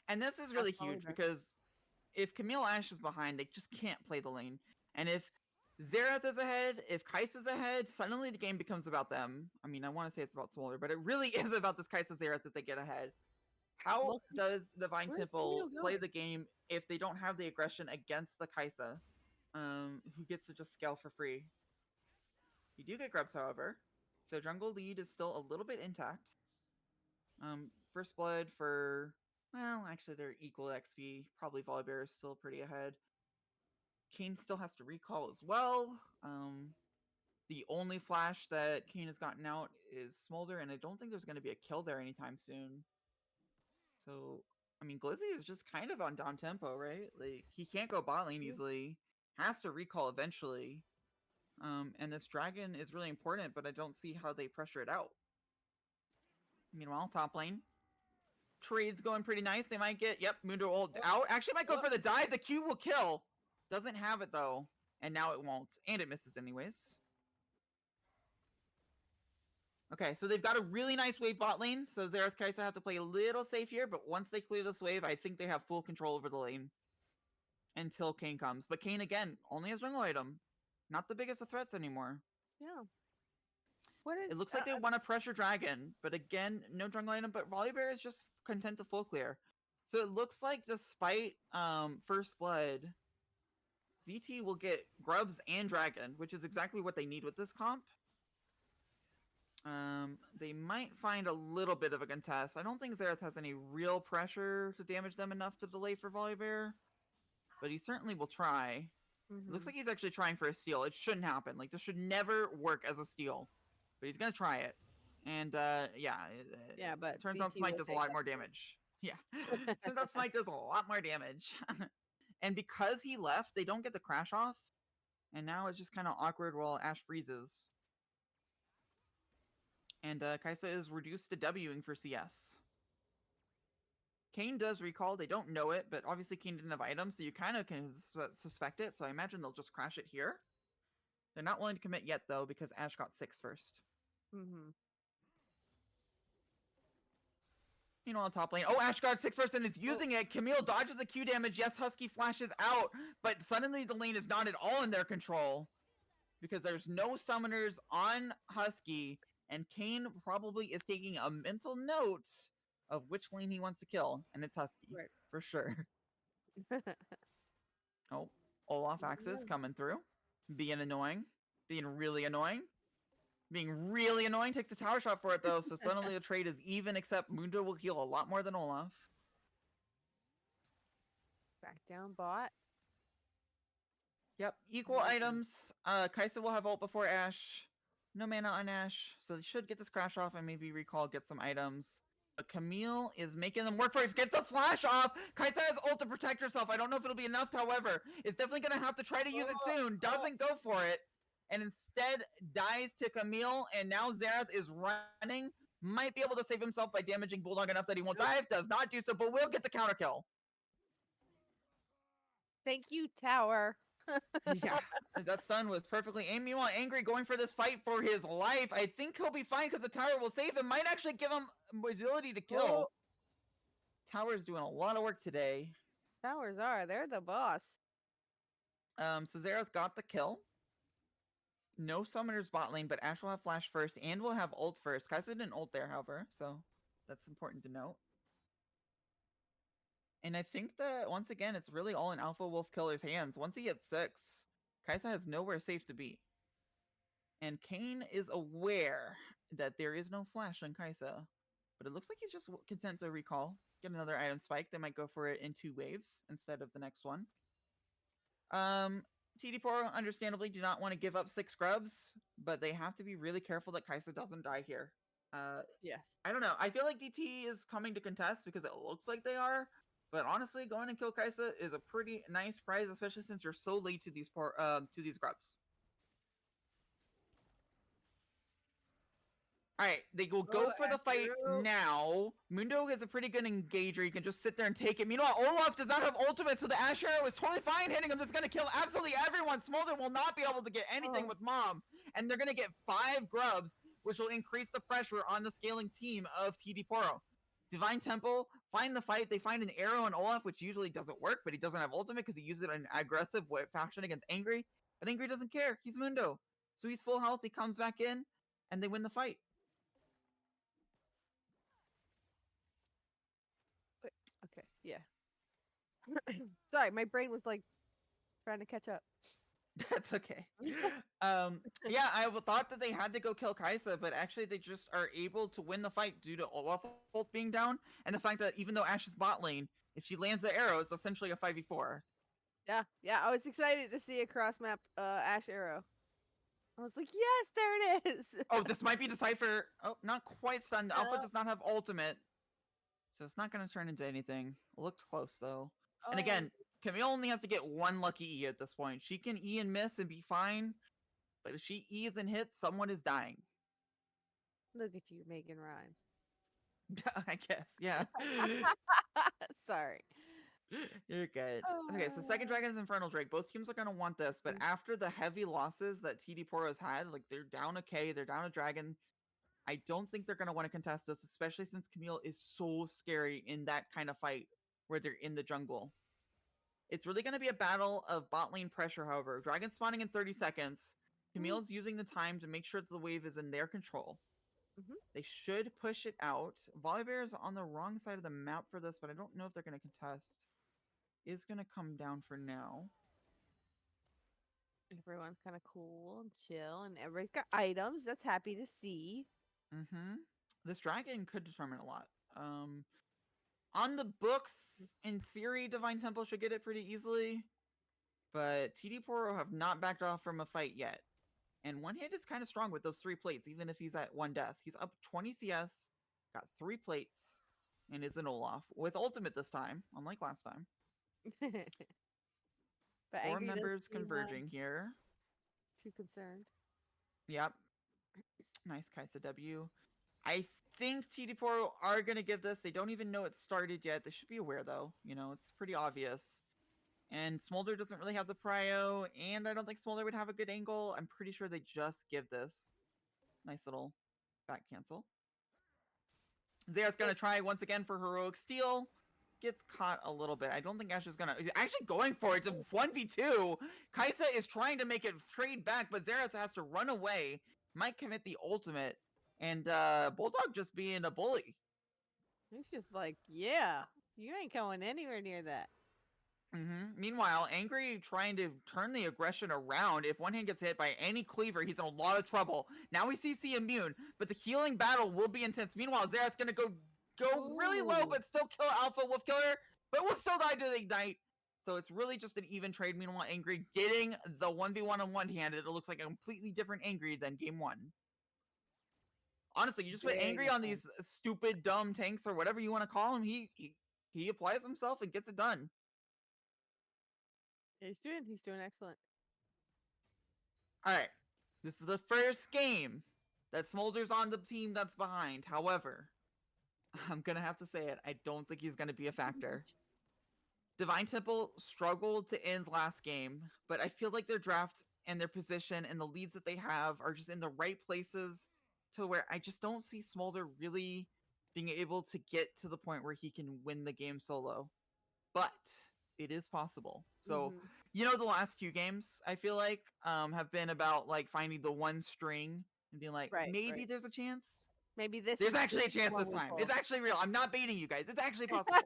And this is really huge because if Camille Ashe is behind, they just can't play the lane. And if Xerath is ahead, if Kaisa is ahead, suddenly the game becomes about them. I mean, I want to say it's about Smolder, but it really is about this Kaisa Xerath that they get ahead. How does Divine Where's Temple Camille play going? the game if they don't have the aggression against the Kaisa? who gets to just scale for free. You do get grubs, however, so jungle lead is still a little bit intact. First blood for, well, actually they're equal XP. Probably Volibear is still pretty ahead. Kane still has to recall as well. The only flash that Kane has gotten out is Smolder, and I don't think there's going to be a kill there anytime soon. So, I mean, Glizzy is just kind of on down tempo, right? Like, he can't go bot lane easily. Has to recall eventually. And this dragon is really important, but I don't see how they pressure it out. Meanwhile, top lane. Trade's going pretty nice. They might get, yep, Mundo ult out. Actually, might go for the dive. The Q will kill. Doesn't have it, though. And now it won't. And it misses anyways. Okay, so they've got a really nice wave bot lane. So Xerath Kai'Sa have to play a little safe here. But once they clear this wave, I think they have full control over the lane. Until Kane comes. But Kane, again, only has jungle item. Not the biggest of threats anymore. Yeah. What is, it looks like they want to pressure Dragon, but again, no jungle item, but Volibear is just content to full clear. So it looks like despite First Blood, ZT will get Grubs and Dragon, which is exactly what they need with this comp. They might find a little bit of a contest. I don't think Xerath has any real pressure to damage them enough to delay for Volibear, but he certainly will try. It looks like he's actually trying for a steal. It shouldn't happen. Like, this should never work as a steal. But he's going to try it. And, yeah. Yeah, but turns out Smite does a lot more damage. Yeah. Turns out Smite does a lot more damage. And because he left, they don't get the crash off. And now it's just kind of awkward while Ashe freezes. And Kai'Sa is reduced to Wing for CS. Kane does recall. They don't know it, but obviously Kane didn't have items, so you kind of can suspect it. So I imagine they'll just crash it here. They're not willing to commit yet, though, because Ashe got 6 first. Meanwhile, top lane. Oh, Ashe got 6 first and is using it. Camille dodges the Q damage. Yes, Husky flashes out, but suddenly the lane is not at all in their control because there's no summoners on Husky, and Kane probably is taking a mental note of which lane he wants to kill, and it's Husky, right, for sure. Oh, Olaf Axis coming through. Being annoying. Being really annoying. Being really annoying. Takes a tower shot for it, though, so suddenly the trade is even, except Mundo will heal a lot more than Olaf. Back down bot. Yep, equal items. Kai'Sa will have ult before Ashe. No mana on Ashe, so they should get this crash off and maybe recall, get some items. But Camille is making them work for it. Gets a flash off. Kai'Sa has ult to protect herself. I don't know if it'll be enough, however. It's definitely going to have to try to use it soon. Doesn't go for it. And instead dies to Camille. And now Xerath is running. Might be able to save himself by damaging Bulldog enough that he won't dive. Does not do so, but will get the counter kill. Thank you, tower. Yeah, that stun was perfectly aimed. Meanwhile, Angry going for this fight for his life. I think he'll be fine because the tower will save him. Might actually give him ability to kill. Tower's doing a lot of work today. Towers are. They're the boss. So Xerath got the kill. No summoners bot lane, but Ashe will have flash first and will have ult first. Kai'Sa didn't ult there, however, so that's important to note. And I think that, once again, it's really all in Alpha Wolf Killer's hands. Once he hits 6, Kai'Sa has nowhere safe to be. And Kane is aware that there is no flash on Kai'Sa. But it looks like he's just content to recall. Get another item spike. They might go for it in 2 waves instead of the next one. TD Poro, understandably, do not want to give up 6 scrubs. But they have to be really careful that Kai'Sa doesn't die here. Yes. I don't know. I feel like DT is coming to contest because it looks like they are. But honestly, going and kill Kai'Sa is a pretty nice prize, especially since you're so late to these grubs. All right, they will go for the fight now. Mundo is a pretty good engager. You can just sit there and take it. Meanwhile, Olaf does not have ultimate, so the Ashe arrow is totally fine hitting him. That's going to kill absolutely everyone. Smolder will not be able to get anything with Mom. And they're going to get 5 grubs, which will increase the pressure on the scaling team of TD Poro. Divine Temple, find the fight. They find an arrow on Olaf, which usually doesn't work, but he doesn't have ultimate because he uses it in an aggressive faction against Angry. But Angry doesn't care. He's Mundo. So he's full health. He comes back in, and they win the fight. Okay, yeah. Sorry, my brain was like trying to catch up. That's okay. Yeah, thought that they had to go kill Kaisa, but actually they just are able to win the fight due to Olaf ult being down, and the fact that even though Ash is bot lane, if she lands the arrow, it's essentially a 5v4. Yeah, I was excited to see a cross map Ash arrow. I was like, yes, there it is. Oh, this might be Decipher. Oh, not quite stunned. Alpha does not have ultimate, so it's not going to turn into anything. Looked close, though. And again, Camille only has to get one lucky E at this point. She can E and miss and be fine, but if she E's and hits, someone is dying. Look at you making rhymes. I guess, yeah. Sorry. You're good. Okay, so second Dragon's Infernal Drake. Both teams are going to want this, but after the heavy losses that TD Poro has had, like they're down a K, they're down a Dragon, I don't think they're going to want to contest this, especially since Camille is so scary in that kind of fight where they're in the jungle. It's really going to be a battle of bot lane pressure, however. Dragon spawning in 30 seconds. Camille's using the time to make sure that the wave is in their control. They should push it out. Volibear is on the wrong side of the map for this, but I don't know if they're going to contest. Is going to come down for now. Everyone's kind of cool and chill, and everybody's got items. That's happy to see. This dragon could determine a lot. On the books, in theory, Divine Temple should get it pretty easily, but TD Poro have not backed off from a fight yet. And one hit is kind of strong with those 3 plates, even if he's at 1 death. He's up 20 CS, got 3 plates, and is an Olaf with ultimate this time, unlike last time. But 4 members converging here. Too concerned. Yep. Nice Kaisa W. I think TD Poro are going to give this. They don't even know it started yet. They should be aware, though. You know, it's pretty obvious. And Smolder doesn't really have the prio, and I don't think Smolder would have a good angle. I'm pretty sure they just give this. Nice little back cancel. Zera's going to try once again for Heroic Steal. Gets caught a little bit. I don't think Ash is going to... He's actually going for it. It's a 1v2. Kaisa is trying to make it trade back, but Zerath has to run away. Might commit the ultimate. And Bulldog just being a bully. He's just like, yeah, you ain't going anywhere near that. Meanwhile, Angry trying to turn the aggression around. If one hand gets hit by any cleaver, he's in a lot of trouble. Now we CC immune, but the healing battle will be intense. Meanwhile, Zerath's gonna go really low, but still kill Alpha Wolf Killer, but will still die to the Ignite. So it's really just an even trade. Meanwhile, Angry getting the 1v1 on one hand. It looks like a completely different Angry than game 1. Honestly, you just put Angry on these stupid, dumb tanks or whatever you want to call him. He applies himself and gets it done. He's doing excellent. All right, this is the first game that Smolder's on the team that's behind. However, I'm gonna have to say it. I don't think he's gonna be a factor. Divine Temple struggled to end last game, but I feel like their draft and their position and the leads that they have are just in the right places to where I just don't see Smolder really being able to get to the point where he can win the game solo. But it is possible. So, you know, the last 2 games, I feel like, have been about, like, finding the one string and being like, maybe there's a chance. Maybe this There's actually a chance this time. It's actually real. I'm not baiting you guys. It's actually possible.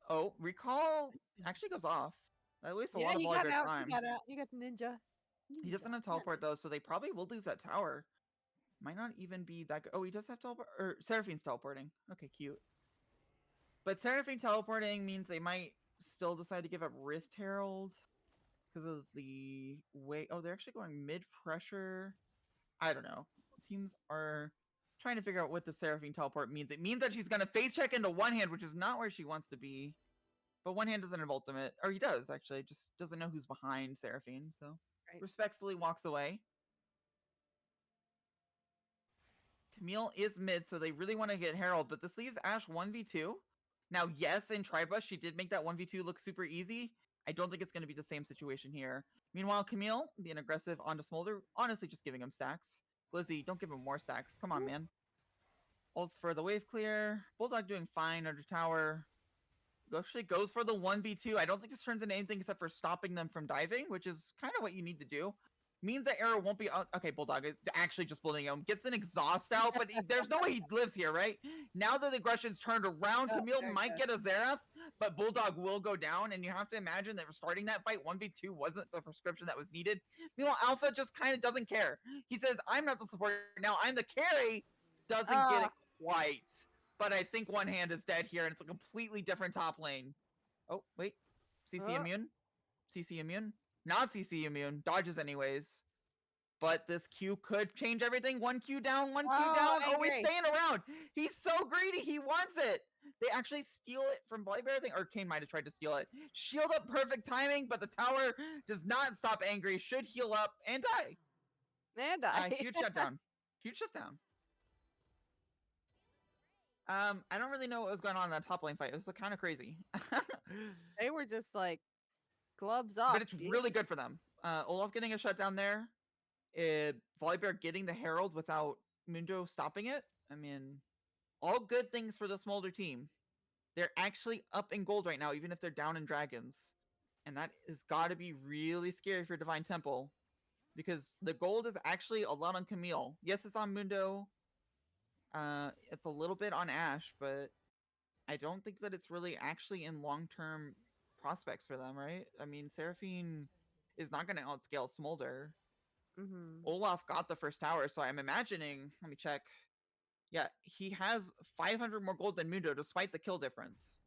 Oh, recall actually goes off. That wastes a lot of Volibear time. You got the ninja. He doesn't have teleport, though, so they probably will lose that tower. Might not even be that good. Oh, he does have teleport. Or Seraphine's teleporting. Okay, cute. But Seraphine teleporting means they might still decide to give up Rift Herald because of the way... Oh, they're actually going mid-pressure. I don't know. Teams are trying to figure out what the Seraphine teleport means. It means that she's going to face check into one hand, which is not where she wants to be. But one hand doesn't have ultimate. Or he does, actually. Just doesn't know who's behind Seraphine, so... Respectfully walks away. Camille is mid, so they really want to get Herald, but this leaves Ash 1v2. Now, yes, in Tribush, she did make that 1v2 look super easy. I don't think it's going to be the same situation here. Meanwhile, Camille, being aggressive onto Smolder, honestly just giving him stacks. Blizzy, don't give him more stacks. Come on, man. Ults for the wave clear. Bulldog doing fine under tower. Actually goes for the 1v2. I don't think this turns into anything except for stopping them from diving, which is kind of what you need to do. means that Arrow won't be out. Okay, Bulldog is actually just building him. Gets an exhaust out, but there's no way he lives here, right? Now that the aggression's turned around, Oh, Camille there it might goes. get a Xerath, but Bulldog will go down, and you have to imagine that starting that fight 1v2 wasn't the prescription that was needed. Meanwhile, Alpha just kind of doesn't care. He says, I'm not the support now, I'm the carry. Doesn't get it quite. But I think one hand is dead here, and it's a completely different top lane. Oh, wait. CC immune? CC immune? Not CC immune. Dodges anyways. But this Q could change everything. 1 Q down, 1 Q down. Oh, he's staying around. He's so greedy. He wants it. They actually steal it from Volibear, I think, or Kane might have tried to steal it. Shield up, perfect timing, but the tower does not stop Angry. Should heal up and die. And die. Huge shutdown. Huge shutdown. I don't really know what was going on in that top lane fight. It was kind of crazy. They were just like gloves off. But it's really good for them. Olaf getting a shutdown there. Volibear getting the Herald without Mundo stopping it. I mean, all good things for the Smolder team. They're actually up in gold right now, even if they're down in dragons. And that has got to be really scary for Divine Temple. Because the gold is actually a lot on Camille. Yes, it's on Mundo. It's a little bit on Ashe, but I don't think that it's really actually in long-term prospects for them, right? I mean, Seraphine is not going to outscale Smolder. Olaf got the first tower, so I'm imagining, let me check. Yeah, he has 500 more gold than Mundo, despite the kill difference.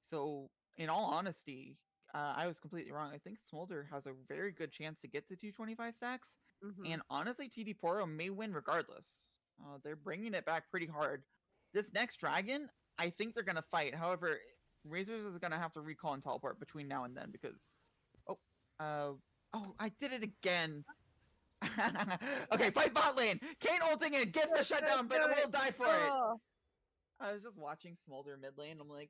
So, in all honesty, I was completely wrong. I think Smolder has a very good chance to get to 225 stacks. And honestly, TD Poro may win regardless. They're bringing it back pretty hard. This next dragon, I think they're going to fight. However, Razors is going to have to recall and teleport between now and then because... Oh, I did it again. Okay, fight bot lane. Kane ulting in, gets the shutdown, but it will die for it. I was just watching Smolder mid lane. I'm like,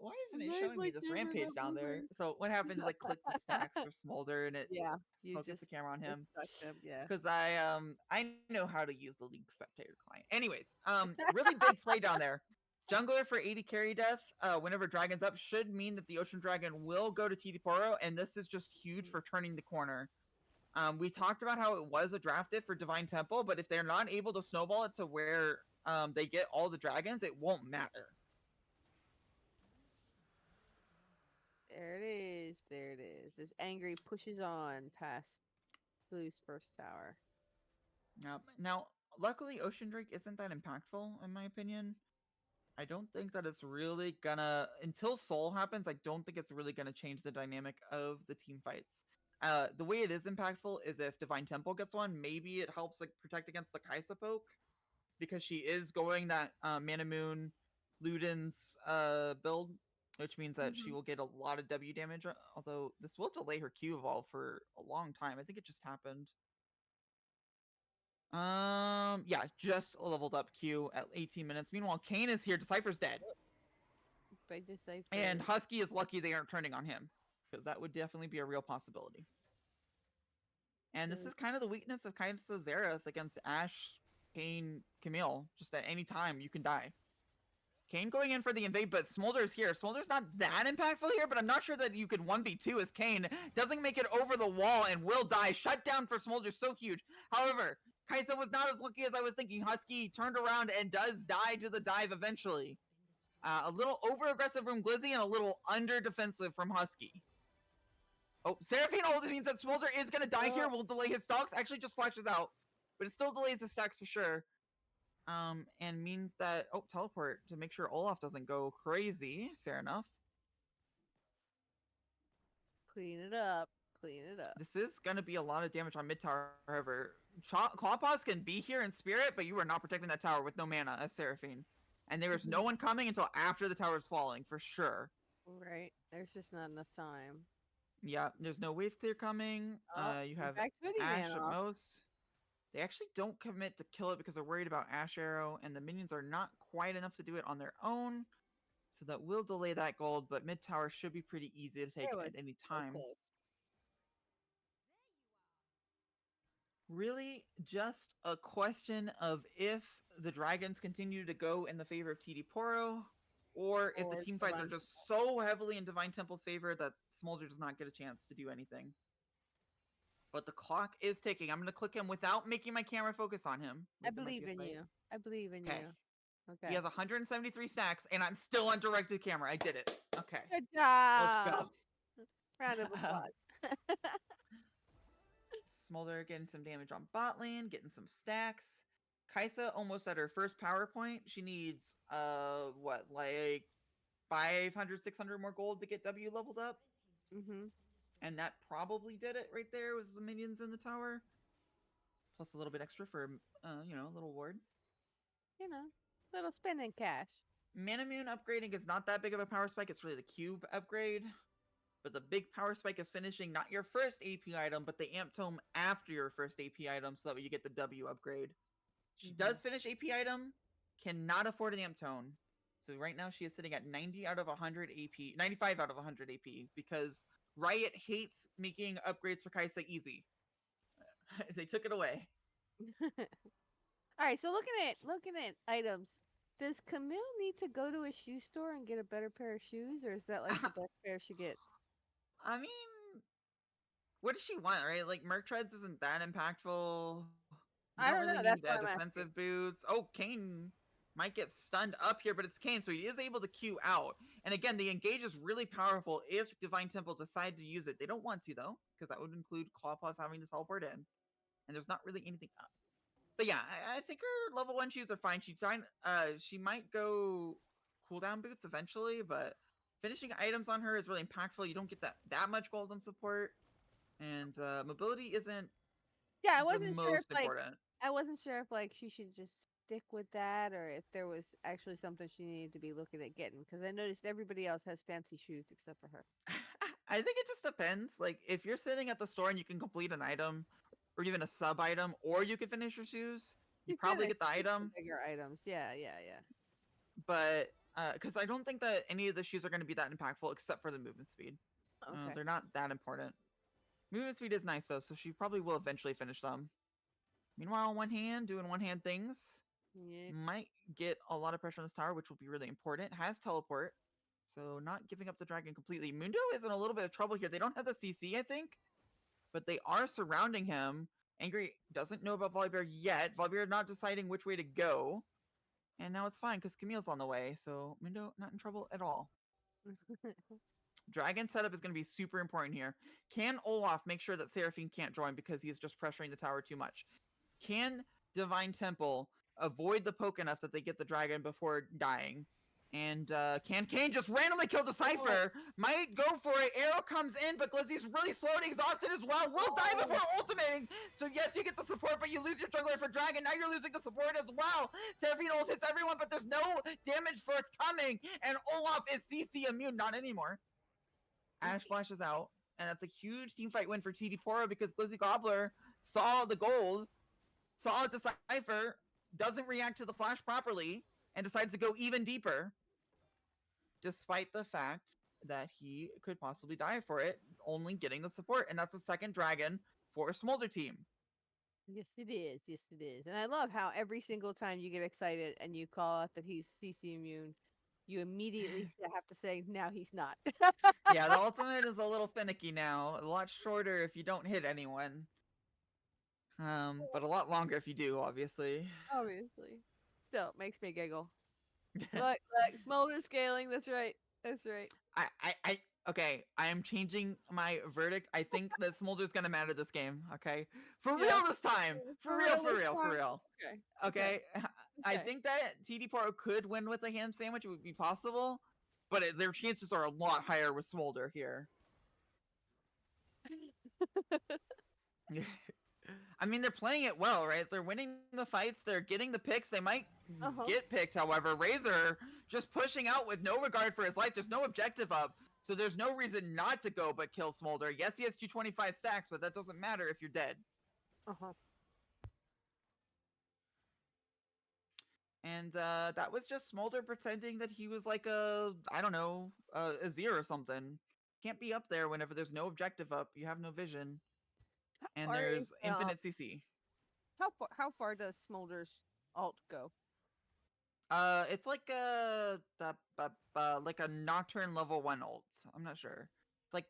why isn't it showing me this rampage down there? So what happens is I click the stacks for Smolder and it focus the camera on him. Because I know how to use the League Spectator client. Anyways, really big play down there. Jungler for 80 carry death, whenever Dragon's up, should mean that the Ocean Dragon will go to TD Poro, and this is just huge for turning the corner. We talked about how it was a draft diff for Divine Temple, but if they're not able to snowball it to where they get all the dragons, it won't matter. There it is. There it is. This Angry pushes on past Blue's first tower. Now, luckily, Ocean Drake isn't that impactful, in my opinion. I don't think that it's really gonna... Until Soul happens, I don't think it's really gonna change the dynamic of the team fights. The way it is impactful is if Divine Temple gets one, maybe it helps like protect against the Kaisa poke. Because she is going that Mana Moon Luden's build, which means that she will get a lot of W damage, although this will delay her Q evolve for a long time. I think it just happened. Yeah, just leveled up Q at 18 minutes. Meanwhile, Kane is here. Decipher's dead. And Husky is lucky they aren't turning on him, because that would definitely be a real possibility. And this is kind of the weakness of Kaisa Xerath against Ashe, Kane, Camille. Just at any time, you can die. Kane going in for the invade, but Smolder's here. Smolder's not that impactful here, but I'm not sure that you could 1v2 as Kane. Doesn't make it over the wall and will die. Shutdown for Smolder, so huge. However, Kaisa was not as lucky as I was thinking. Husky turned around and does die to the dive eventually. A little over-aggressive from Glizzy and a little under-defensive from Husky. Oh, Seraphine ult means that Smolder is going to die here. Will delay his stocks. Actually just flashes out. But it still delays his stacks for sure. And means that... Oh, teleport to make sure Olaf doesn't go crazy. Fair enough. Clean it up. Clean it up. This is going to be a lot of damage on mid tower, however. Clawpaws can be here in spirit, but you are not protecting that tower with no mana as Seraphine. And there is no one coming until after the tower is falling, for sure. Right. There's just not enough time. Yeah, there's no wave clear coming. You have Ashe at most. They actually don't commit to kill it because they're worried about Ashe Arrow, and the minions are not quite enough to do it on their own. So that will delay that gold, but mid tower should be pretty easy to take at any time. Really just a question of if the dragons continue to go in the favor of TD Poro, or if the team fights are just so heavily in Divine Temple's favor that Smolder does not get a chance to do anything. But the clock is ticking. I'm gonna click him without making my camera focus on him. I There might be believe a in fight. you. I believe in Okay. you. He Okay. has 173 stacks, and I'm still on directed camera. I did it. Okay. Good Let's job. go. Round of applause. Smolder getting some damage on bot lane, getting some stacks. Kaisa almost at her first power point. She needs what, like 500, 600 more gold to get W leveled up. Mhm. And that probably did it right there with the minions in the tower. Plus a little bit extra for a little ward. You know, little spending cash. Manamune upgrading is not that big of a power spike. It's really the cube upgrade. But the big power spike is finishing not your first AP item, but the amp tome after your first AP item, so that way you get the W upgrade. She does finish AP item, cannot afford an amp tone. So right now she is sitting at 90 out of 100 AP, 95 out of 100 AP, because Riot hates making upgrades for Kaisa easy. They took it away. All right, so looking at items, does Camille need to go to a shoe store and get a better pair of shoes, or is that like the best pair she gets? I mean, what does she want, right? Like, Merc Treads isn't that impactful. You I don't don't really know. That's need why I'm asking. defensive boots. Oh, Kane might get stunned up here, but it's Kane, so he is able to Q out. And again, the engage is really powerful if Divine Temple decide to use it. They don't want to, though, because that would include Clawpaws having to teleport in. And there's not really anything up. But yeah, I think her level 1 shoes are fine. She might go cooldown boots eventually, but finishing items on her is really impactful. You don't get that much golden support. And mobility isn't Yeah, the most important. I wasn't sure if like she should just stick with that, or if there was actually something she needed to be looking at getting. Because I noticed everybody else has fancy shoes except for her. I think it just depends. Like, if you're sitting at the store and you can complete an item, or even a sub item, or you can finish your shoes, you You probably can get the get the item. bigger items. Yeah, yeah, yeah. But because I don't think that any of the shoes are going to be that impactful except for the movement speed. Okay. They're not that important. Movement speed is nice though, so she probably will eventually finish them. Meanwhile, on one hand, doing one hand things Yeah. might get a lot of pressure on this tower, which will be really important. Has teleport, so not giving up the dragon completely. Mundo is in a little bit of trouble here. They don't have the CC, I think, but they are surrounding him. Angry doesn't know about Volibear yet. Volibear not deciding which way to go. And now it's fine because Camille's on the way, so Mundo not in trouble at all. Dragon setup is going to be super important here. Can Olaf make sure that Seraphine can't join because he's just pressuring the tower too much? Can Divine Temple avoid the poke enough that they get the dragon before dying? And can Kane just randomly kill the Cypher? Might go for it. Arrow comes in, but Glizzy's really slow and exhausted as well. Will die before ultimating. So yes, you get the support, but you lose your jungler for dragon. Now you're losing the support as well. Seraphine ult hits everyone, but there's no damage forthcoming. And Olaf is CC immune. Not anymore. Ash flashes out, and that's a huge team fight win for TD Poro because Glizzy Gobbler saw the gold, saw it decipher, doesn't react to the flash properly, and decides to go even deeper, despite the fact that he could possibly die for it, only getting the support. And that's the second dragon for a Smolder team. Yes, it is. Yes, it is. And I love how every single time you get excited and you call out that he's CC immune, you immediately have to say, now he's not. Yeah, the ultimate is a little finicky now. A lot shorter if you don't hit anyone. But a lot longer if you do, obviously. Obviously. Still, it makes me giggle. Look, smolder scaling. That's right. That's right. Okay, I am changing my verdict. I think that Smolder's gonna matter this game, okay? For Yeah. real this time! For real, for this real, for time. real. Okay. Okay? I Okay. think that TD Poro could win with a ham sandwich. It would be possible, but their chances are a lot higher with Smolder here. I mean, they're playing it well, right? They're winning the fights. They're getting the picks. They might get picked, however. Razor just pushing out with no regard for his life. There's no objective up, so there's no reason not to go but kill Smolder. Yes, he has 225 stacks, but that doesn't matter if you're dead. And that was just Smolder pretending that he was like a, I don't know, a Azir or something. Can't be up there whenever there's no objective up. You have no vision. And there's infinite CC. How far does Smolder's alt go? It's like a Nocturne level 1 ult. I'm not sure. It's like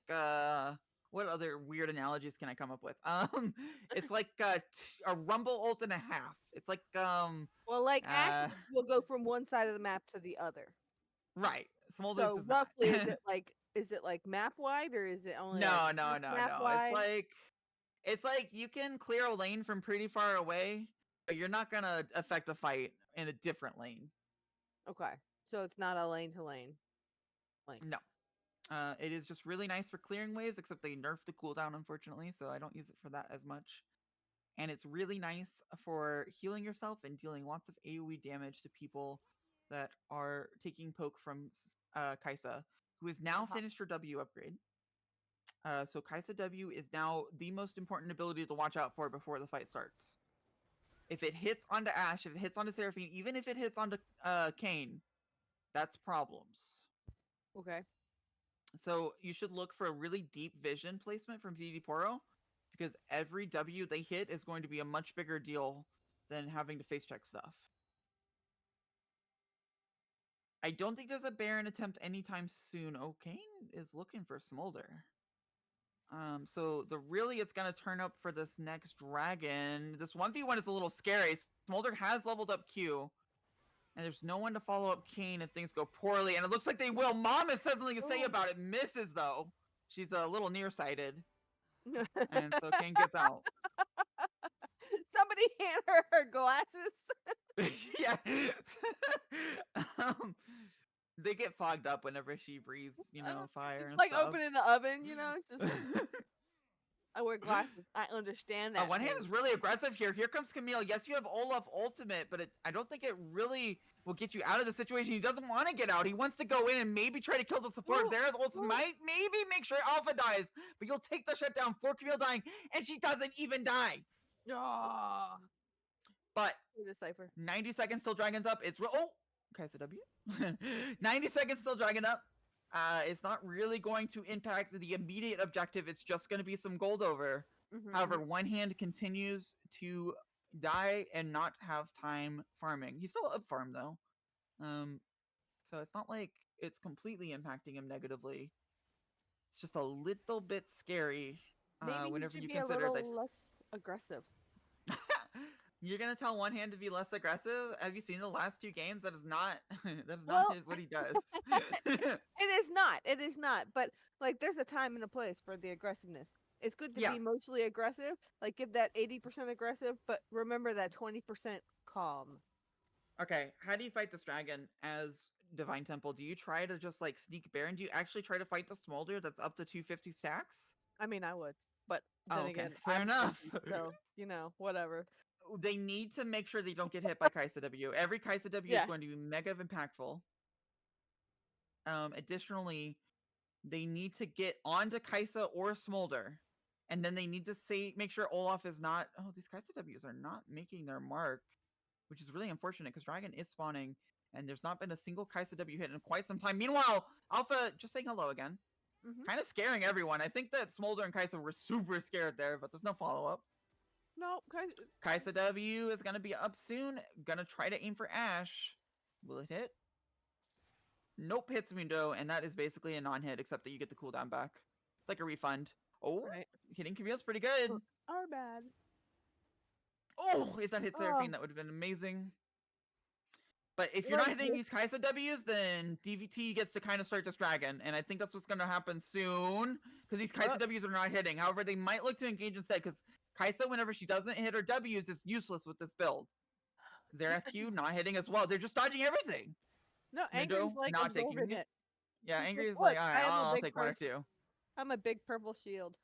what other weird analogies can I come up with? It's like a rumble ult and a half. It's like Well, like Ash uh will go from one side of the map to the other. right. Smolder's So does not. roughly, is it like map wide or is it only like No, no, half no, map no. wide? It's like you can clear a lane from pretty far away, but you're not gonna affect a fight in a different lane. Okay, so it's not a lane to lane. Like No. It is just really nice for clearing waves, except they nerfed the cooldown, unfortunately, so I don't use it for that as much. And it's really nice for healing yourself and dealing lots of AoE damage to people that are taking poke from Kaisa, who has now finished her W upgrade. So Kaisa W is now the most important ability to watch out for before the fight starts. If it hits onto Ashe, if it hits onto Seraphine, even if it hits onto Kayn, that's problems. okay, So you should look for a really deep vision placement from VD Poro, because every W they hit is going to be a much bigger deal than having to face check stuff. I don't think there's a Baron attempt anytime soon. Oh, Kayn is looking for Smolder. So it's gonna turn up for this next dragon. This 1v1 is a little scary. Smolder has leveled up Q, and there's no one to follow up Kayn if things go poorly, and it looks like they will. Mama says something to say about it. Misses though. She's a little nearsighted, and so Kayn gets out. somebody hand her glasses. Yeah. They get fogged up whenever she breathes, fire It's and like stuff. opening the oven, It's just I wear glasses. I understand that. One hand pain. is really aggressive here. Here comes Camille. Yes, you have Olaf ultimate, but I don't think it really will get you out of the situation. He doesn't want to get out. He wants to go in and maybe try to kill the support. Well, Zera's ult might maybe make sure Alpha dies, but you'll take the shutdown for Camille dying, and she doesn't even die. Ah, But the cipher. 90 seconds till Dragon's up. It's Kaisa W. 90 seconds till Dragon up. It's not really going to impact the immediate objective. It's just going to be some gold over. However, one hand continues to die and not have time farming. He's still up farm though. So it's not like it's completely impacting him negatively. It's just a little bit scary. Maybe whenever he should you be consider a that little less aggressive. you're gonna tell one hand to be less aggressive. Have you seen the last two games? That is not what he does. It is not. But like, there's a time and a place for the aggressiveness. It's good to be mostly aggressive. Like, give that 80% aggressive, but remember that 20% calm. Okay, how do you fight this dragon as Divine Temple? Do you try to just like sneak Baron? Do you actually try to fight the Smolder that's up to 250 stacks? I mean, I would, but then okay, again, fair enough. So whatever. They need to make sure they don't get hit by Kaisa W. Every Kaisa W is going to be mega impactful. Additionally, they need to get onto Kaisa or Smolder, and then they need to make sure Olaf is not. Oh, these Kaisa Ws are not making their mark, which is really unfortunate because Dragon is spawning, and there's not been a single Kaisa W hit in quite some time. Meanwhile, Alpha just saying hello again, kind of scaring everyone. I think that Smolder and Kaisa were super scared there, but there's no follow up. No, Kaisa W is gonna be up soon. Gonna try to aim for Ashe. Will it hit? Nope, hits Mundo, and that is basically a non-hit, except that you get the cooldown back. It's like a refund. Oh, hitting Camille's pretty good. Are bad. Oh, if that hit Seraphine, that would have been amazing. But if you're not hitting these Kaisa Ws, then DVT gets to kind of start this dragon, and I think that's what's going to happen soon, because these Kaisa Ws are not hitting. However, they might look to engage instead, because Kaisa, whenever she doesn't hit her Ws, is useless with this build. Xerath Q not hitting as well. They're just dodging everything. No, Angry's like not taking it. Yeah, Angry's like, all right, I'll take one or two. I'm a big purple shield.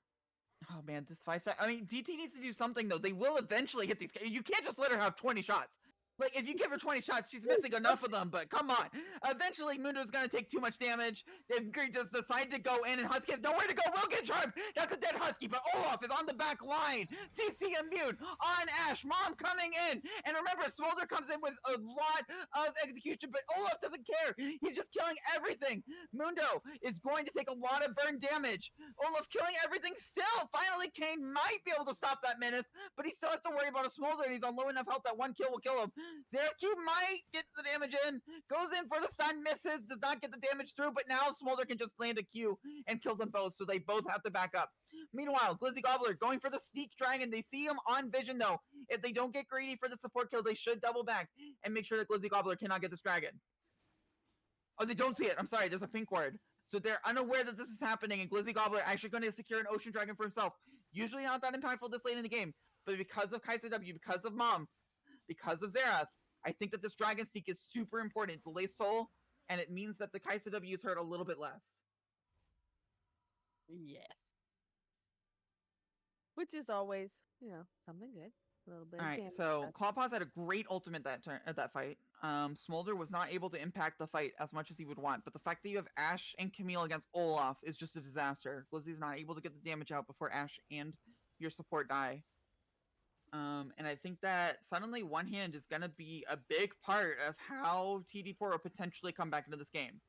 Oh man, this 5 sec. I mean, DT needs to do something though. They will eventually hit these. You can't just let her have 20 shots. Like, if you give her 20 shots, she's missing enough of them, but come on. Eventually, Mundo's gonna take too much damage. They've just decided to go in, and Husky has nowhere to go. Will get charmed. That's a dead Husky, but Olaf is on the back line. CC immune on Ashe. Mom coming in. And remember, Smolder comes in with a lot of execution, but Olaf doesn't care. He's just killing everything. Mundo is going to take a lot of burn damage. Olaf killing everything still. Finally, Kayn might be able to stop that menace, but he still has to worry about a Smolder, and he's on low enough health that one kill will kill him. Xerath Q might get the damage in, goes in for the stun, misses, does not get the damage through, but now Smolder can just land a Q and kill them both, so they both have to back up. Meanwhile, Glizzy Gobbler going for the sneak dragon. They see him on vision though. If they don't get greedy for the support kill, they should double back and make sure that Glizzy Gobbler cannot get this dragon. Oh, they don't see it. I'm sorry. There's a pink word. So they're unaware that this is happening, and Glizzy Gobbler actually going to secure an Ocean Dragon for himself. Usually not that impactful this late in the game, but because of Kaiser W, because of Mom, because of Xerath, I think that this Dragon Sneak is super important. It delays Soul, and it means that the Kaiser W is hurt a little bit less. Yes. Which is always, something good. A little bit. All of right, damage so reduction. Clawpaws had a great ultimate that fight. Smolder was not able to impact the fight as much as he would want, but the fact that you have Ashe and Camille against Olaf is just a disaster. Glizzy's not able to get the damage out before Ashe and your support die. And I think that suddenly one hand is going to be a big part of how TD Poro potentially come back into this game.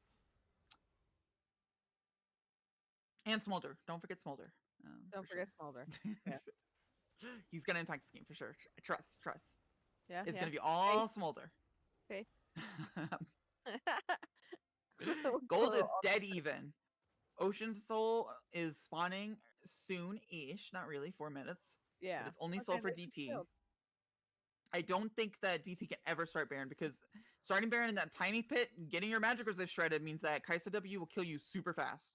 And Smolder. Don't forget Smolder. Don't forget Smolder. Yeah. He's going to impact this game for sure. Trust. Yeah. It's going to be all Smolder. Okay. Gold is dead even. Ocean Soul is spawning soon-ish. Not really, 4 minutes. Yeah. But it's only soul for DT. I don't think that DT can ever start Baron because starting Baron in that tiny pit, getting your magic resist shredded means that Kai'Sa W will kill you super fast.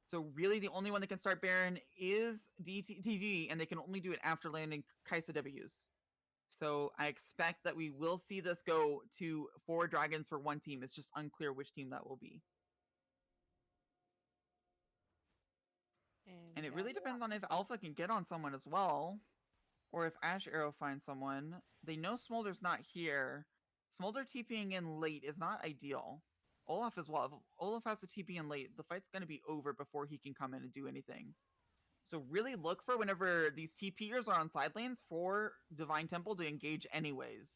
So really the only one that can start Baron is DT, and they can only do it after landing Kai'Sa Ws. So I expect that we will see this go to 4 dragons for one team. It's just unclear which team that will be. And it really depends on if Alpha can get on someone as well. Or if Ashe Arrow finds someone. They know Smolder's not here. Smolder TPing in late is not ideal. Olaf as well. If Olaf has to TP in late, the fight's going to be over before he can come in and do anything. So really look for whenever these TPers are on side lanes for Divine Temple to engage anyways.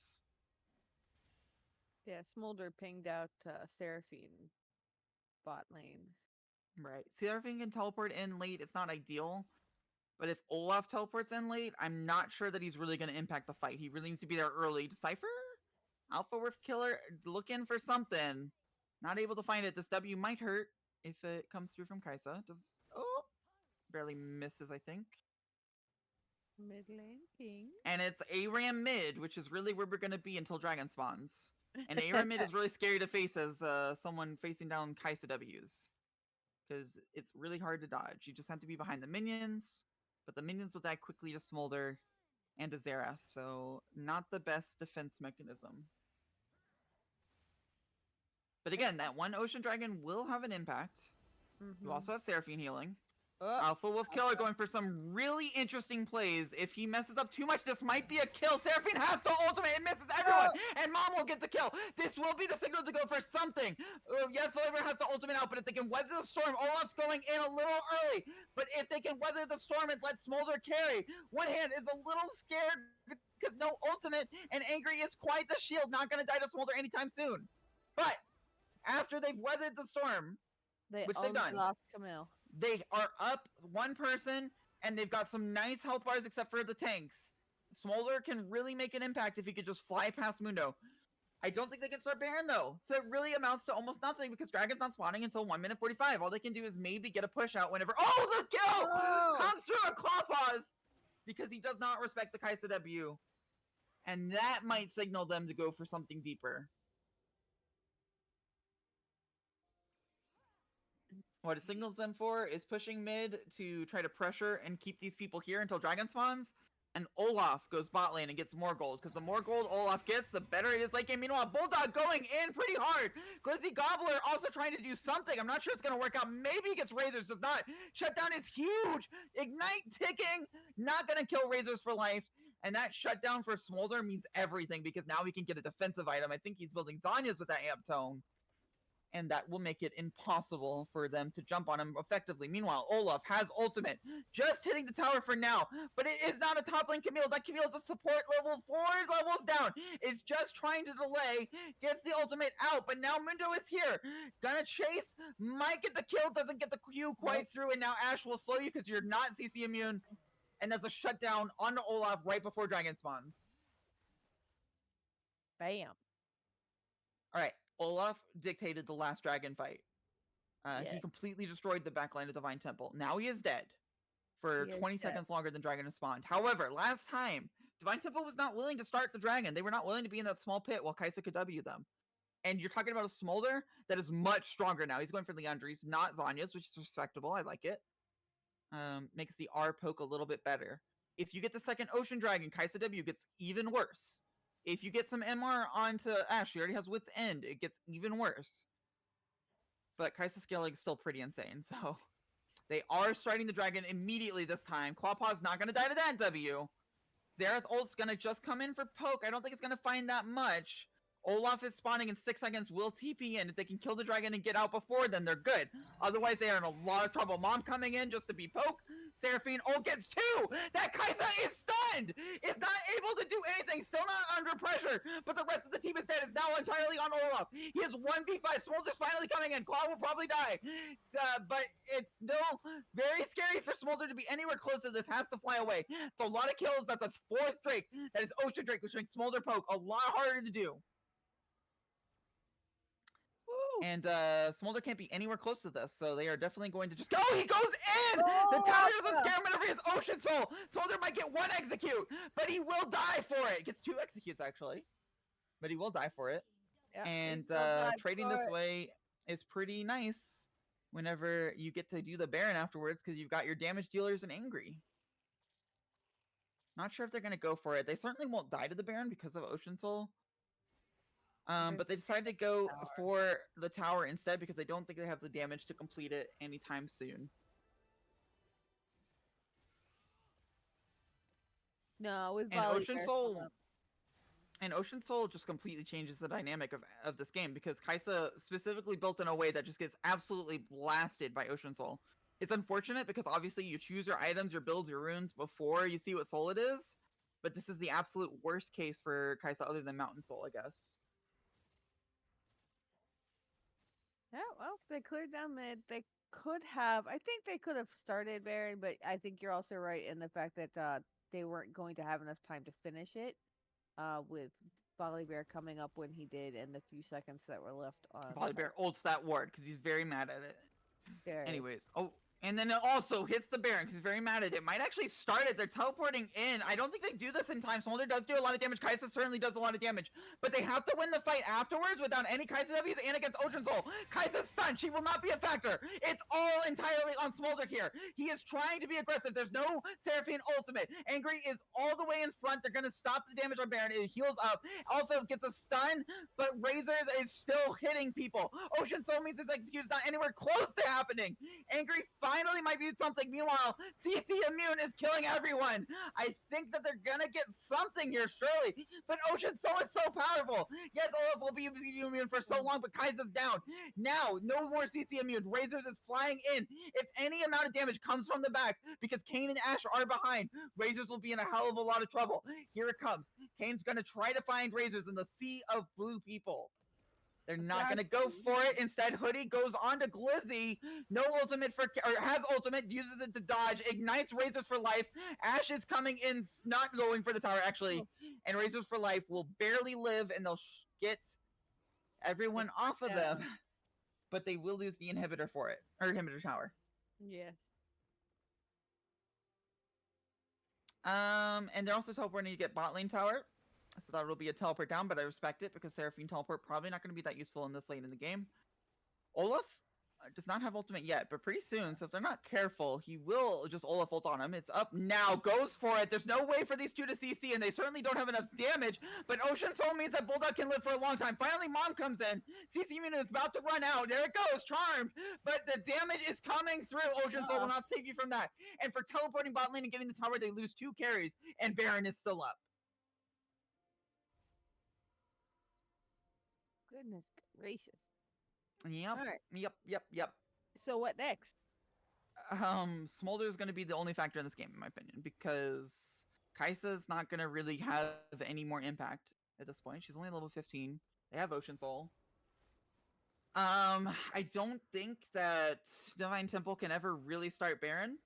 Yeah, Smolder pinged out Seraphine bot lane. Right. Seraphine can teleport in late. It's not ideal. But if Olaf teleports in late, I'm not sure that he's really going to impact the fight. He really needs to be there early. Decipher? Alpha Wolf Killer, looking for something. Not able to find it. This W might hurt if it comes through from Kai'Sa. Oh, barely misses, I think. Mid lane king. And it's ARAM mid, which is really where we're going to be until Dragon spawns. And ARAM mid is really scary to face as someone facing down Kai'Sa Ws. Because it's really hard to dodge. You just have to be behind the minions. But the minions will die quickly to Smolder and to Xerath. So not the best defense mechanism. But again, that one Ocean Dragon will have an impact. You also have Seraphine healing. Alpha Wolf Killer going for some really interesting plays. If he messes up too much, this might be a kill. Seraphine has to ultimate and misses everyone. And Mom will get the kill. This will be the signal to go for something. Yes, Flavor has to ultimate out, but if they can weather the storm, Olaf's going in a little early. But if they can weather the storm and let Smolder carry, one hand is a little scared because no ultimate, and Angry is quite the shield. Not going to die to Smolder anytime soon. But after they've weathered the storm, which they've done, lost Camille. They are up one person, and they've got some nice health bars except for the tanks. Smolder can really make an impact if he could just fly past Mundo. I don't think they can start Baron, though. So it really amounts to almost nothing because Dragon's not spawning until 1 minute 45. All they can do is maybe get a push out whenever... Oh, the kill! Comes through a claw pause because he does not respect the Kai'Sa W. And that might signal them to go for something deeper. What it signals them for is pushing mid to try to pressure and keep these people here until Dragon spawns. And Olaf goes bot lane and gets more gold. Because the more gold Olaf gets, the better it is late game. Meanwhile, Bulldog going in pretty hard. Glizzy Gobbler also trying to do something. I'm not sure it's going to work out. Maybe he gets Razors. Does not. Shutdown is huge. Ignite ticking. Not going to kill Razors for life. And that shutdown for Smolder means everything. Because now we can get a defensive item. I think he's building Zanya's with that amp tone. And that will make it impossible for them to jump on him effectively. Meanwhile, Olaf has ultimate, just hitting the tower for now, but it is not a top lane Camille. That Camille is a support level 4 levels down. Is just trying to delay, gets the ultimate out, but now Mundo is here. Gonna chase, might get the kill, doesn't get the Q quite through, and now Ashe will slow you because you're not CC immune. And that's a shutdown on Olaf right before Dragon spawns. Bam. All right. Olaf dictated the last dragon fight. He completely destroyed the backline of Divine Temple. Now he is dead. for He is 20 dead. seconds longer than Dragon spawned. However, last time, Divine Temple was not willing to start the Dragon. They were not willing to be in that small pit while Kaisa could W them. And you're talking about a Smolder that is much stronger now. He's going for Leandri's, not Zanya's, which is respectable. I like it. Makes the R poke a little bit better. If you get the second Ocean Dragon, Kaisa W gets even worse. If you get some MR onto Ash, she already has Wit's End, it gets even worse. But Kaisa scaling is still pretty insane, so... They are starting the Dragon immediately this time. Clawpaw's not going to die to that W. Xerath ult's going to just come in for poke. I don't think it's going to find that much. Olaf is spawning in 6 seconds, will TP in. If they can kill the Dragon and get out before, then they're good. Otherwise, they are in a lot of trouble. Mom coming in just to be poke. Seraphine ult gets 2! That Kaisa is stunned! Is not able to do anything, still not under pressure, but the rest of the team is dead. It's now entirely on Olaf. He has 1v5. Smolder's finally coming in. Claw will probably die. But it's still very scary for Smolder to be anywhere close to this. Has to fly away. It's a lot of kills. That's a 4th Drake. That is Ocean Drake, which makes Smolder poke a lot harder to do. Woo. And Smolder can't be anywhere close to this, so they are definitely going to just go. He goes in. Oh, The tower doesn't yeah. scare him whenever he has Ocean Soul. Smolder might get 1 execute, but he will die for it. Gets 2 executes actually, but he will die for it. Yeah, he And still died trading for this it. way is pretty nice whenever you get to do the Baron afterwards, because you've got your damage dealers and Angry. Not sure if they're gonna go for it. They certainly won't die to the Baron because of Ocean Soul. But they decided to go for the tower instead because they don't think they have the damage to complete it anytime soon. No, with And Volley Ocean Bear Soul, coming up. and Ocean Soul just completely changes the dynamic of this game, because Kaisa specifically built in a way that just gets absolutely blasted by Ocean Soul. It's unfortunate because obviously you choose your items, your builds, your runes before you see what soul it is, but this is the absolute worst case for Kaisa other than Mountain Soul, I guess. Yeah, well, they cleared down mid. They could have. I think they could have started Baron, but I think you're also right in the fact that they weren't going to have enough time to finish it. With Volley Bear coming up when he did, and the few seconds that were left on. Volley Bear ults that ward because he's very mad at it. Very. Anyways, oh, and then it also hits the Baron because he's very mad at it. Might actually start it. They're teleporting in. I don't think they do this in time. Smolder does do a lot of damage. Kaisa certainly does a lot of damage. But they have to win the fight afterwards without any Kaisa W's and against Ocean Soul. Kaisa's stunned. She will not be a factor. It's all entirely on Smolder here. He is trying to be aggressive. There's no Seraphine ultimate. Angry is all the way in front. They're going to stop the damage on Baron. It heals up. Alpha gets a stun, but Razors is still hitting people. Ocean Soul means his execution's not anywhere close to happening. Angry finally might be something. Meanwhile, CC Immune is killing everyone. I think that they're gonna get something here, surely. But Ocean Soul is so powerful. Yes, Olaf will be CC Immune for so long, but Kaisa's down. Now, no more CC Immune. Razors is flying in. If any amount of damage comes from the back, because Kayn and Ashe are behind, Razors will be in a hell of a lot of trouble. Here it comes. Kayn's gonna try to find Razors in the sea of blue people. They're not going to go for it. Instead, Hoodie goes on to Glizzy. No ultimate for, or has ultimate, uses it to dodge, ignites Razors for life. Ashe is coming in, not going for the tower, actually. And Razors for life will barely live, and they'll get everyone off of them. But they will lose the inhibitor for it, or inhibitor tower. Yes. And they're also teleporting to get bot lane tower. So that will be a teleport down, but I respect it because Seraphine teleport probably not going to be that useful in this lane in the game. Olaf does not have ultimate yet, but pretty soon, so if they're not careful, he will just Olaf ult on him. It's up now, goes for it. There's no way for these two to CC, and they certainly don't have enough damage, but Ocean Soul means that Bulldog can live for a long time. Finally, Mom comes in. CC Immune is about to run out. There it goes, charmed, but the damage is coming through. Ocean Soul will not save you from that. And for teleporting bot lane and getting the tower, they lose 2 carries, and Baron is still up. Goodness gracious. Yep. Alright. Yep. So what next? Smolder is going to be the only factor in this game, in my opinion, because Kaisa's not going to really have any more impact at this point. She's only level 15. They have Ocean Soul. I don't think that Divine Temple can ever really start Baron.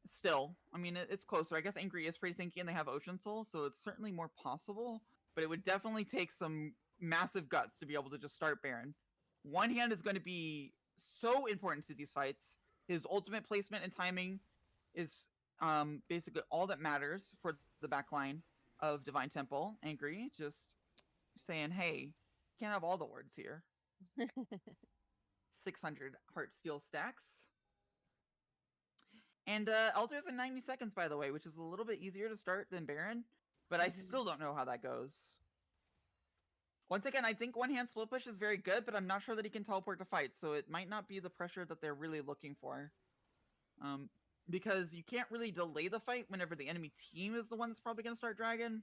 Still, I mean, it's closer. I guess Angry is pretty tanky and they have Ocean Soul, so it's certainly more possible, but it would definitely take some massive guts to be able to just start Baron. One hand is going to be so important to these fights. His ultimate placement and timing is basically all that matters for the back line of Divine Temple. Angry, just saying, hey, can't have all the words here. 600 heart steel stacks. And Elder's in 90 seconds, by the way, which is a little bit easier to start than Baron, but I still don't know how that goes. Once again, I think one hand slow push is very good, but I'm not sure that he can teleport to fight, so it might not be the pressure that they're really looking for. Because you can't really delay the fight whenever the enemy team is the one that's probably going to start Dragon.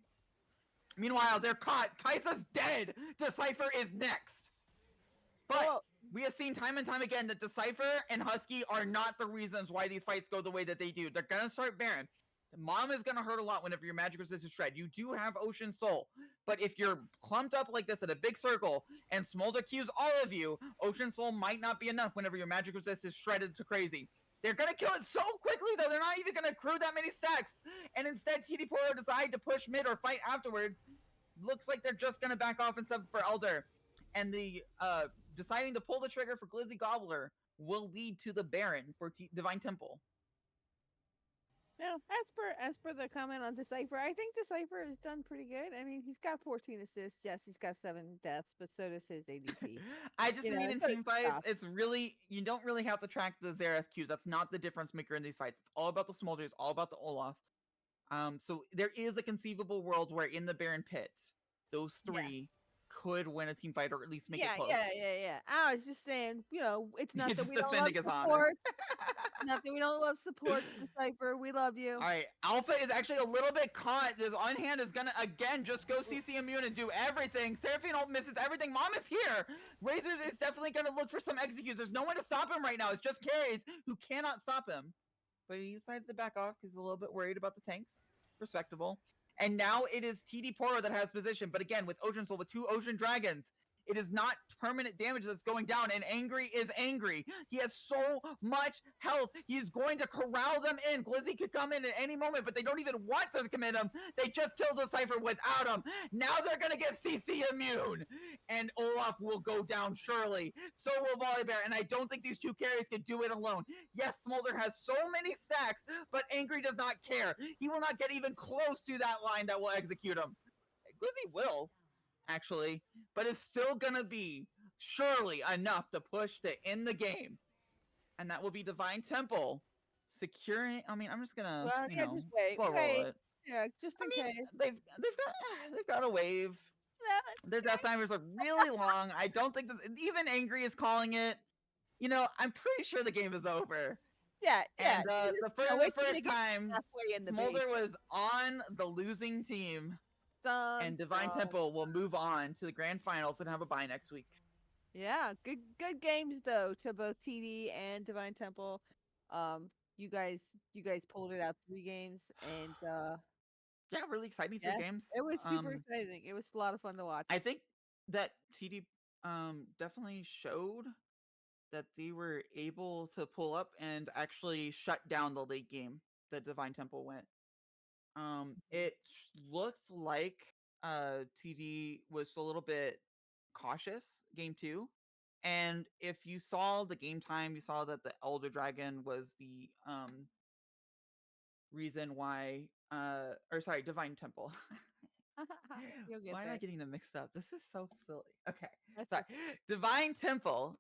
Meanwhile, they're caught. Kai'Sa's dead. Decipher is next. But we have seen time and time again that Decipher and Husky are not the reasons why these fights go the way that they do. They're going to start Baron. Mom is going to hurt a lot whenever your magic resistance shred. You do have Ocean Soul, but if you're clumped up like this in a big circle and Smolder cues all of you, Ocean Soul might not be enough whenever your magic resist is shredded to crazy. They're going to kill it so quickly, though. They're not even going to accrue that many stacks. And instead, TD Poro decide to push mid or fight afterwards. Looks like they're just going to back off and sub for Elder. And the deciding to pull the trigger for Glizzy Gobbler will lead to the Baron for Divine Temple. No, as per the comment on Decipher, I think Decipher has done pretty good. I mean, he's got 14 assists. Yes, he's got 7 deaths, but so does his ADC. I just mean in so team does fights, Josh. it's really, you don't really have to track the Xerath Q. That's not the difference maker in these fights. It's all about the Smolder. It's all about the Olaf. So there is a conceivable world where in the Baron pit, those three could win a team fight or at least make it close. Yeah. I was just saying, it's not that Just we don't love defending his honor. support. Not that we don't love supports, Decipher. We love you. All right, Alpha is actually a little bit caught. This on hand is gonna again just go CC immune and do everything. Seraphine ult misses everything. Mom is here. Razors is definitely gonna look for some executes. There's no one to stop him right now. It's just carries who cannot stop him. But he decides to back off because he's a little bit worried about the tanks. Respectable. And now it is TD Poro that has position. But again, with Ocean Soul, with 2 Ocean Dragons, it is not permanent damage that's going down, and Angry is angry. He has so much health. He's going to corral them in. Glizzy could come in at any moment, but they don't even want to commit him. They just killed Decipher without him. Now they're going to get CC immune, and Olaf will go down surely. So will Volibear, and I don't think these 2 carries can do it alone. Yes, Smolder has so many stacks, but Angry does not care. He will not get even close to that line that will execute him. Glizzy will, actually, but it's still gonna be surely enough to push to end the game, and that will be Divine Temple securing. I mean, I'm just gonna just wait. slow roll it. Yeah, just in case. They've got a wave. Their death timers are really long. I don't think this even Angry is calling it. I'm pretty sure the game is over. Yeah. And the first time Smolder was on the losing team. And Divine Temple will move on to the grand finals and have a bye next week. Yeah, good games though to both TD and Divine Temple. You guys pulled it out 3 games, and yeah, really exciting 3 games. It was super exciting. It was a lot of fun to watch. I think that TD definitely showed that they were able to pull up and actually shut down the late game that Divine Temple went. It looked like TD was a little bit cautious game 2. And if you saw the game time, you saw that the Elder Dragon was the reason why Divine Temple. Why am I getting them mixed up? This is so silly. Okay. Sorry. Divine Temple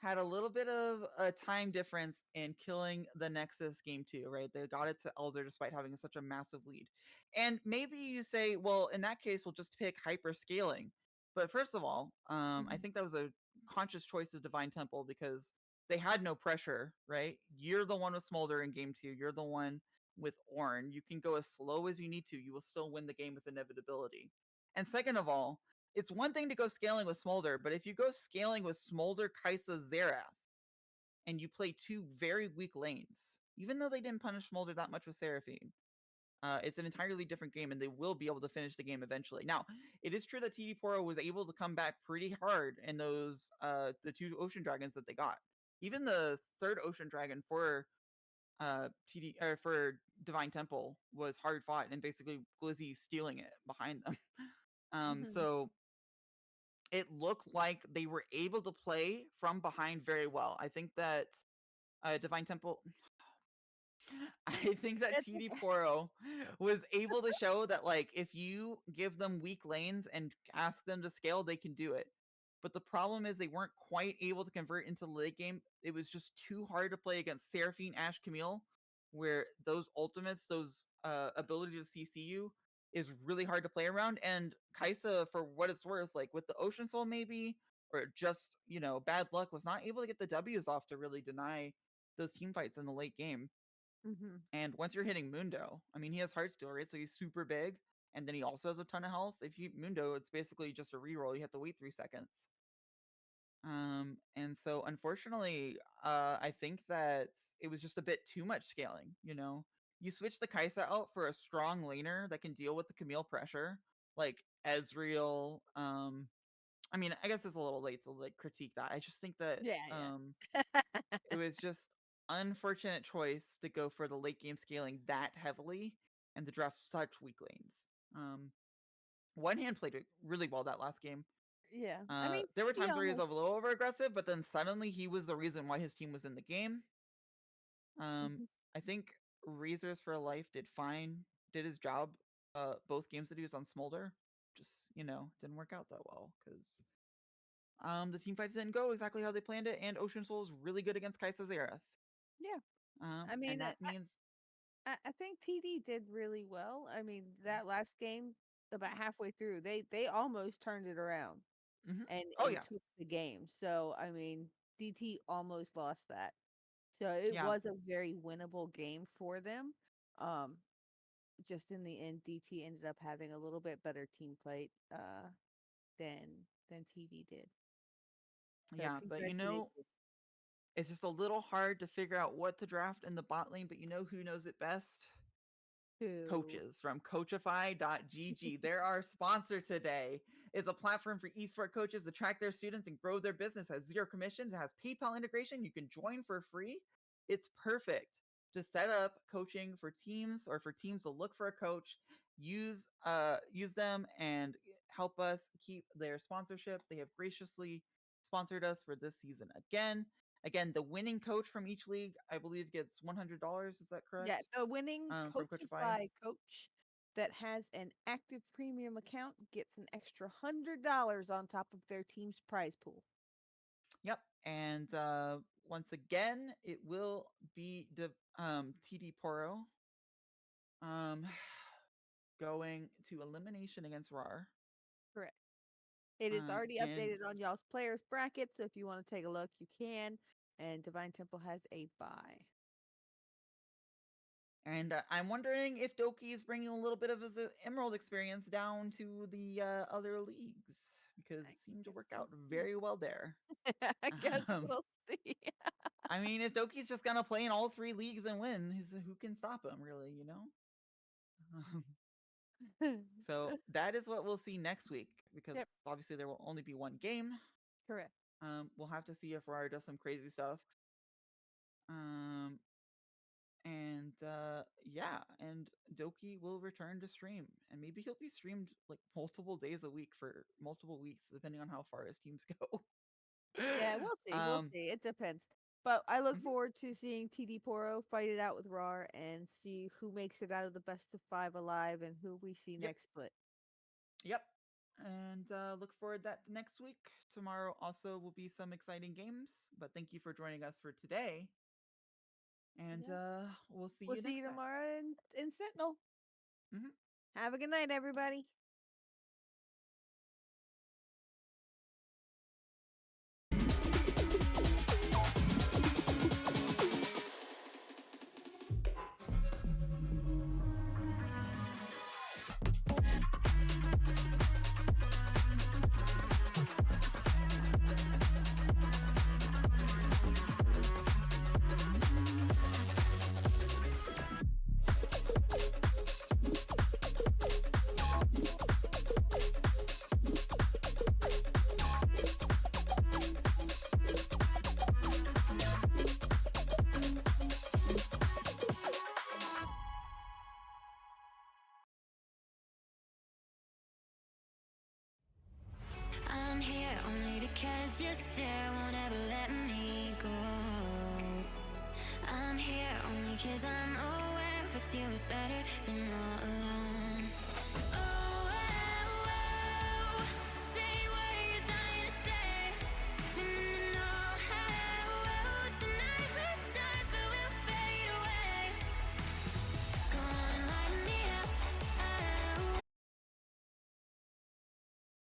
had a little bit of a time difference in killing the Nexus game 2, right? They got it to Elder despite having such a massive lead. And maybe you say, well, in that case, we'll just pick hyper scaling. But first of all, I think that was a conscious choice of Divine Temple because they had no pressure, right? You're the one with Smolder in game 2. You're the one with Ornn. You can go as slow as you need to. You will still win the game with inevitability. And second of all, it's one thing to go scaling with Smolder, but if you go scaling with Smolder, Kai'Sa, Xerath, and you play 2 very weak lanes, even though they didn't punish Smolder that much with Seraphine, it's an entirely different game, and they will be able to finish the game eventually. Now, it is true that TD Poro was able to come back pretty hard in those the 2 Ocean Dragons that they got. Even the 3rd Ocean Dragon for for Divine Temple was hard fought, and basically Glizzy stealing it behind them. So it looked like they were able to play from behind very well. I think that Divine Temple. I think that TD Poro was able to show that, like, if you give them weak lanes and ask them to scale, they can do it. But the problem is they weren't quite able to convert into the late game. It was just too hard to play against Seraphine, Ashe, Camille, where those ultimates, those ability to CC you is really hard to play around. And Kaisa, for what it's worth, like with the Ocean Soul maybe, or just, bad luck, was not able to get the W's off to really deny those team fights in the late game. Mm-hmm. And once you're hitting Mundo, I mean, he has Heartsteel, right? So he's super big, and then he also has a ton of health. If you Mundo, it's basically just a reroll. You have to wait 3 seconds. And so unfortunately, I think that it was just a bit too much scaling. You switch the Kaisa out for a strong laner that can deal with the Camille pressure, like Ezreal. I mean, I guess it's a little late to like critique that. I just think that Yeah, it was just unfortunate choice to go for the late game scaling that heavily and to draft such weak lanes. One Hand played it really well that last game. yeah. I mean, There were he times where he was a almost. little over aggressive, but then suddenly he was the reason why his team was in the game. Mhm. I think Razors for Life did fine, did his job. Both games that he was on Smolder, just didn't work out that well because the team fights didn't go exactly how they planned it, and Ocean Soul is really good against Kaisa Xerath. Yeah. I mean, And that means I think TD did really well. I mean, that last game, about halfway through, they almost turned it around mhm. and Oh and yeah, took the game. So I mean, DT almost lost that. So it yeah, was a very winnable game for them. Um, just in the end, DT ended up having a little bit better team play than TD did. So yeah. But congratulations it's just a little hard to figure out what to draft in the bot lane. But who knows it best? to Coaches from Coachify.gg. They're our sponsor today. It's a platform for esport coaches to track their students and grow their business. It has zero commissions. It has PayPal integration. You can join for free. It's perfect to set up coaching for teams or for teams to look for a coach. Use them and help us keep their sponsorship. They have graciously sponsored us for this season again. Again, the winning coach from each league, I believe, gets $100. Is that correct? yeah, the winning From Coachify. Coachify coach that has an active premium account gets an extra $100 on top of their team's prize pool. Yep. And once again, it will be the TD Poro um, going to elimination against RAR. Correct. It is already And updated on y'all's players bracket, so if you want to take a look, you can. And Divine Temple has a bye. and I'm wondering if Doki is bringing a little bit of his Emerald experience down to the other leagues because I it seemed to guess work we'll out see. very well there. I guess Um, we'll see. I mean, if Doki's just gonna play in all 3 leagues and win, who can stop him, really? So that is what we'll see next week because Yep, obviously there will only be one game. correct. We'll have to see if Rara does some crazy stuff. Um, and yeah, and Doki will return to stream, and maybe he'll be streamed like multiple days a week for multiple weeks, depending on how far his teams go. Yeah, we'll see. We'll um, see. It depends. But I look mhm, forward to seeing TD Poro fight it out with RAR and see who makes it out of the best of 5 alive and who we see yep, next split. yep. And look forward that next week. Tomorrow also will be some exciting games. But thank you for joining us for today, and Yeah. we'll see We'll you see next you time. tomorrow in Sentinel. Mhm. Have a good night, everybody. I'm here only because you're still